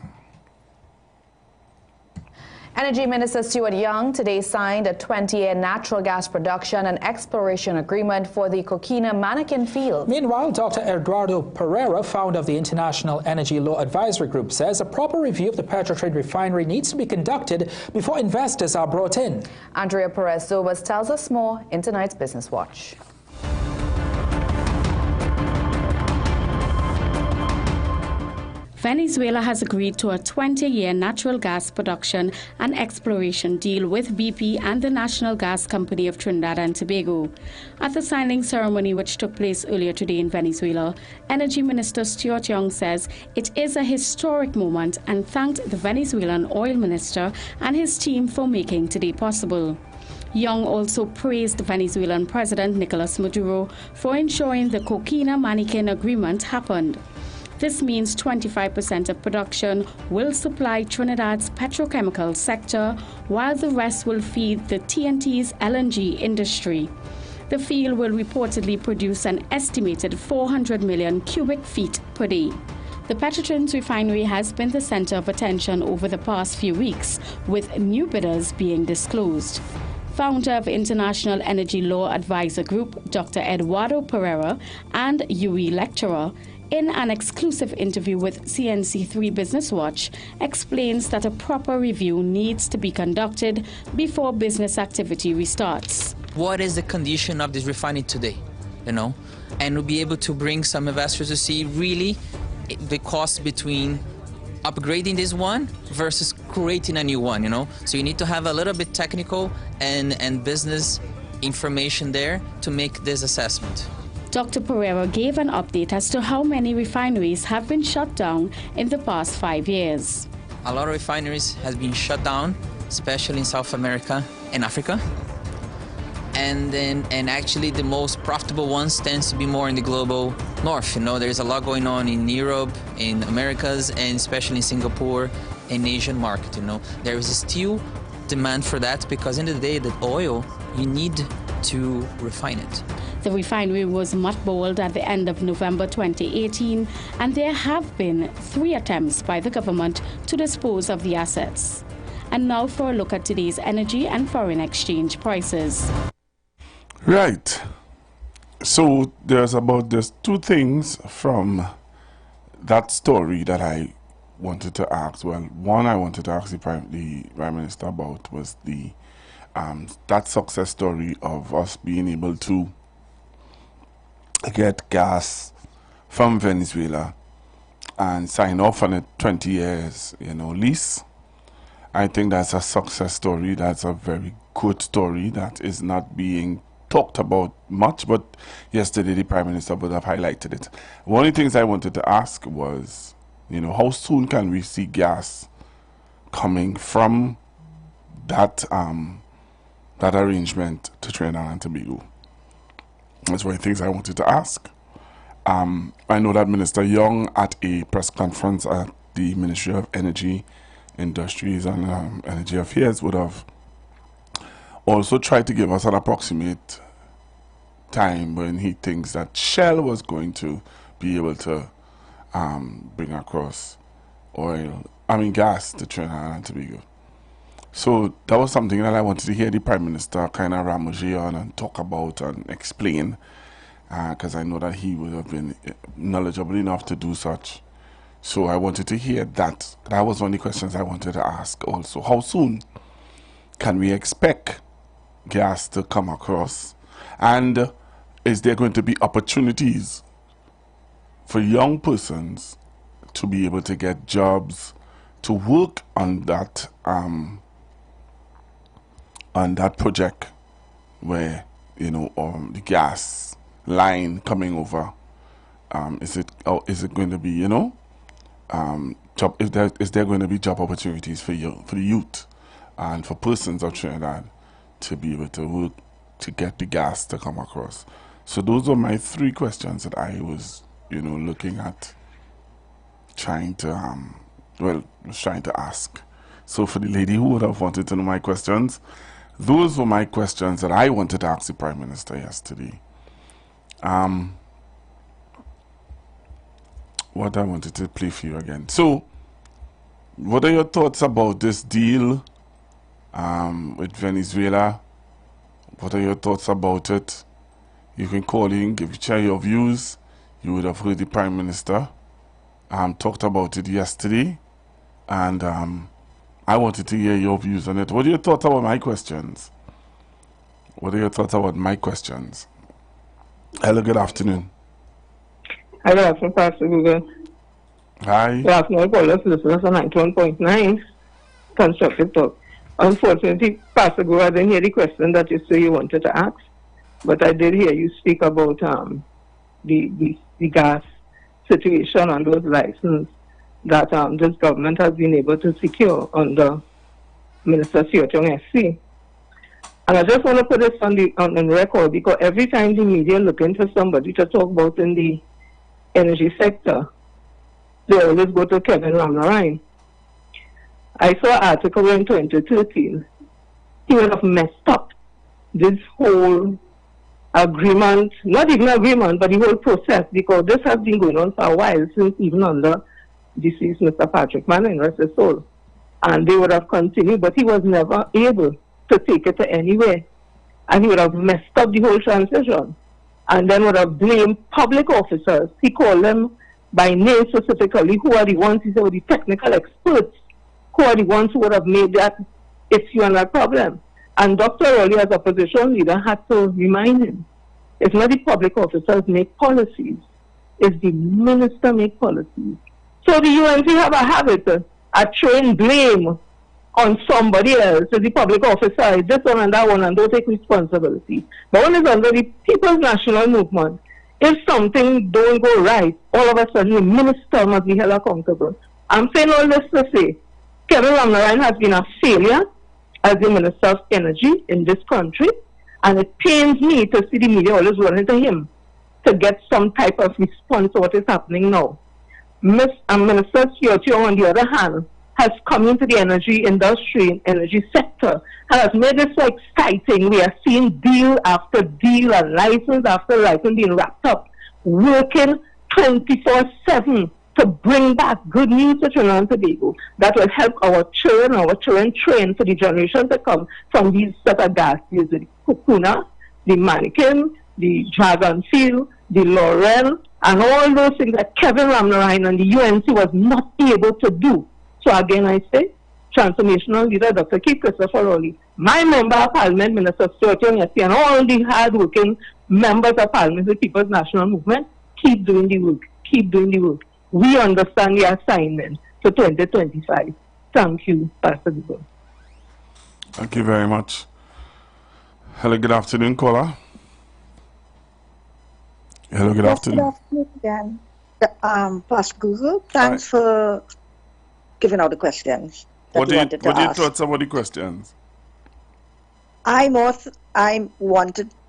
Energy Minister Stuart Young today signed a 20-year natural gas production and exploration agreement for the Coquina Manikin field. Meanwhile, Dr. Eduardo Pereira, founder of the International Energy Law Advisory Group, says a proper review of the Petrotrade refinery needs to be conducted before investors are brought in. Andrea Perez-Zobas tells us more in tonight's Business Watch. Venezuela has agreed to a 20-year natural gas production and exploration deal with BP and the National Gas Company of Trinidad and Tobago. At the signing ceremony, which took place earlier today in Venezuela, Energy Minister Stuart Young says it is a historic moment and thanked the Venezuelan oil minister and his team for making today possible. Young also praised Venezuelan President Nicolas Maduro for ensuring the Coquina Manikin agreement happened. This means 25% of production will supply Trinidad's petrochemical sector, while the rest will feed the TNT's LNG industry. The field will reportedly produce an estimated 400 million cubic feet per day. The Petrotrins refinery has been the center of attention over the past few weeks, with new bidders being disclosed. Founder of International Energy Law Advisor Group, Dr. Eduardo Pereira, and UE lecturer, in an exclusive interview with CNC3 Business Watch, explains that a proper review needs to be conducted before business activity restarts. What is the condition of this refinery today, and we'll be able to bring some investors to see really the cost between upgrading this one versus creating a new one, So you need to have a little bit technical and business information there to make this assessment. Dr. Pereira gave an update as to how many refineries have been shut down in the past 5 years. A lot of refineries has been shut down, especially in South America and Africa. And actually the most profitable ones tends to be more in the global north. There's a lot going on in Europe, in Americas, and especially in Singapore and Asian market. There is still demand for that because in the day that oil, you need to refine it. The refinery was mothballed at the end of November 2018, and there have been 3 attempts by the government to dispose of the assets. And now for a look at today's energy and foreign exchange prices. Right. So there's 2 things from that story that I wanted to ask. Well, one I wanted to ask the Prime Minister about was that success story of us being able to get gas from Venezuela and sign off on a 20 years, lease. I think that's a success story. That's a very good story that is not being talked about much, but yesterday the Prime Minister would have highlighted it. One of the things I wanted to ask was, how soon can we see gas coming from that arrangement to Trinidad and Tobago? That's one of the things I wanted to ask. I know that Minister Young at a press conference at the Ministry of Energy, Industries and Energy Affairs would have also tried to give us an approximate time when he thinks that Shell was going to be able to bring across gas to Trinidad and Tobago. So that was something that I wanted to hear the Prime Minister kind of ramage on and talk about and explain, because I know that he would have been knowledgeable enough to do such. So I wanted to hear that. That was one of the questions I wanted to ask also. How soon can we expect gas to come across? And is there going to be opportunities for young persons to be able to get jobs to work on that project where the gas line coming over, is it going to be is there going to be job opportunities for the youth and for persons of Trinidad to be able to work to get the gas to come across? So those are my 3 questions that I was looking at trying to ask. So for the lady who would have wanted to know my questions, those were my questions that I wanted to ask the Prime Minister yesterday. What I wanted to play for you again. So, what are your thoughts about this deal with Venezuela? What are your thoughts about it? You can call in, share your views. You would have heard the Prime Minister talked about it yesterday, and I wanted to hear your views on it. What are your thoughts about my questions? Hello, good afternoon. Hi, good afternoon, Pastor Google. Hi. Good afternoon, callers, listeners on 91.9 Constructive Talk. Unfortunately, Pastor Google, I didn't hear the question that you say you wanted to ask, but I did hear you speak about the gas situation and those licenses that this government has been able to secure under Minister Siotong SC. And I just want to put this on record, because every time the media looking for somebody to talk about in the energy sector, they always go to Kevin Ramnarine. I saw an article in 2013. He would have messed up this whole agreement, not even agreement, but the whole process, because this has been going on for a while, since even under deceased Mr. Patrick Manning, rest his soul. And they would have continued, but he was never able to take it to anywhere. And he would have messed up the whole transition. And then would have blamed public officers. He called them by name specifically, who are the ones, he said, were the technical experts, who are the ones who would have made that issue and that problem. And Dr. Rowley, as opposition leader, had to remind him, it's not the public officers make policies, it's the minister make policies. So the UNC have a habit of throwing blame on somebody else, so the public officer, this one and that one, and don't take responsibility. But when it's under the People's National Movement, if something don't go right, all of a sudden the minister must be held accountable. I'm saying all this to say, Kevin Ramnarine has been a failure as the Minister of Energy in this country, and it pains me to see the media always running to him to get some type of response to what is happening now. Minister Chiotio, on the other hand, has come into the energy industry, energy sector, and has made it so exciting. We are seeing deal after deal and license after license being wrapped up, working 24/7 to bring back good news to Trinidad and Tobago that will help our children train for the generation to come from these set of gas fields, the Kukuna, the Mannequin, the Dragon Field, the Laurel, and all those things that Kevin Ramnarine and the UNC was not able to do. So again, I say, transformational leader Dr. Keith Christopher Rowley, my member of Parliament, Minister Stuart Young, and all the hard-working members of Parliament, the People's National Movement, keep doing the work. Keep doing the work. We understand the assignment for 2025. Thank you, Pastor Dugo. Thank you very much. Hello, good afternoon, caller. Hello, good afternoon. Good afternoon again. Pastor Google, thanks for giving out the questions. What are your thoughts about the questions? I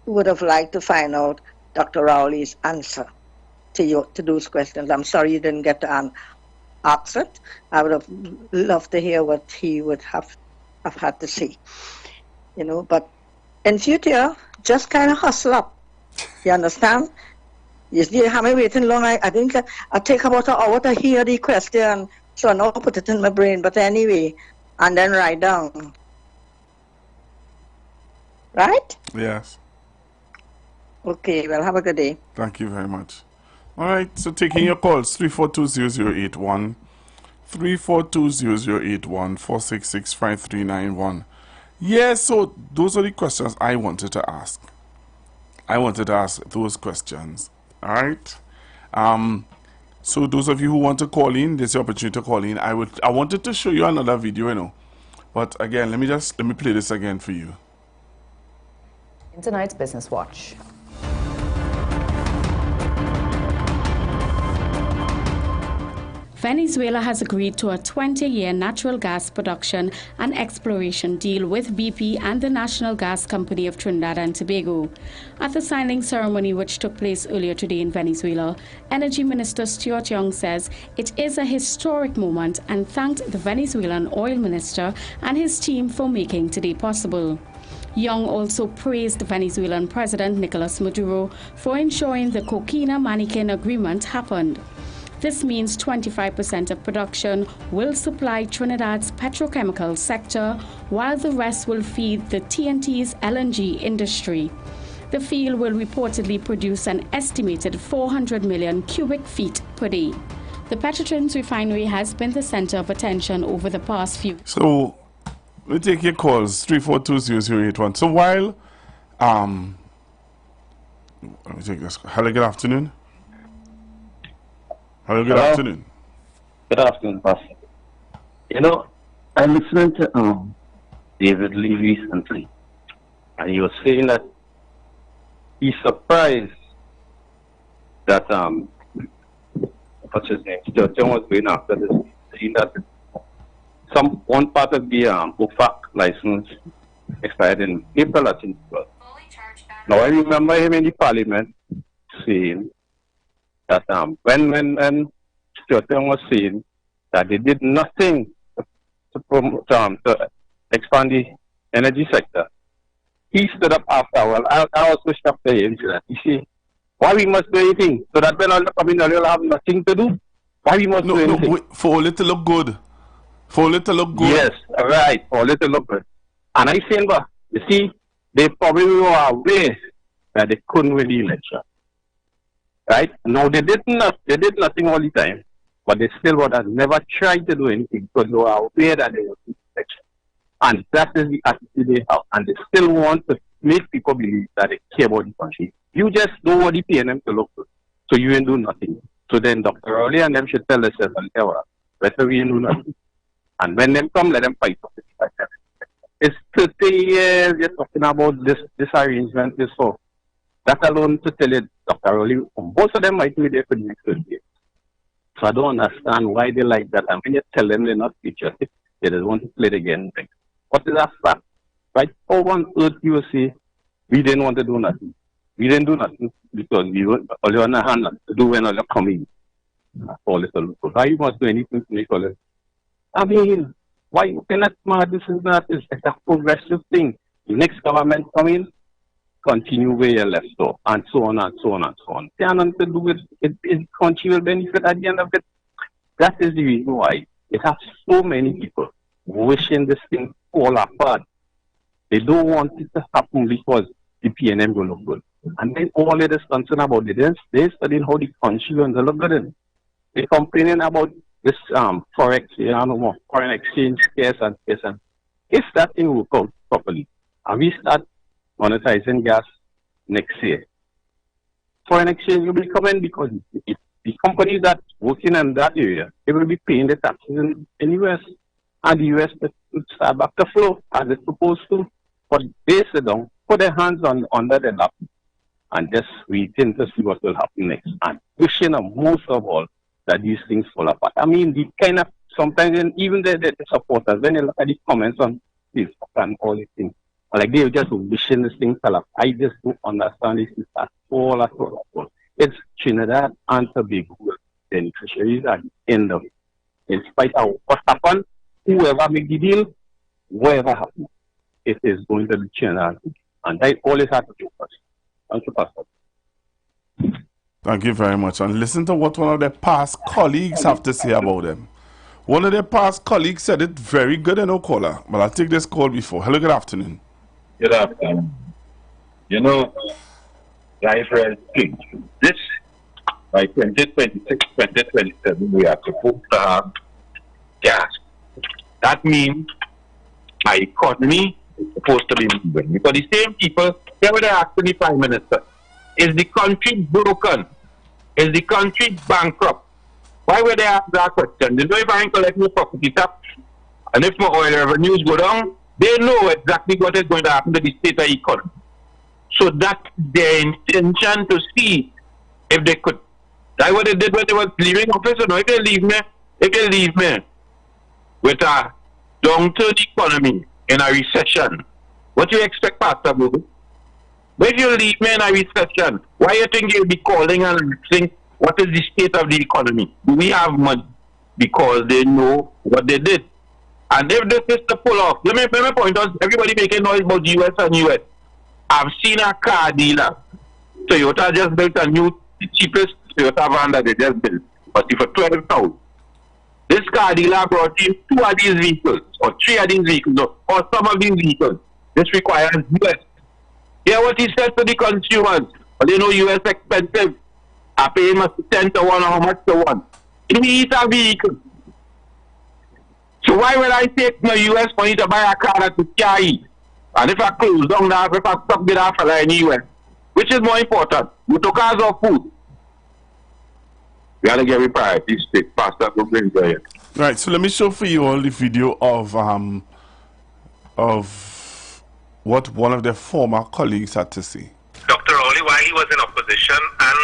would have liked to find out Dr. Rowley's answer to those questions. I'm sorry you didn't get to ask it. I would have loved to hear what he would have had to say. But in future, just kind of hustle up. You understand? You have me waiting long. I think I take about an hour to hear the question, so I now put it in my brain. But anyway, and then write down. Right? Yes. Okay, well, have a good day. Thank you very much. All right, so taking your calls, 342-0081, 342-0081, 466-5391. Yes, so those are the questions I wanted to ask. I wanted to ask those questions. All right. So those of you who want to call in, there's the opportunity to call in. I wanted to show you another video, but again, let me play this again for you. In tonight's Business Watch. Venezuela has agreed to a 20-year natural gas production and exploration deal with BP and the National Gas Company of Trinidad and Tobago. At the signing ceremony, which took place earlier today in Venezuela, Energy Minister Stuart Young says it is a historic moment and thanked the Venezuelan oil minister and his team for making today possible. Young also praised Venezuelan President Nicolas Maduro for ensuring the Coquina-Mannequin agreement happened. This means 25% of production will supply Trinidad's petrochemical sector, while the rest will feed the TNT's LNG industry. The field will reportedly produce an estimated 400 million cubic feet per day. The Petrotrins refinery has been the center of attention over the past few. So, we take your calls, 342-0081. So while, let me take this. Hello, good afternoon. Hello, good afternoon. Good afternoon, Pastor. I'm listening to David Lee recently, and he was saying that he's surprised that what's his name? Stuart Young was going after this, saying that one part of the OFAC license expired in April, I think. Now I remember him in the Parliament saying that when Stuart Young was saying that they did nothing to promote to expand the energy sector, he stood up after. Well, I also stood to him that he said, why we must do anything? So that when all the community will have nothing to do, why we must do anything? No, for it to look good. For it to look good. Yes, right, for it to look good. And I say, but you see, they probably were aware that they couldn't win the election. right? No, they did nothing all the time, but they still would have never tried to do anything because they were aware that they were in protection. And that is the attitude they have, and they still want to make people believe that they care about the country. You just don't want the PNM to look good, so you ain't do nothing. So then Dr. Rowley and them should tell themselves, better we ain't do nothing. And when them come, let them fight for it. It's 30 years you're talking about this arrangement is for. That alone to tell you, Dr. Rowley, most of them might be there for the next 30 years. So I don't understand why they like that. And when you tell them they're not patriotic, they just want to play the game. What is that fact? Right? How on earth you will say, we didn't want to do nothing. We didn't do nothing because we were only on the hand to do when all coming. All this. Why you must do anything to make all this? I mean, why you cannot smart this is not? It's a progressive thing. The next government come in, continue where you left off, and so on and so on and so on. They are nothing to do with it. The country will benefit at the end of it. That is the reason why it has so many people wishing this thing fall apart. They don't want it to happen because the PNM will look good. And then all it is concerned about it is they're studying how the country will look good in. They're complaining about this forex, foreign exchange case and case. And if that thing will come properly, and we start monetizing gas next year, foreign exchange will be coming because the companies that working in that area, they will be paying the taxes in the US, and the US will start back to flow as it's supposed to. But they sit down, put their hands under their lap, and just waiting to see what will happen next. And wishing most of all that these things fall apart. I mean, the kind of sometimes even the supporters, when you look at the comments on Facebook and all these things, like they're just wishing this thing fell apart. I just don't understand this at all. It's Trinidad and Tobago beneficiaries at the end of it. In spite of what happened, whoever make the deal, whatever happens, it is going to be Trinidad. And they always have to do first. Thank you, Pastor. Thank you very much. And listen to what one of their past colleagues have to say about them. One of their past colleagues said it very good in caller, but I'll take this call before. Hello, good afternoon. Good afternoon. You know, IWER TV, this, by 2026, 2027, we are supposed to have gas. That means our economy is supposed to be moving. Because the same people, they were asking the Prime Minister, is the country broken? Is the country bankrupt? Why would they ask that question? They know if I ain't collect my property tax, and if my oil revenues go down, they know exactly what is going to happen to the state of the economy. So that's their intention to see if they could. That's what they did when they were leaving office. You know, if they leave me with a downturn economy in a recession, what do you expect, Pastor Google? But if you leave me in a recession, why do you think you'll be calling and saying, what is the state of the economy? Do we have money? Because they know what they did. And if this is to pull off, let me point out, everybody making noise about US and US. I've seen a car dealer. Toyota just built a new, cheapest Toyota van that they just built. But for 12,000. This car dealer brought in 2 of these vehicles, or 3 of these vehicles, or some of these vehicles. This requires US. Hear what he said to the consumers. But they know US expensive. I pay him 10 to 1 or how much to 1. It is a vehicle. So why will I take my US money to buy a car that we can't eat? And if I close down that, if I stop with that fella in the US, which is more important, motorcars or food? We gotta get priorities straight. Pastor, go bring it. Right, so let me show for you all the video of what one of their former colleagues had to say. Dr. Rowley, while he was in opposition and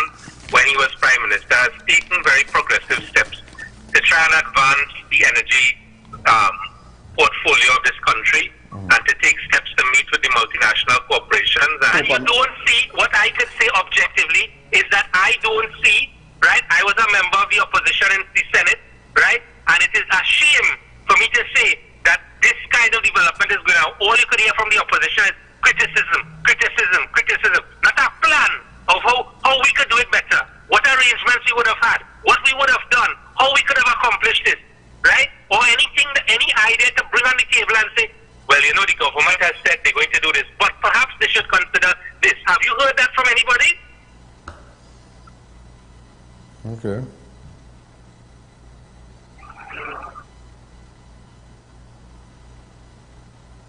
when he was Prime Minister, has taken very progressive steps to try and advance the energy portfolio of this country and to take steps to meet with the multinational corporations. And you don't see, what I could say objectively is that I don't see, right, I was a member of the opposition in the Senate, right, and it is a shame for me to say that this kind of development is going on. All you could hear from the opposition is criticism, criticism, criticism, not a plan of how we could do it better, what arrangements we would have had, what we would have done, how we could have accomplished this, right? Or anything, any idea to bring on the table and say, well, you know, the government has said they're going to do this, but perhaps they should consider this. Have you heard that from anybody? Okay. You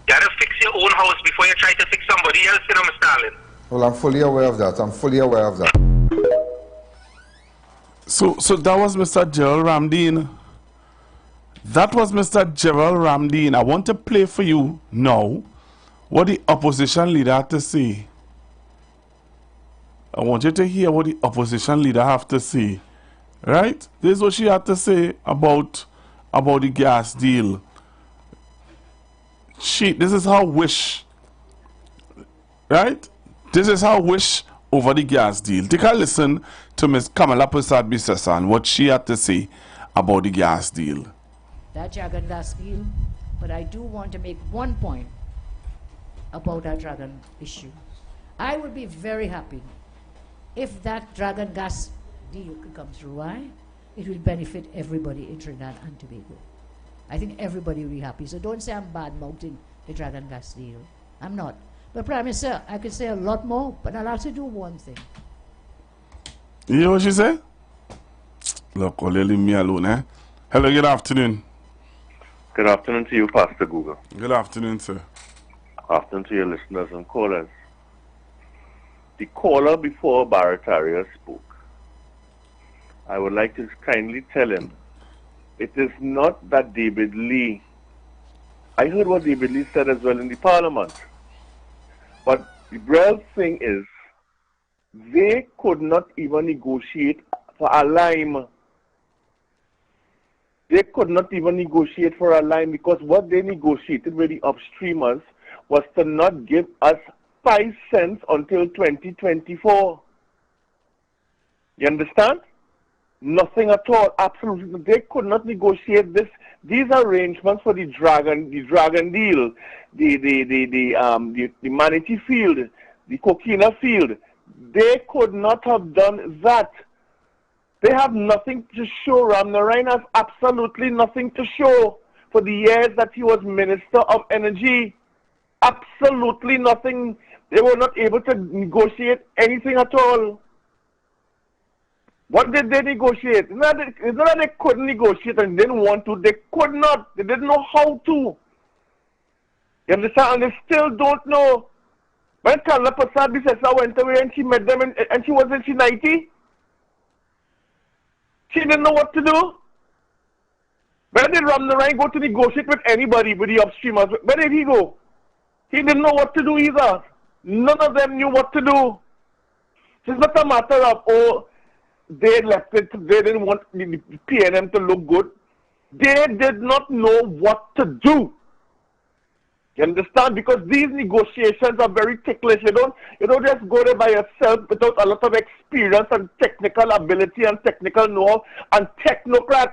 gotta fix your own house before you try to fix somebody else, you know, Mr. Allen. Well, I'm fully aware of that. I'm fully aware of that. So that was Mr. Gerald Ramdeen. That was Mr. Gerald Ramdeen. I want to play for you now what the opposition leader had to say. I want you to hear what the opposition leader have to say. Right? This is what she had to say about the gas deal. This is how wish. Right? This is how wish over the gas deal. Take a listen to Ms. Kamala Prasad Bisasan, what she had to say about the gas deal. That dragon gas deal, but I do want to make one point about that dragon issue. I would be very happy if that dragon gas deal could come through. Why? It will benefit everybody in Trinidad and Tobago. I think everybody will be happy. So don't say I'm bad-mouthing the dragon gas deal. I'm not. But Prime Minister, I could say a lot more, but I'll have to do one thing. You hear what she said? Look, only leave me alone, eh? Hello, good afternoon. Good afternoon to you, Pastor Google. Good afternoon, sir. Afternoon to your listeners and callers. The caller before Barataria spoke. I would like to kindly tell him, it is not that David Lee, I heard what David Lee said as well in the Parliament, but the real thing is, they could not even negotiate for a lime. They could not even negotiate for a lime because what they negotiated with the upstreamers was to not give us 5 cents until 2024. You understand? Nothing at all. Absolutely. They could not negotiate this. These arrangements for the dragon deal, the Manatee field, the Coquina field, they could not have done that. They have nothing to show. Ram Narayan has absolutely nothing to show for the years that he was Minister of Energy. Absolutely nothing. They were not able to negotiate anything at all. What did they negotiate? It's not that they couldn't negotiate and didn't want to. They could not. They didn't know how to. You understand? And they still don't know. When Kamala Prasad Bisasan went away and she met them and she wasn't she 90? She didn't know what to do. Where did Ram Narayan go to negotiate with anybody, with the upstreamers? Where did he go? He didn't know what to do either. None of them knew what to do. It's not a matter of, oh, they left it, they didn't want the PNM to look good. They did not know what to do. You understand? Because these negotiations are very ticklish. You don't just go there by yourself without a lot of experience and technical ability and technical know-how and technocrats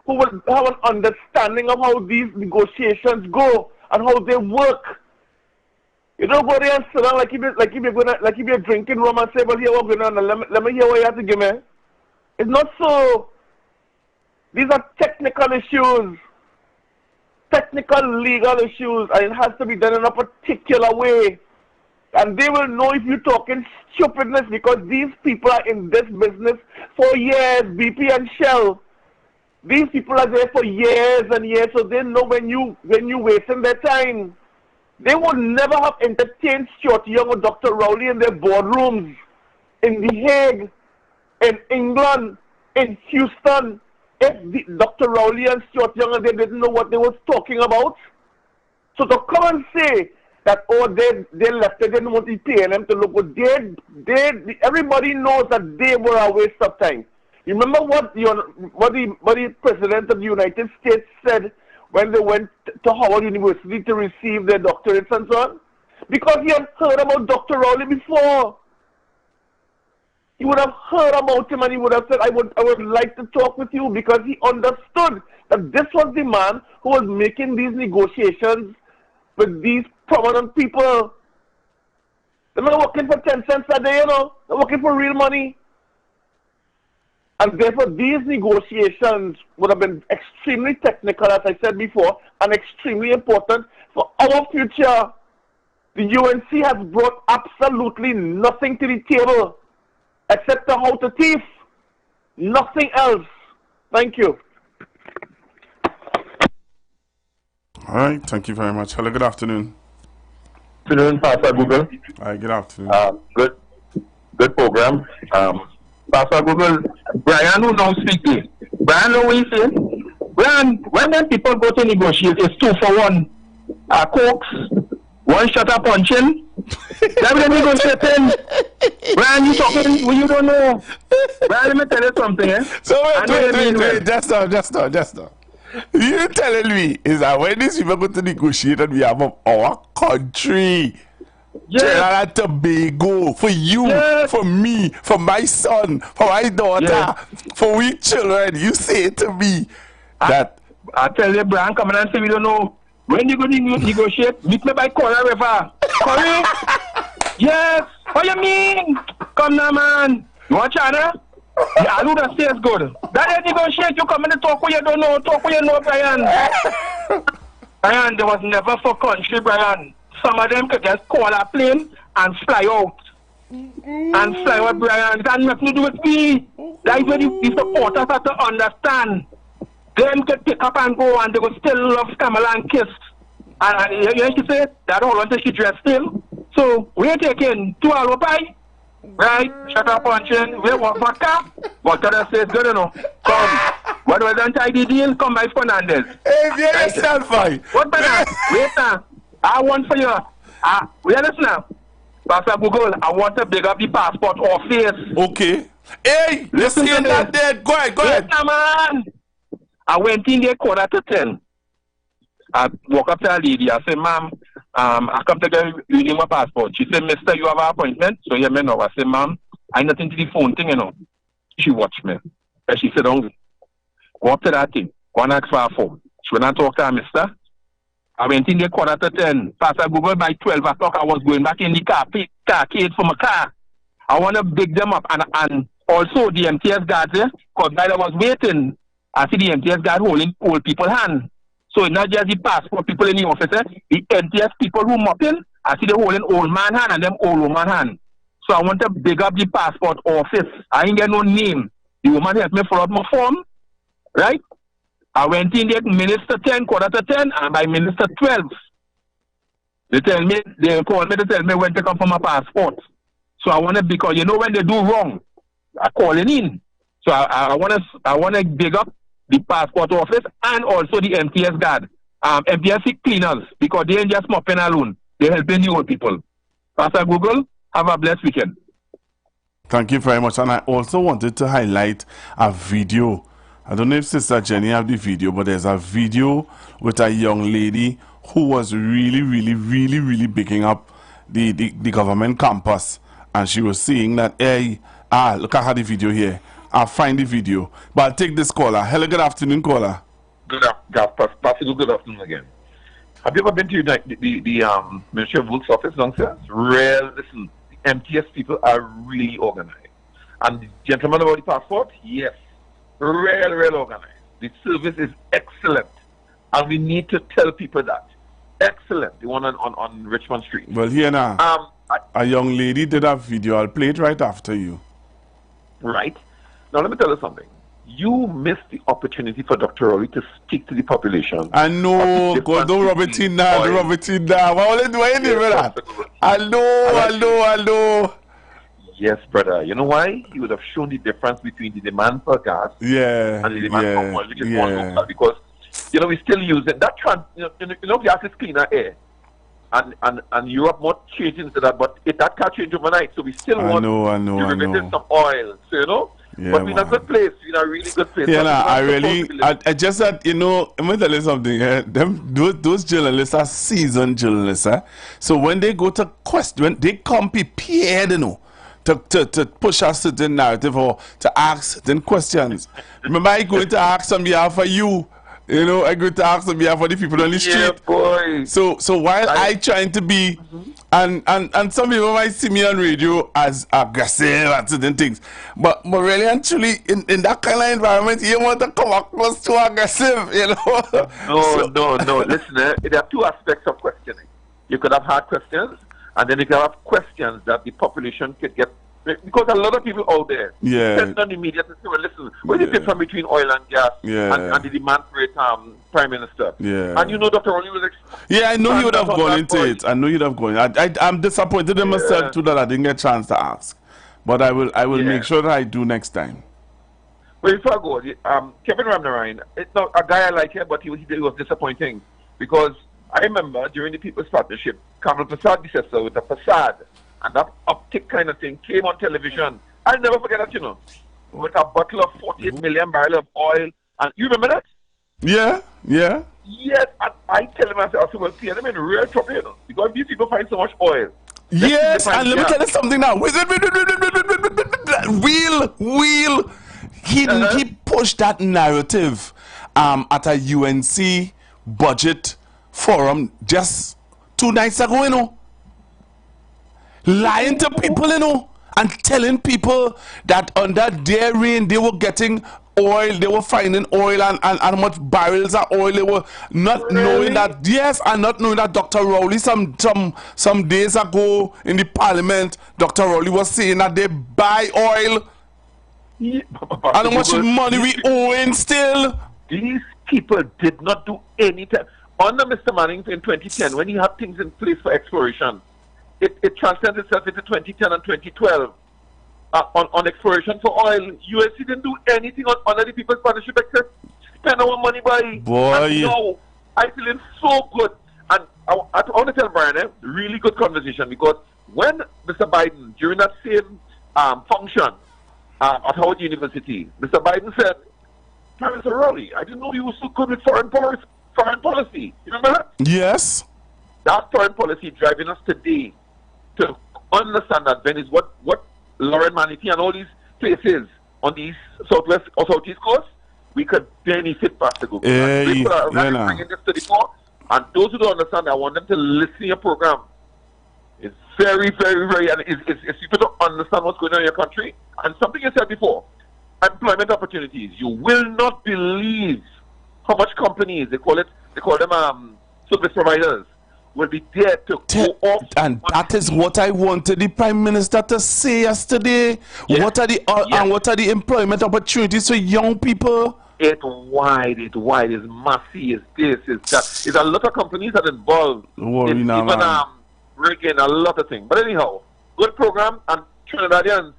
who will have an understanding of how these negotiations go and how they work. You don't go there and sit down like if you're drinking rum and say, well, here we're going on, let me hear what you have to give me. It's not so. These are technical issues. Technical legal issues, and it has to be done in a particular way. And they will know if you're talking stupidness because these people are in this business for years, BP and Shell. These people are there for years and years, so they know when you wasting their time. They would never have entertained Stuart Young or Dr. Rowley in their boardrooms in The Hague, in England, in Houston. If Dr. Rowley and Stuart Young and they didn't know what they were talking about. So to come and say that, oh, they left it, they didn't want the PNM to look good, everybody knows that they were a waste of time. You remember what the President of the United States said when they went to Howard University to receive their doctorates and so on? Because he had heard about Dr. Rowley before. He would have heard about him and he would have said, I would like to talk with you, because he understood that this was the man who was making these negotiations with these prominent people. They're not working for 10 cents a day, They're working for real money. And therefore, these negotiations would have been extremely technical, as I said before, and extremely important for our future. The UNC has brought absolutely nothing to the table except how to thief. Nothing else. Thank you. All right, thank you very much. Hello, good afternoon. Good afternoon, Pastor Google. Hi, good afternoon. Good program. Pastor Google, Brian who now speaking. Brian, know what he say? Brian, when then people go to negotiate, it's 2 for 1. Cokes, 1 shot of punching. Then we negotiating. Brian, you talking? Well, you don't know. Brian, let me tell you something. So wait, just now. You telling me is that when these people go to negotiate on behalf of our country, Trinidad and Tobago, for you, for me, for my son, for my daughter, for we children, you say to me that I tell you, Brian, come and say we don't know. When you go to negotiate, meet me by Coral River. Corey? Yes. What you mean? Come now, man. You want China? Yeah, I do that stays good. That is negotiate. You come and talk what you don't know. Talk what you know, Brian. Brian, there was never for country, Brian. Some of them could just call a plane and fly out. And fly out, Brian. That has nothing to do with me. That is what the supporters have to understand. Them could pick up and go and they will still love Kamala and kiss. And you know she say that all until she dressed still. So we're taking 2 hours pie. Right? Shut up punching. We want vodka. Vodka that says good enough. Come. What was untidy deal? Come by Fernandez. Hey, yeah, stand fine. What better? Wait now. I want for you. We listen now. Pastor Google, I want to big up the passport office. Okay. Hey, listen to that there. Go ahead. Wait now, man. I went in there 9:45. I walk up to a lady. I said, ma'am, I come to get reading my passport. She said, mister, you have an appointment? So yeah, man, I said, ma'am, I nothing to the phone thing, you know. She watched me. And she said, go up to that thing. Go and ask for her phone. She went and talk to her, mister. I went in there 9:45. Pastor Google, by 12 o'clock, I was going back in the car key for my car. I want to big them up. And also the MTS guards there, because while I was waiting, I see the MTS guard holding old people's hand. So it's not just the passport people in the office, the MTS people who mopping, I see they holding old man hand and them old woman hand. So I want to big up the passport office. I ain't get no name. The woman helped me fill out my form, right? I went in there minister 10, 9:45, and by minister 12, they called me to tell me when to come for my passport. So I want to, because you know when they do wrong, I call it in. So I want to big up the passport office and also the MTS guard, MTS cleaners, because they ain't just mopping alone. They're helping the old people. Pastor Google, have a blessed weekend. Thank you very much. And I also wanted to highlight a video. I don't know if Sister Jenny have the video, but there's a video with a young lady who was really bigging up the government campus. And she was saying that, hey, look at the video here. I'll find the video. But I'll take this caller. Hello, good afternoon, caller. Good afternoon again. Have you ever been to the Ministry of Works office downstairs? Listen, the MTS people are really organized. And the gentleman about the passport, yes, real organized. The service is excellent. And we need to tell people that. Excellent. The one on Richmond Street. Well, here now, a young lady did a video. I'll play it right after you. Right. Now, let me tell you something. You missed the opportunity for Dr. Rowley to speak to the population. I know. Go do rubber in now. Do rubber in now. Why will I do that? I know. Yes, brother. You know why? He would have shown the difference between the demand for gas and the demand for oil, which is one local. Because, you know, we still use it. That gas is cleaner air. And Europe not changing to that, but that can't change overnight. So we still want some oil. So, you know? Yeah, but we're in a good place. We're in a really good place. Yeah, I just said, you know, I'm going to tell you something. Those journalists are seasoned journalists. So when they go to question, they come prepared, you know, to push a certain narrative or to ask certain questions. Remember, I going to ask on behalf of you. You know, I go to ask on behalf of the people on the street. Yeah, boy. So while I trying to be, and some people might see me on radio as aggressive and certain things, but really and truly, in that kind of environment, you want to come across too aggressive, you know. No. Listen, there are two aspects of questioning. You could have hard questions, and then you could have questions that the population could get Because a lot of people out there depend on the media to say, well, listen, what is the difference between oil and gas and the demand for it, Prime Minister? And you know, Dr. Rowley was... I know you would have gone into it. I know you'd have gone. I'm disappointed in myself too that I didn't get a chance to ask. But I will make sure that I do next time. Well, before I go, Kevin Ramnarine, it's not a guy I like here, but he was disappointing. Because I remember during the People's Partnership, Kamal Prasad Bisesa with a facade and that uptick kind of thing came on television. I'll never forget that, you know. With a bottle of 48 million barrels of oil. And you remember that? Yeah. Yes, and I tell him, I said, well, see, I'm in real trouble, you know, because these people find so much oil. Yes, and let me tell you something now. He pushed that narrative at a UNC budget forum just 2 nights ago, you know. Lying to people, you know, and telling people that under their reign they were getting oil, they were finding oil and how much barrels of oil they were not knowing that, and not knowing that Dr. Rowley some days ago in the parliament, Dr. Rowley was saying that they buy oil and how much money we owing still. These people did not do anything. Under Mr. Manning in 2010, when he had things in place for exploration, it transcended itself into 2010 and 2012 on exploration for oil. USC didn't do anything on the People's Partnership except spend our money by. Boy. And now I feeling so good. And I want to tell Brian, really good conversation, because when Mr. Biden, during that same function at Howard University, Mr. Biden said, Mr. Rowley, I didn't know you were so good with foreign policy. You remember that? Yes. That foreign policy driving us today to understand that Venice, what Lauren Manatee and all these places on the southwest or southeast coast, we could benefit Pastor Google. People are bringing this to the fore, and those who don't understand, I want them to listen to your program. It's very, very, very, and it's people to understand what's going on in your country. And something you said before, employment opportunities. You will not believe how much companies, they call them service providers, will be there to go off. And that is what I wanted the Prime Minister to say yesterday. What are the employment opportunities for young people? It's wide, it's massive, it's this, it's that. There's a lot of companies that are involved in rigging a lot of things. But anyhow, good program, and Trinidadian,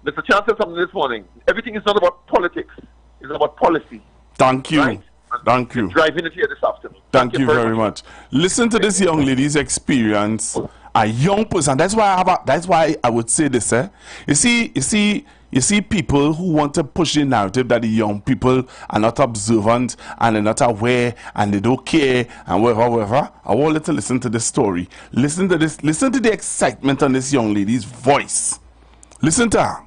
Mr. Chance said something this morning. Everything is not about politics, it's about policy. Thank you. Right? Thank you. Driving it here this afternoon. Thank you very much. Listen to this young lady's experience. A young person. That's why I would say this. You see people who want to push the narrative that the young people are not observant and they're not aware and they don't care and whatever. I want you to listen to this story. Listen to this. Listen to the excitement on this young lady's voice. Listen to her.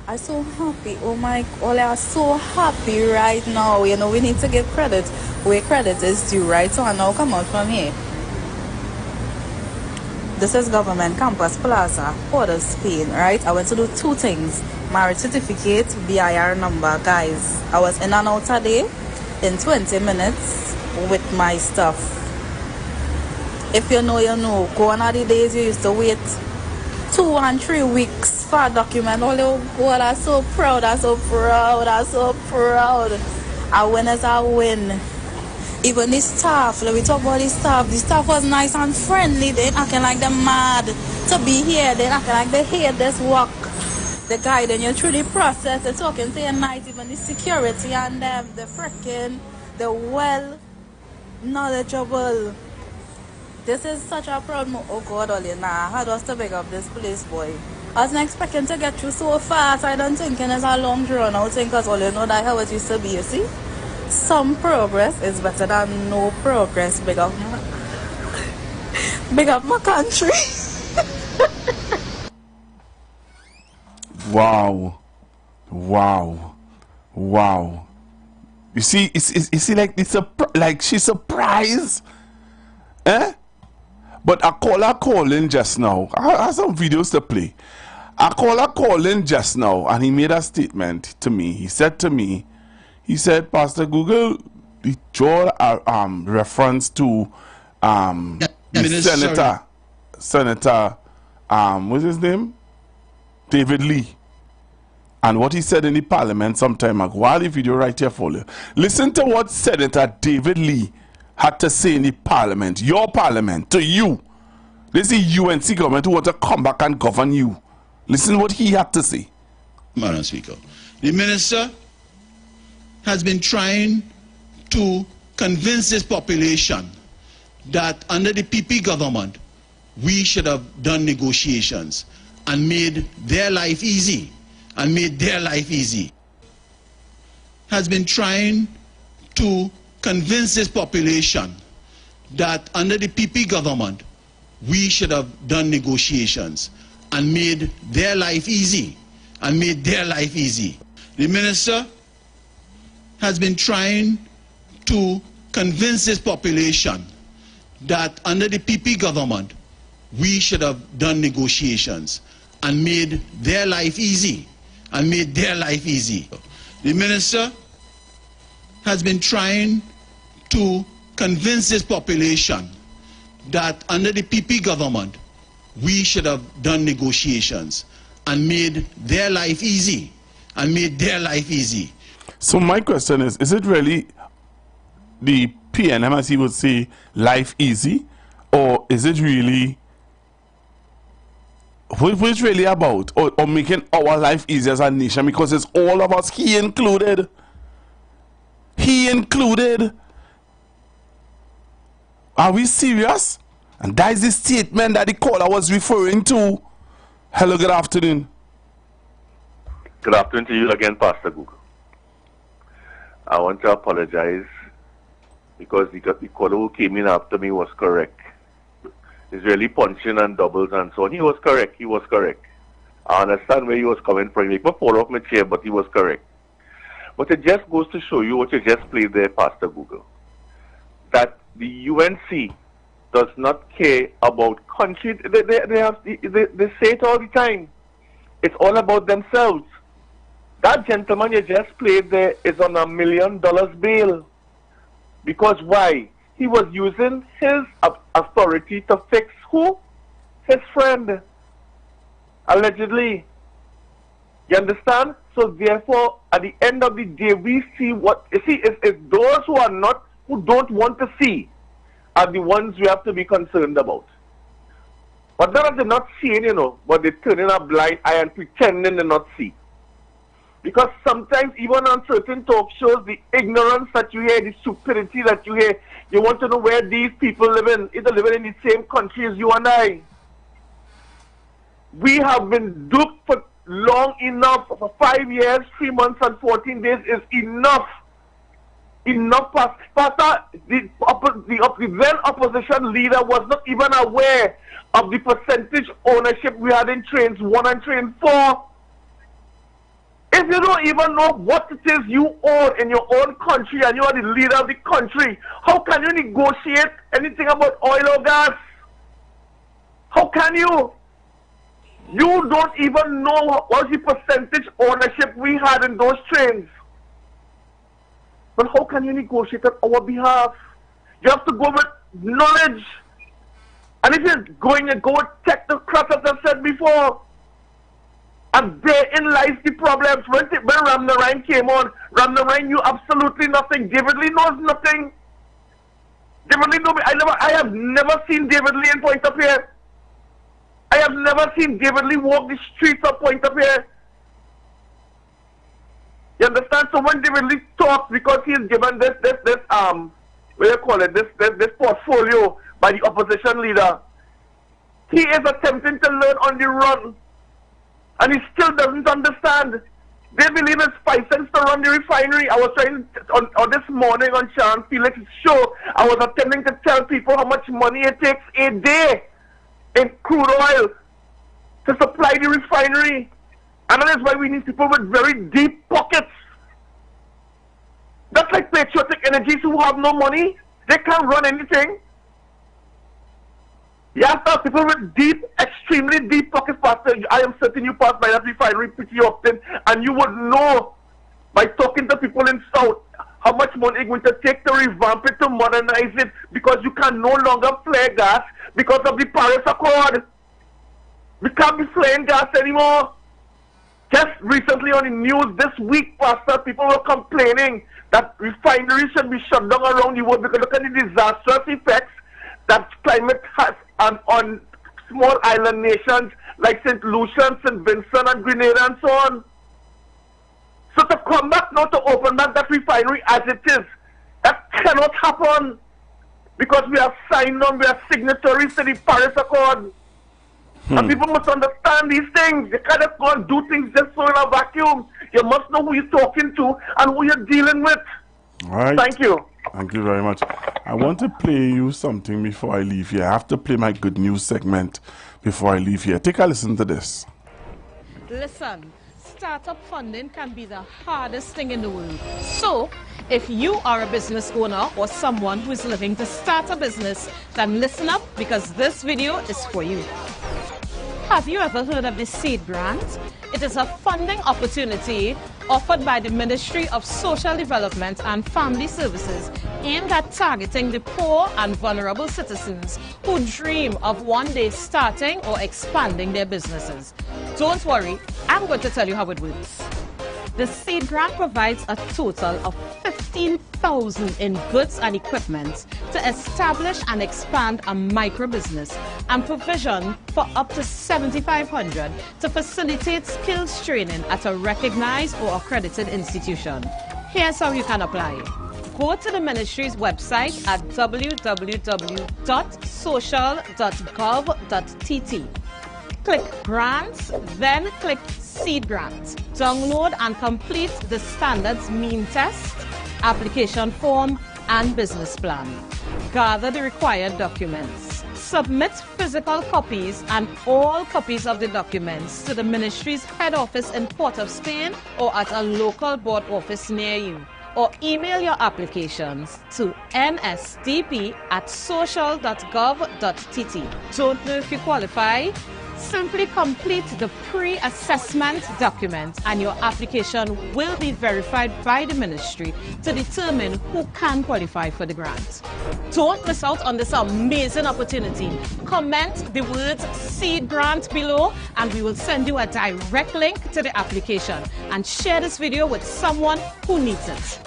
I'm so happy. Oh my God, I'm so happy right now. You know, we need to give credit where credit is due, right? So I now come out from here. This is Government Campus Plaza, Port of Spain, right? I went to do 2 things. Marriage certificate, BIR number, guys. I was in and out today in 20 minutes with my stuff. If you know, you know. Gone are the days you used to wait 2 and 3 weeks for a document. Oh God, I'm so proud, I'm so proud. I win as I win. Even the staff, let me talk about the staff was nice and friendly. They acting like they're mad to be here. They acting like they hate this work. The guy, then you through the process, they're talking to you nice, even the security and them, the well knowledgeable. This is such a proud moment. Oh God, Olina, I had to pick up this place, boy. I wasn't expecting to get through so fast. I don't think it's a long drawn out thing, because all you know that how it used to be, you see? Some progress is better than no progress. Big up my country. Wow. You see, like she's surprised. But I call her calling just now. I have some videos to play. I call her calling just now, and he made a statement to me. He said, Pastor Google, he drew a reference to the Senator what's his name? David Lee. And what he said in the parliament some time ago. I'll leave video right here for you. Listen to what Senator David Lee had to say in the parliament, your parliament, to you. This is the UNC government who want to come back and govern you. Listen what he had to say. Madam Speaker, the minister has been trying to convince this population that under the PP government, we should have done negotiations and made their life easy. Has been trying to convince this population that under the PP government, we should have done negotiations and made their life easy. The minister has been trying to convince this population that under the PP government, we should have done negotiations and made their life easy. The minister has been trying to convince this population that under the PP government, we should have done negotiations and made their life easy. So my question is it really the PNM, as he would say, life easy? Or is it really, what it's really about? Or making our life easy as a nation? Because it's all of us, he included. Are we serious? And that is the statement that the caller was referring to. Hello, good afternoon. Good afternoon to you again, Pastor Google. I want to apologize because the caller who came in after me was correct. He's really punching and doubles and so on. He was correct. I understand where he was coming from. He may fall off my chair, but he was correct. But it just goes to show you what you just played there, Pastor Google, that the UNC does not care about country. They say it all the time. It's all about themselves. That gentleman you just played there is on $1 million bail. Because why? He was using his authority to fix who? His friend. Allegedly. You understand? So therefore, at the end of the day, we see what, you see, it's those who don't want to see are the ones we have to be concerned about. But not that they're not seeing, but they're turning a blind eye and pretending to not see. Because sometimes, even on certain talk shows, the ignorance that you hear, the stupidity that you hear, you want to know where these people live in. Either living in the same country as you and I. We have been duped for long enough. For 5 years, 3 months and 14 days is enough. Enough. Pastor, the then opposition leader was not even aware of the percentage ownership we had in trains 1 and train 4. If you don't even know what it is you own in your own country and you are the leader of the country, how can you negotiate anything about oil or gas? How can you? You don't even know what was the percentage ownership we had in those trains. But how can you negotiate on our behalf? You have to go with knowledge. And if you're going to go with technocrats, as I said before, and therein lies the problems. When Ram Narayan came on, Ram Narayan knew absolutely nothing. David Lee knows nothing. David Lee knows, I have never seen David Lee in Point Up here. I have never seen David Lee walk the streets of Point Up here. You understand? So when David Lee talks, because he is given this what do you call it, this portfolio by the opposition leader, he is attempting to learn on the run. And he still doesn't understand. They believe it's 5 cents to run the refinery. I was trying on this morning on Sharon Felix's show, I was attempting to tell people how much money it takes a day in crude oil to supply the refinery. And that is why we need people with very deep pockets. That's like patriotic energies who have no money. They can't run anything. You have to have people with deep, extremely deep pockets, Pastor. I am certain you pass by that refinery pretty often, and you would know by talking to people in South how much money it's going to take to revamp it, to modernize it, because you can no longer flare gas because of the Paris Accord. We can't be flying gas anymore. Just recently on the news this week, Pastor, people were complaining that refineries should be shut down around the world because look at the disastrous effects that climate has on small island nations like St. Lucia, St. Vincent, and Grenada, and so on. So to come back now to open back that refinery as it is, that cannot happen because we are signed on, we are signatories to the Paris Accord. And people must understand these things. You cannot go and do things just so in a vacuum. You must know who you're talking to and who you're dealing with. All right. Thank you. Thank you very much. I want to play you something before I leave here. I have to play my good news segment before I leave here. Take a listen to this. Listen, startup funding can be the hardest thing in the world. So, if you are a business owner or someone who is looking to start a business, then listen up because this video is for you. Have you ever heard of the SEED grant? It is a funding opportunity offered by the Ministry of Social Development and Family Services aimed at targeting the poor and vulnerable citizens who dream of one day starting or expanding their businesses. Don't worry, I'm going to tell you how it works. The SEED grant provides a total of $15,000 in goods and equipment to establish and expand a micro business and provision for up to $7,500 to facilitate skills training at a recognized or accredited institution. Here's how you can apply. Go to the ministry's website at www.social.gov.tt. Click Grants, then click SEED Grant. Download and complete the standards mean test, application form, and business plan. Gather the required documents. Submit physical copies and all copies of the documents to the ministry's head office in Port of Spain or at a local board office near you. Or email your applications to nsdp@social.gov.tt. Don't know if you qualify? Simply complete the pre-assessment document and your application will be verified by the ministry to determine who can qualify for the grant. Don't miss out on this amazing opportunity. Comment the words SEED grant below and we will send you a direct link to the application, and share this video with someone who needs it.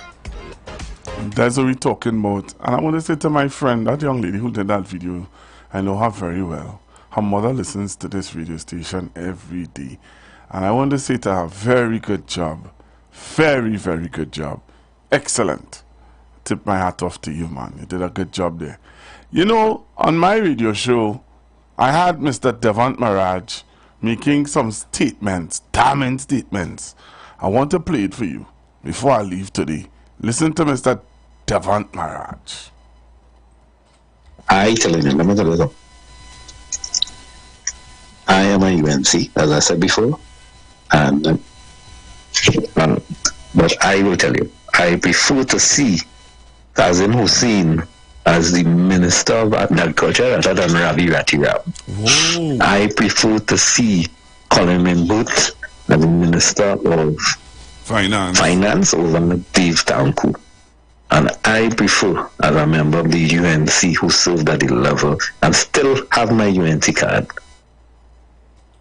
That's what we're talking about. And I want to say to my friend, that young lady who did that video, I know her very well. Her mother listens to this radio station every day. And I want to say to her, very good job. Very, very good job. Excellent. Tip my hat off to you, man. You did a good job there. You know, on my radio show, I had Mr. Devant Maraj making some statements, damning statements. I want to play it for you before I leave today. Listen to Mr. Devant Maraj. I tell you, let me tell you something. I am a UNC, as I said before, and but I will tell you, I prefer to see Kazim Hussein as the Minister of Agriculture rather than Ravi Ratirab. I prefer to see Colin Minbut as the Minister of Finance over Dave Tanku. And I prefer, as a member of the UNC who served at the level and still have my UNC card,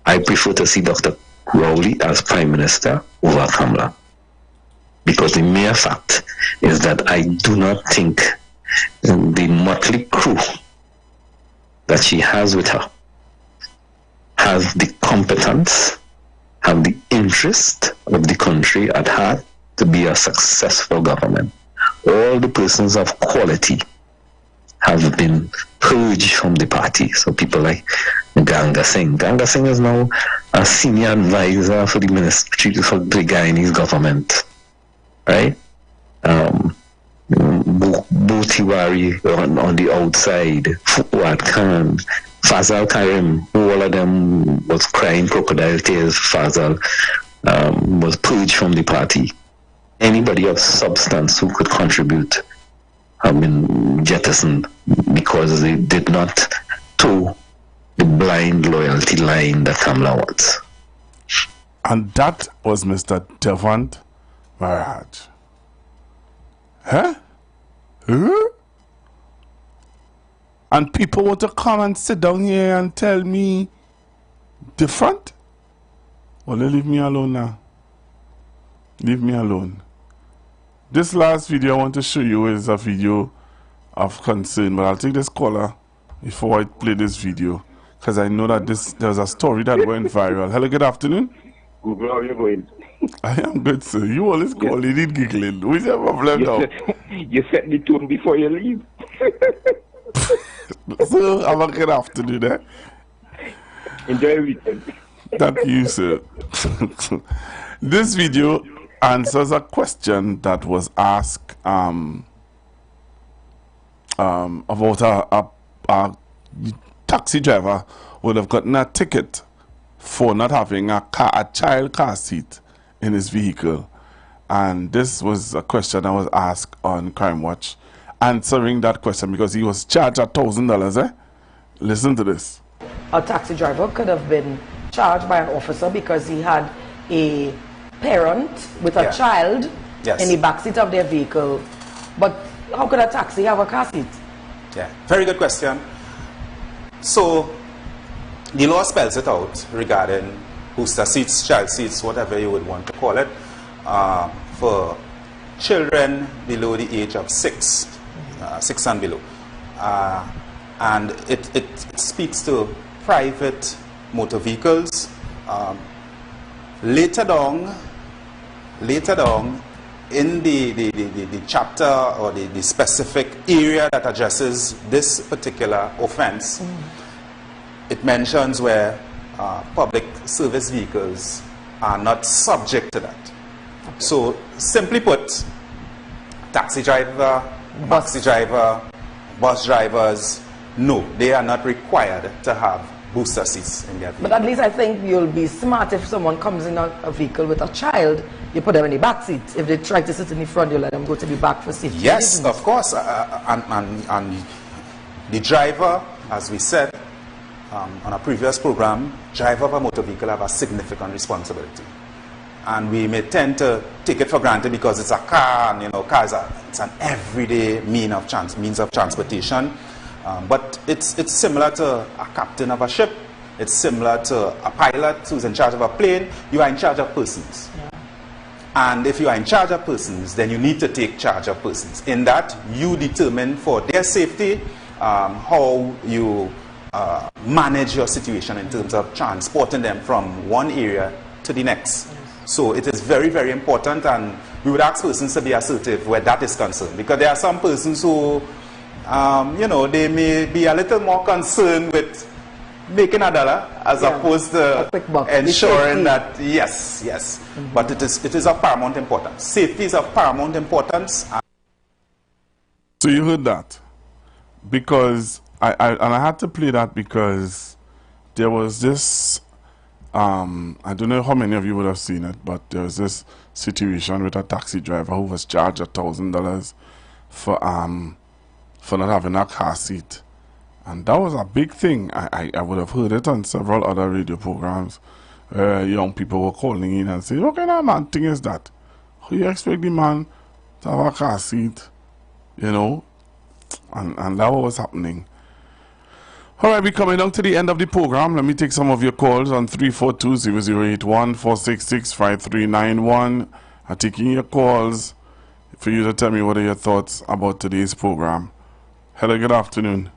I prefer to see Dr. Rowley as Prime Minister over Kamala. Because the mere fact is that I do not think the motley crew that she has with her has the competence, have the interest of the country at heart to be a successful government. All the persons of quality have been purged from the party. So people like Ganga Singh. Ganga Singh is now a senior advisor for the Ministry for the Guyanese government. Right? Butiwari on the outside, Fuad Khan, Fazal Karim, all of them was crying crocodile tears. Fazal was purged from the party. Anybody of substance who could contribute have been jettisoned because they did not toe the blind loyalty line that Kamala wants. And that was Mr. Devant Maraj. Huh? And people want to come and sit down here and tell me Different? Well, leave me alone now. Leave me alone. This last video I want to show you is a video of concern, but I'll take this caller before I play this video, because I know that there's a story that went viral. Hello, good afternoon. Google, how are you going? I am good, sir. You always call it giggling. Who's your problem now? You set the tone before you leave. So, have a good afternoon, eh? Enjoy your weekend. Thank you, sir. This video answers a question that was asked about a taxi driver would have gotten a ticket for not having a child car seat in his vehicle. And this was a question that was asked on Crime Watch, answering that question because he was charged $1,000, eh? Listen to this. A taxi driver could have been charged by an officer because he had a parent with a child in the backseat of their vehicle. But how could a taxi have a car seat? Yeah, very good question. So, the law spells it out regarding booster seats, child seats, whatever you would want to call it, for children below the age of 6 and below. And it speaks to private motor vehicles. Later down in the chapter or the specific area that addresses this particular offense, it mentions where public service vehicles are not subject to that. So simply put, taxi driver, bus drivers, no, they are not required to have booster seats in their vehicle. But at least I think you'll be smart if someone comes in a vehicle with a child, you put them in the back seat. If they try to sit in the front, you let them go to the back for safety. Yes, of course. And the driver, as we said on a previous program, driver of a motor vehicle have a significant responsibility. And we may tend to take it for granted because it's a car, and car is it's an everyday means of transportation. But it's similar to a captain of a ship. It's similar to a pilot who's in charge of a plane. You are in charge of persons. Yeah. And if you are in charge of persons, then you need to take charge of persons. In that, you determine for their safety how you manage your situation in terms of transporting them from one area to the next. Yes. So it is very, very important, and we would ask persons to be assertive where that is concerned, because there are some persons who they may be a little more concerned with making a dollar as opposed to ensuring that, yes. But it is of paramount importance. Safety is of paramount importance. So you heard that? Because, I had to play that because there was this, I don't know how many of you would have seen it, but there was this situation with a taxi driver who was charged $1,000 for not having a car seat. And that was a big thing. I would have heard it on several other radio programs. Young people were calling in and saying, what kind of man thing is that? How you expect the man to have a car seat? And that was happening. Alright, we're coming down to the end of the program. Let me take some of your calls on 342-0081-466-5391. I'm taking your calls for you to tell me what are your thoughts about today's program. Hello, good afternoon.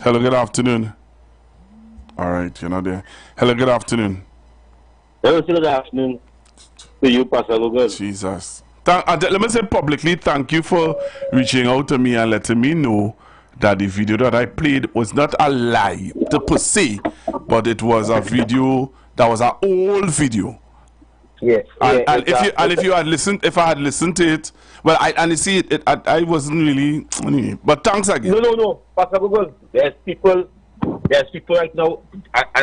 Hello, good afternoon. All right, you're not there. Hello, good afternoon. Hello, good afternoon to you, Pastor Google. Jesus. Let me say publicly, thank you for reaching out to me and letting me know that the video that I played was not a lie per se, but it was a video that was an old video. Yes. And if I had listened to it, well, I wasn't really. But thanks again. No, Pastor Google. There's people right now,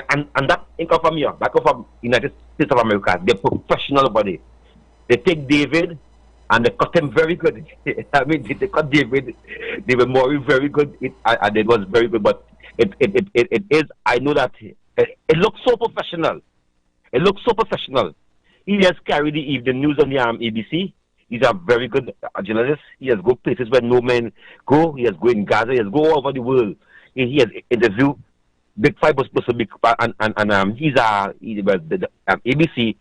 and that ain't come from here. That come from United States of America. They're professional about it. They take David and they cut him very good. I mean, they cut David. They were more very good. And it was very good. But it is. I know that it looks so professional. It looks so professional. He has carried the evening news on the ABC. He's a very good journalist. He has go places where no men go. He has go in Gaza. He has go all over the world. He has interviewed Big Five was supposed to be, and he's the ABC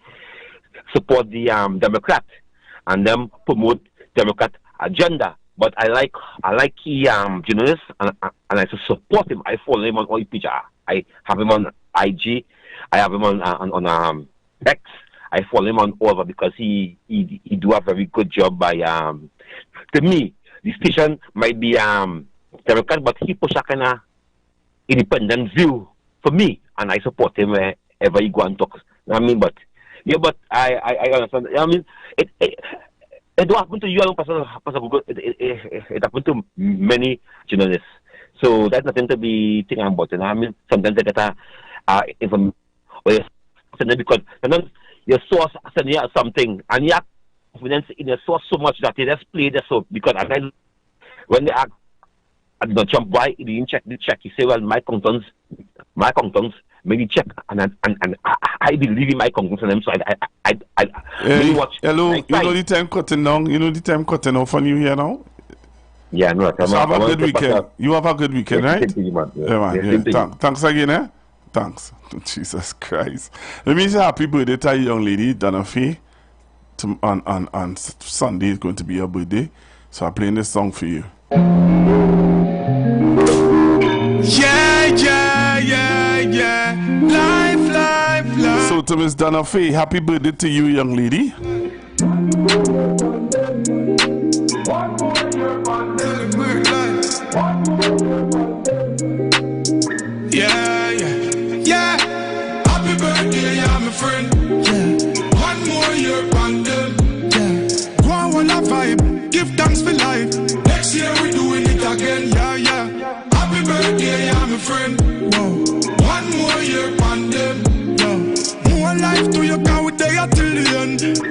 support the Democrat and them promote Democrat agenda. But I like he journalist and I support him. I follow him on all picture. I have him on IG. I have him on X. I follow him on over because he do a very good job by to me the station might be Democrat, but he push a kind of independent view for me, and I support him wherever he go and talk. I mean, but yeah, but I understand. I mean, it don't happen to you alone, it happened to many journalists. So that's nothing to be thinking about. I mean, sometimes they get information because your source send you something, and you have confidence in your source so much that you just play the source. Because when they ask, I did not jump by, he didn't check the check. He say, well, my accountants, maybe check, and I believe in my accountants and them, so I really watch. Hello, you know the time cutting down. You know the time cutting off on you here now. Yeah, no. So have a good weekend. You have a good weekend, right? Yeah. Thanks again, eh? Thanks. Jesus Christ. Let me say happy birthday to a young lady, Donna Fee. On Sunday is going to be your birthday, so I'm playing this song for you. Yeah. Life. So to Miss Donna Fee, happy birthday to you, young lady. Yeah. Happy birthday, yeah, my friend. Yeah. One more year on them. Yeah. Go on a vibe. Give thanks for life. Next year we doing it again. Yeah. Happy birthday, yeah, my friend. Whoa. One more year on them. Yeah. More life to you, cause we there till the end.